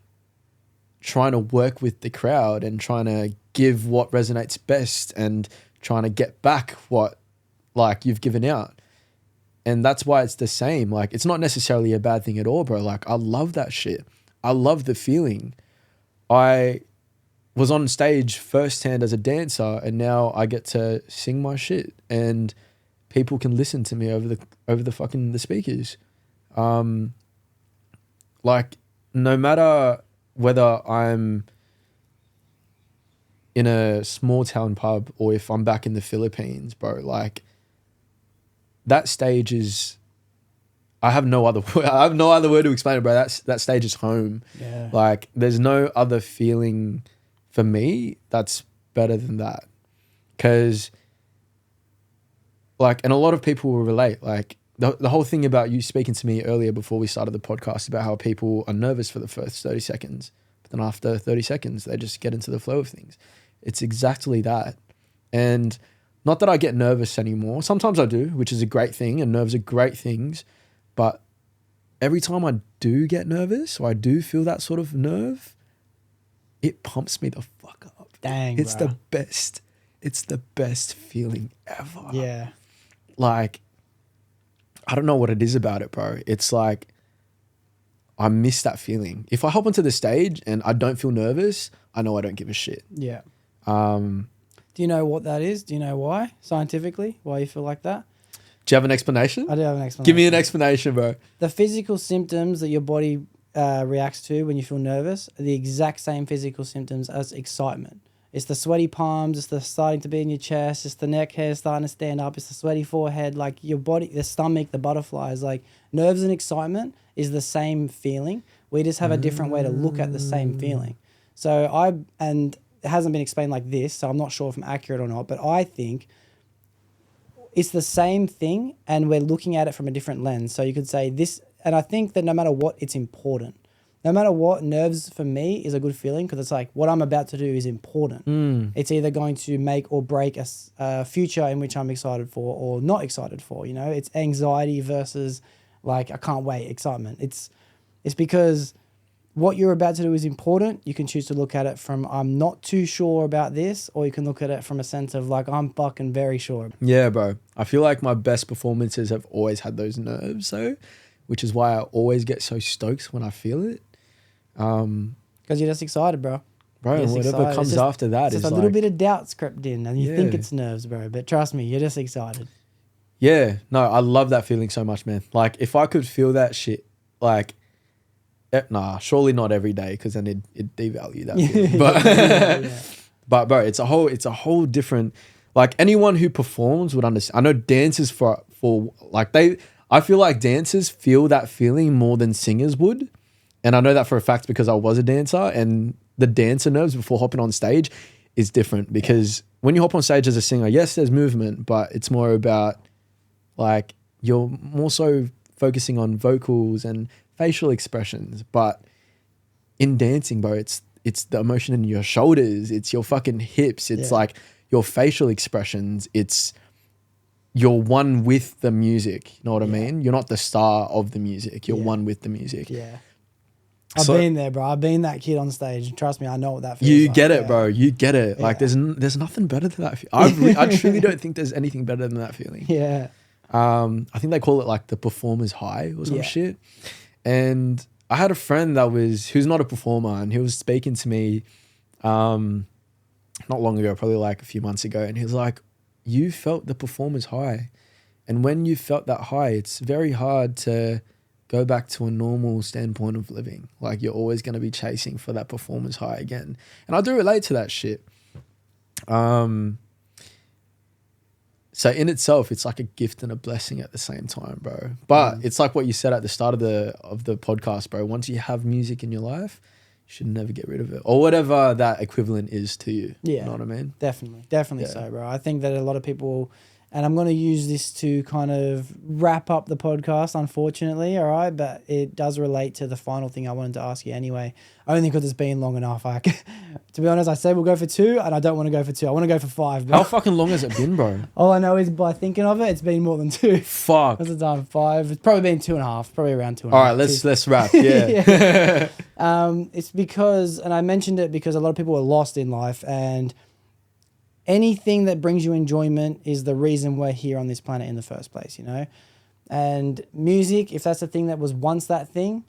trying to work with the crowd and trying to give what resonates best and trying to get back what like you've given out. And that's why it's the same. Like, it's not necessarily a bad thing at all, bro. Like, I love that shit. I love the feeling. I was on stage firsthand as a dancer, and now I get to sing my shit and people can listen to me over the fucking the speakers. Like, no matter whether I'm in a small town pub or if I'm back in the Philippines, bro, like, that stage is, I have no other word to explain it, bro. That stage is home. Yeah. Like, there's no other feeling for me that's better than that. Cause like, and a lot of people will relate, like the whole thing about you speaking to me earlier before we started the podcast about how people are nervous for the first 30 seconds, but then after 30 seconds, they just get into the flow of things. It's exactly that. And not that I get nervous anymore. Sometimes I do, which is a great thing, and nerves are great things. But every time I do get nervous or I do feel that sort of nerve, it pumps me the fuck up. Dang, It's bro. the best. It's the best feeling ever. Yeah. Like, I don't know what it is about it, bro. It's like, I miss that feeling. If I hop onto the stage and I don't feel nervous, I know I don't give a shit. Yeah. Do you know what that is? Do you know why? Scientifically, why you feel like that? Do you have an explanation? I do have an explanation. Give me an explanation, bro. The physical symptoms that your body reacts to when you feel nervous are the exact same physical symptoms as excitement. It's the sweaty palms, it's the starting to be in your chest, it's the neck hair starting to stand up, it's the sweaty forehead, like your body, the stomach, the butterflies, like nerves and excitement is the same feeling. We just have a different way to look at the same feeling. So and it hasn't been explained like this, so I'm not sure if I'm accurate or not, but I think it's the same thing and we're looking at it from a different lens. So you could say this, and I think that no matter what, it's important. No matter what, nerves for me is a good feeling because it's like what I'm about to do is important. It's either going to make or break a future in which I'm excited for or not excited for. You know, it's anxiety versus like I can't wait, excitement. It's because what you're about to do is important. You can choose to look at it from I'm not too sure about this, or you can look at it from a sense of like I'm fucking very sure. Yeah, bro. I feel like my best performances have always had those nerves, though, which is why I always get so stoked when I feel it. Because you're just excited, bro. Bro, You're just whatever excited. comes It's just- after that it's is just a like, little bit of doubt's crept in, and you think Yeah. it's nerves, bro. But trust me, you're just excited. yeah, no, I love that feeling so much, man. Like if I could feel that shit, like, nah, surely not every day because then it'd devalue that feeling. But, Yeah. but bro, it's a whole different, like anyone who performs would understand. I know dancers for like I feel like dancers feel that feeling more than singers would. And I know that for a fact because I was a dancer, and the dancer nerves before hopping on stage is different because when you hop on stage as a singer, yes, there's movement, but it's more about like you're more so focusing on vocals and facial expressions. But in dancing, bro, it's the emotion in your shoulders, it's your fucking hips, it's like your facial expressions, you're one with the music. You know what I mean? You're not the star of the music. You're one with the music. Yeah. I've So- been there, bro. I've been that kid on stage. Trust me, I know what that feels You like. get it, Yeah. bro. You get it. Like Yeah. there's nothing better than that. I truly don't think there's anything better than that feeling. Yeah. I think they call it like the performer's high or some Yeah. shit. And I had a friend who's not a performer, and he was speaking to me not long ago, probably like a few months ago, and he was like, you felt the performer's high. And when you felt that high, it's very hard to go back to a normal standpoint of living. Like you're always going to be chasing for that performer's high again. And I do relate to that shit. So in itself, it's like a gift and a blessing at the same time, bro. But it's like what you said at the start of the podcast, bro. Once you have music in your life, you should never get rid of it, or whatever that equivalent is to you. Yeah. You know what I mean? Definitely Yeah. so, bro. I think that a lot of people, and I'm going to use this to kind of wrap up the podcast, unfortunately, all right? But it does relate to the final thing I wanted to ask you anyway, only because it's been long enough. To be honest, I said we'll go for 2, and I don't want to go for 2. I want to go for 5. How But fucking long has it been, bro? all I know is by thinking of it, it's been more than 2. Fuck. What's the time? 5? It's probably been 2.5, probably around 2.5. All right, let's wrap. Yeah. It's because, and I mentioned it because a lot of people are lost in life, and anything that brings you enjoyment is the reason we're here on this planet in the first place, you know? And music, if that's the thing that was once that thing,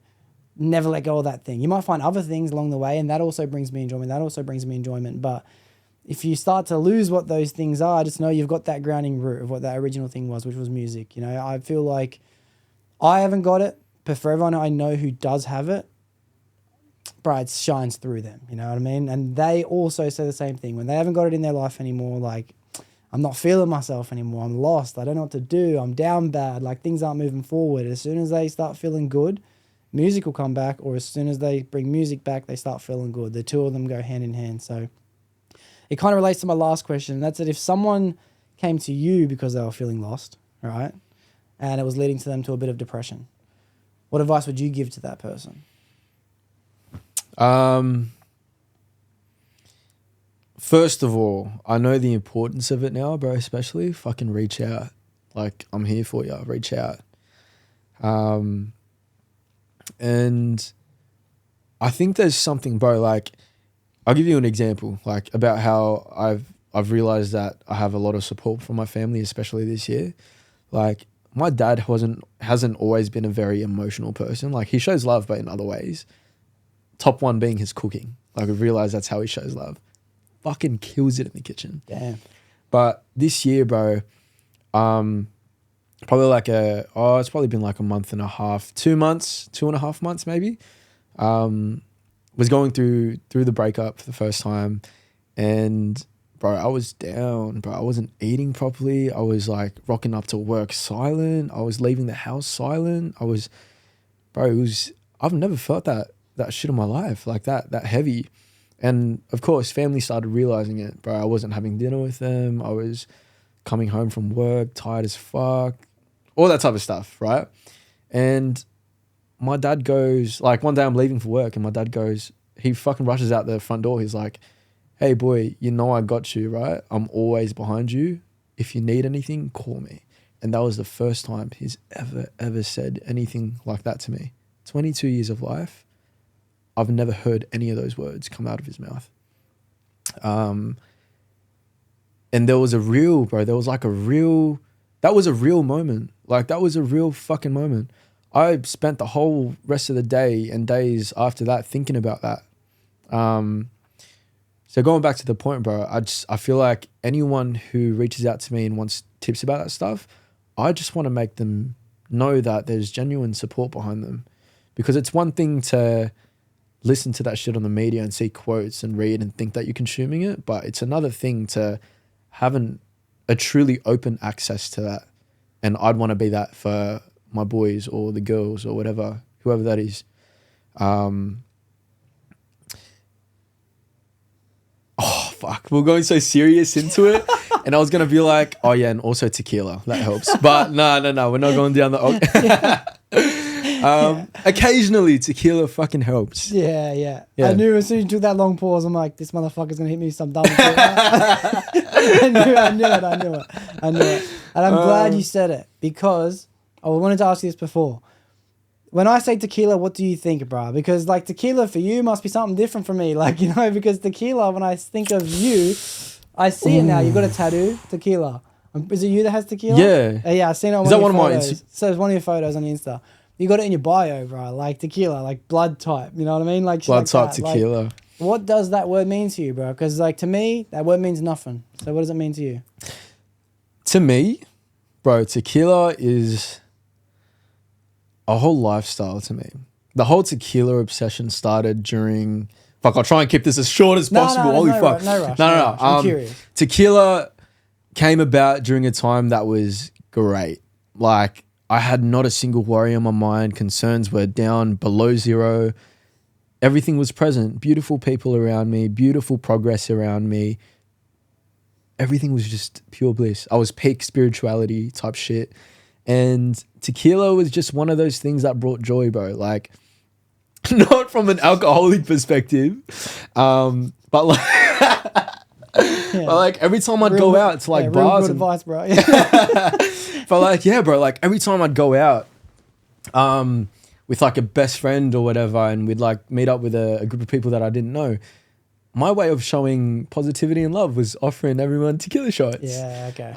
never let go of that thing. You might find other things along the way, and that also brings me enjoyment. But if you start to lose what those things are, just know you've got that grounding root of what that original thing was, which was music. You know, I feel like I haven't got it, but for everyone I know who does have it, bro, it shines through them. You know what I mean? And they also say the same thing. When they haven't got it in their life anymore, like, I'm not feeling myself anymore. I'm lost. I don't know what to do. I'm down bad. Like, things aren't moving forward. As soon as they start feeling good, music will come back, or as soon as they bring music back, they start feeling good. The two of them go hand in hand. So it kind of relates to my last question. And that's that if someone came to you because they were feeling lost, right, and it was leading to them to a bit of depression, what advice would you give to that person? First of all, I know the importance of it now, bro, especially fucking reach out. Like, I'm here for you. Reach out. And I think there's something, bro, like I'll give you an example, like about how I've realized that I have a lot of support from my family, especially this year. Like my dad hasn't always been a very emotional person. Like he shows love, but in other ways. Top one being his cooking. Like I've realized that's how he shows love. Fucking kills it in the kitchen. Damn. But this year, bro, probably it's probably been like a month and a half, 2 months, 2.5 months maybe. Was going through the breakup for the first time, and bro, I was down, bro. I wasn't eating properly. I was like rocking up to work silent. I was leaving the house silent. I've never felt that shit in my life, like that heavy. And of course, family started realizing it, bro. I wasn't having dinner with them. I was coming home from work, tired as fuck, all that type of stuff, right? And my dad goes, like one day I'm leaving for work and my dad goes, he fucking rushes out the front door. He's like, hey boy, you know I got you, right? I'm always behind you. If you need anything, call me. And that was the first time he's ever said anything like that to me. 22 years of life, I've never heard any of those words come out of his mouth. And there was a real, bro, that was a real moment. Like that was a real fucking moment. I spent the whole rest of the day and days after that thinking about that. So going back to the point, bro, I feel like anyone who reaches out to me and wants tips about that stuff, I just want to make them know that there's genuine support behind them. Because it's one thing to listen to that shit on the media and see quotes and read and think that you're consuming it, but it's another thing to have a truly open access to that. And I'd want to be that for my boys or the girls or whatever, whoever that is. Oh, fuck. We're going so serious into it. And I was going to be like, oh, yeah, and also tequila. That helps. But no. We're not going down the... Occasionally, tequila fucking helps. Yeah. I knew as soon as you took that long pause, I'm like, this motherfucker's going to hit me with some dumb shit. I knew it. And I'm glad you said it because I wanted to ask you this before. When I say tequila, what do you think, bro? Because like tequila for you must be something different from me. Like, you know, because tequila, when I think of you, I see it now. You've got a tattoo, tequila. Is it you that has tequila? Yeah. Yeah, I've seen it on one of your photos. So it's one of your photos on Insta. You got it in your bio, bro. Like tequila, like blood type. You know what I mean? Like blood type that. tequila. Like, what does that word mean to you, bro? Because like to me, that word means nothing. So what does it mean to you? To me, bro, tequila is a whole lifestyle to me. The whole tequila obsession started during... Fuck, I'll try and keep this as short as possible. Holy fuck. No rush. I'm curious. Tequila came about during a time that was great. Like, I had not a single worry on my mind. Concerns were down below zero. Everything was present. Beautiful people around me. Beautiful progress around me. Everything was just pure bliss. I was peak spirituality type shit. And tequila was just one of those things that brought joy, bro. Like, not from an alcoholic perspective, but like, but like every time I'd go out to like bars, good advice, bro. but like, yeah, bro, like every time I'd go out, with like a best friend or whatever, and we'd like meet up with a group of people that I didn't know. My way of showing positivity and love was offering everyone tequila shots. Yeah, okay.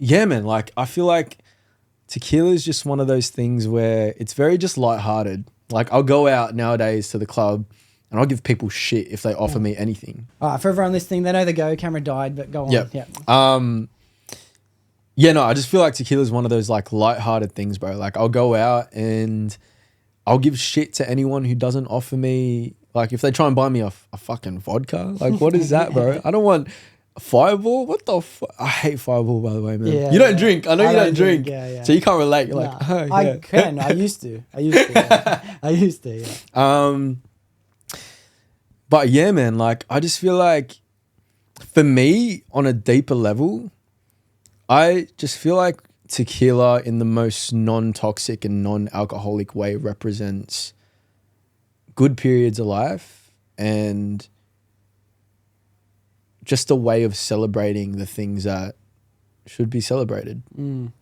Yeah, man, like I feel like tequila is just one of those things where it's very just lighthearted. Like I'll go out nowadays to the club and I'll give people shit if they offer me anything. All right, for everyone listening, they know the go, camera died, but go on. Yep. Yeah. Yeah, no, I just feel like tequila is one of those like lighthearted things, bro. Like I'll go out and I'll give shit to anyone who doesn't offer me, like if they try and buy me a fucking vodka, like what is that, bro? I don't want Fireball? What the fuck? I hate Fireball, by the way, man. Yeah, you don't drink. I know you don't drink. Yeah. So you can't relate. You're like, oh, yeah. I can. I used to. Yeah. But yeah, man, like I just feel like for me on a deeper level, I just feel like tequila in the most non-toxic and non-alcoholic way represents good periods of life and just a way of celebrating the things that should be celebrated.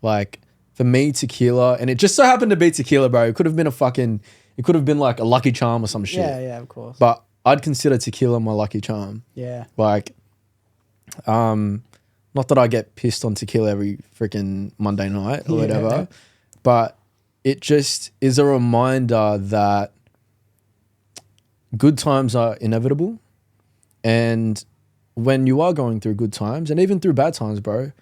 Like for me, tequila, and it just so happened to be tequila, bro. It could have been It could have been like a Lucky Charm or some shit. Yeah, of course. But I'd consider tequila my Lucky Charm. Yeah. Like, not that I get pissed on tequila every freaking Monday night or whatever, but it just is a reminder that good times are inevitable. And when you are going through good times and even through bad times, bro,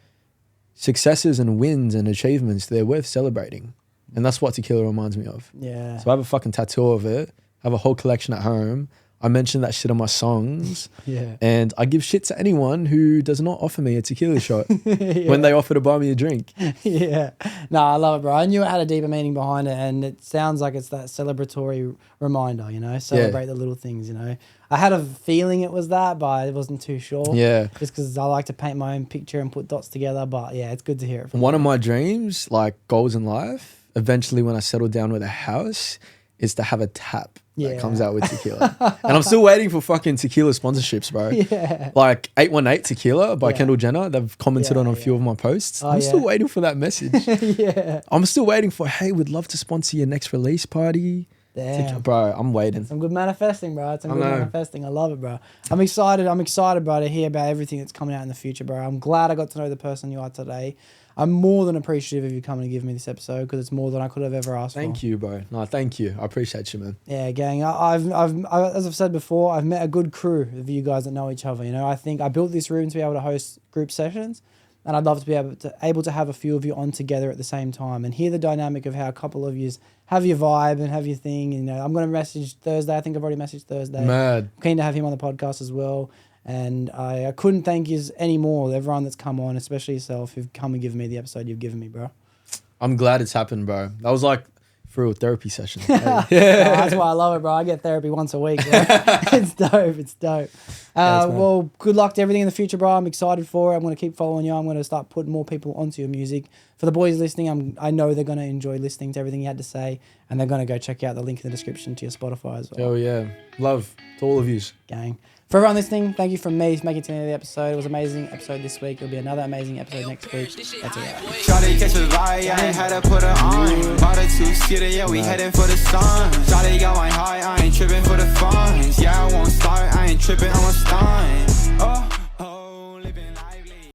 successes and wins and achievements, they're worth celebrating. And that's what tequila reminds me of. Yeah. So I have a fucking tattoo of it. I have a whole collection at home. I mention that shit on my songs. Yeah. And I give shit to anyone who does not offer me a tequila shot when they offer to buy me a drink. Yeah. No, I love it, bro. I knew it had a deeper meaning behind it, and it sounds like it's that celebratory reminder, you know, celebrate the little things, you know. I had a feeling it was that, but I wasn't too sure. Yeah. Just because I like to paint my own picture and put dots together, but yeah, it's good to hear it from One you. of my dreams, like goals in life, eventually when I settle down with a house, is to have a tap that comes out with tequila. And I'm still waiting for fucking tequila sponsorships, bro. Yeah. Like 818 Tequila by Kendall Jenner. They've commented on a few of my posts. I'm still waiting for that message. Yeah. I'm still waiting for, hey, we'd love to sponsor your next release party. Damn. Bro, I'm waiting. Some good manifesting, bro. It's some good know. manifesting. I love it, bro. I'm excited, bro, to hear about everything that's coming out in the future, bro. I'm glad I got to know the person you are today. I'm more than appreciative of you coming and giving me this episode because it's more than I could have ever asked for. Thank you, bro. No, thank you. I appreciate you, man. Yeah, gang. I've as I've said before, I've met a good crew of you guys that know each other. You know, I think I built this room to be able to host group sessions, and I'd love to be able to have a few of you on together at the same time and hear the dynamic of how a couple of you have your vibe and have your thing. You know, I'm going to message Thursday. I think I've already messaged Thursday. Mad. I'm keen to have him on the podcast as well. And I couldn't thank you any more, everyone that's come on, especially yourself, who've come and given me the episode you've given me, bro. I'm glad it's happened, bro. That was like through a therapy session. That's why I love it, bro. I get therapy once a week, bro. It's dope. It's dope. Well, good luck to everything in the future, bro. I'm excited for it. I'm going to keep following you. I'm going to start putting more people onto your music. For the boys listening, I know they're going to enjoy listening to everything you had to say, and they're going to go check out the link in the description to your Spotify as well. Oh, yeah. Love to all of yous. Gang. For everyone listening, thank you from me for making it to the end of the episode. It was an amazing episode this week. It'll be another amazing episode next week. That's it. Shawty catch a vibe, I ain't had to put her on. Bought a two-seater, yeah, we heading for the sun. Shawty got my high, I ain't tripping for the funds. Yeah, I won't start, I ain't tripping, I'm a stunt.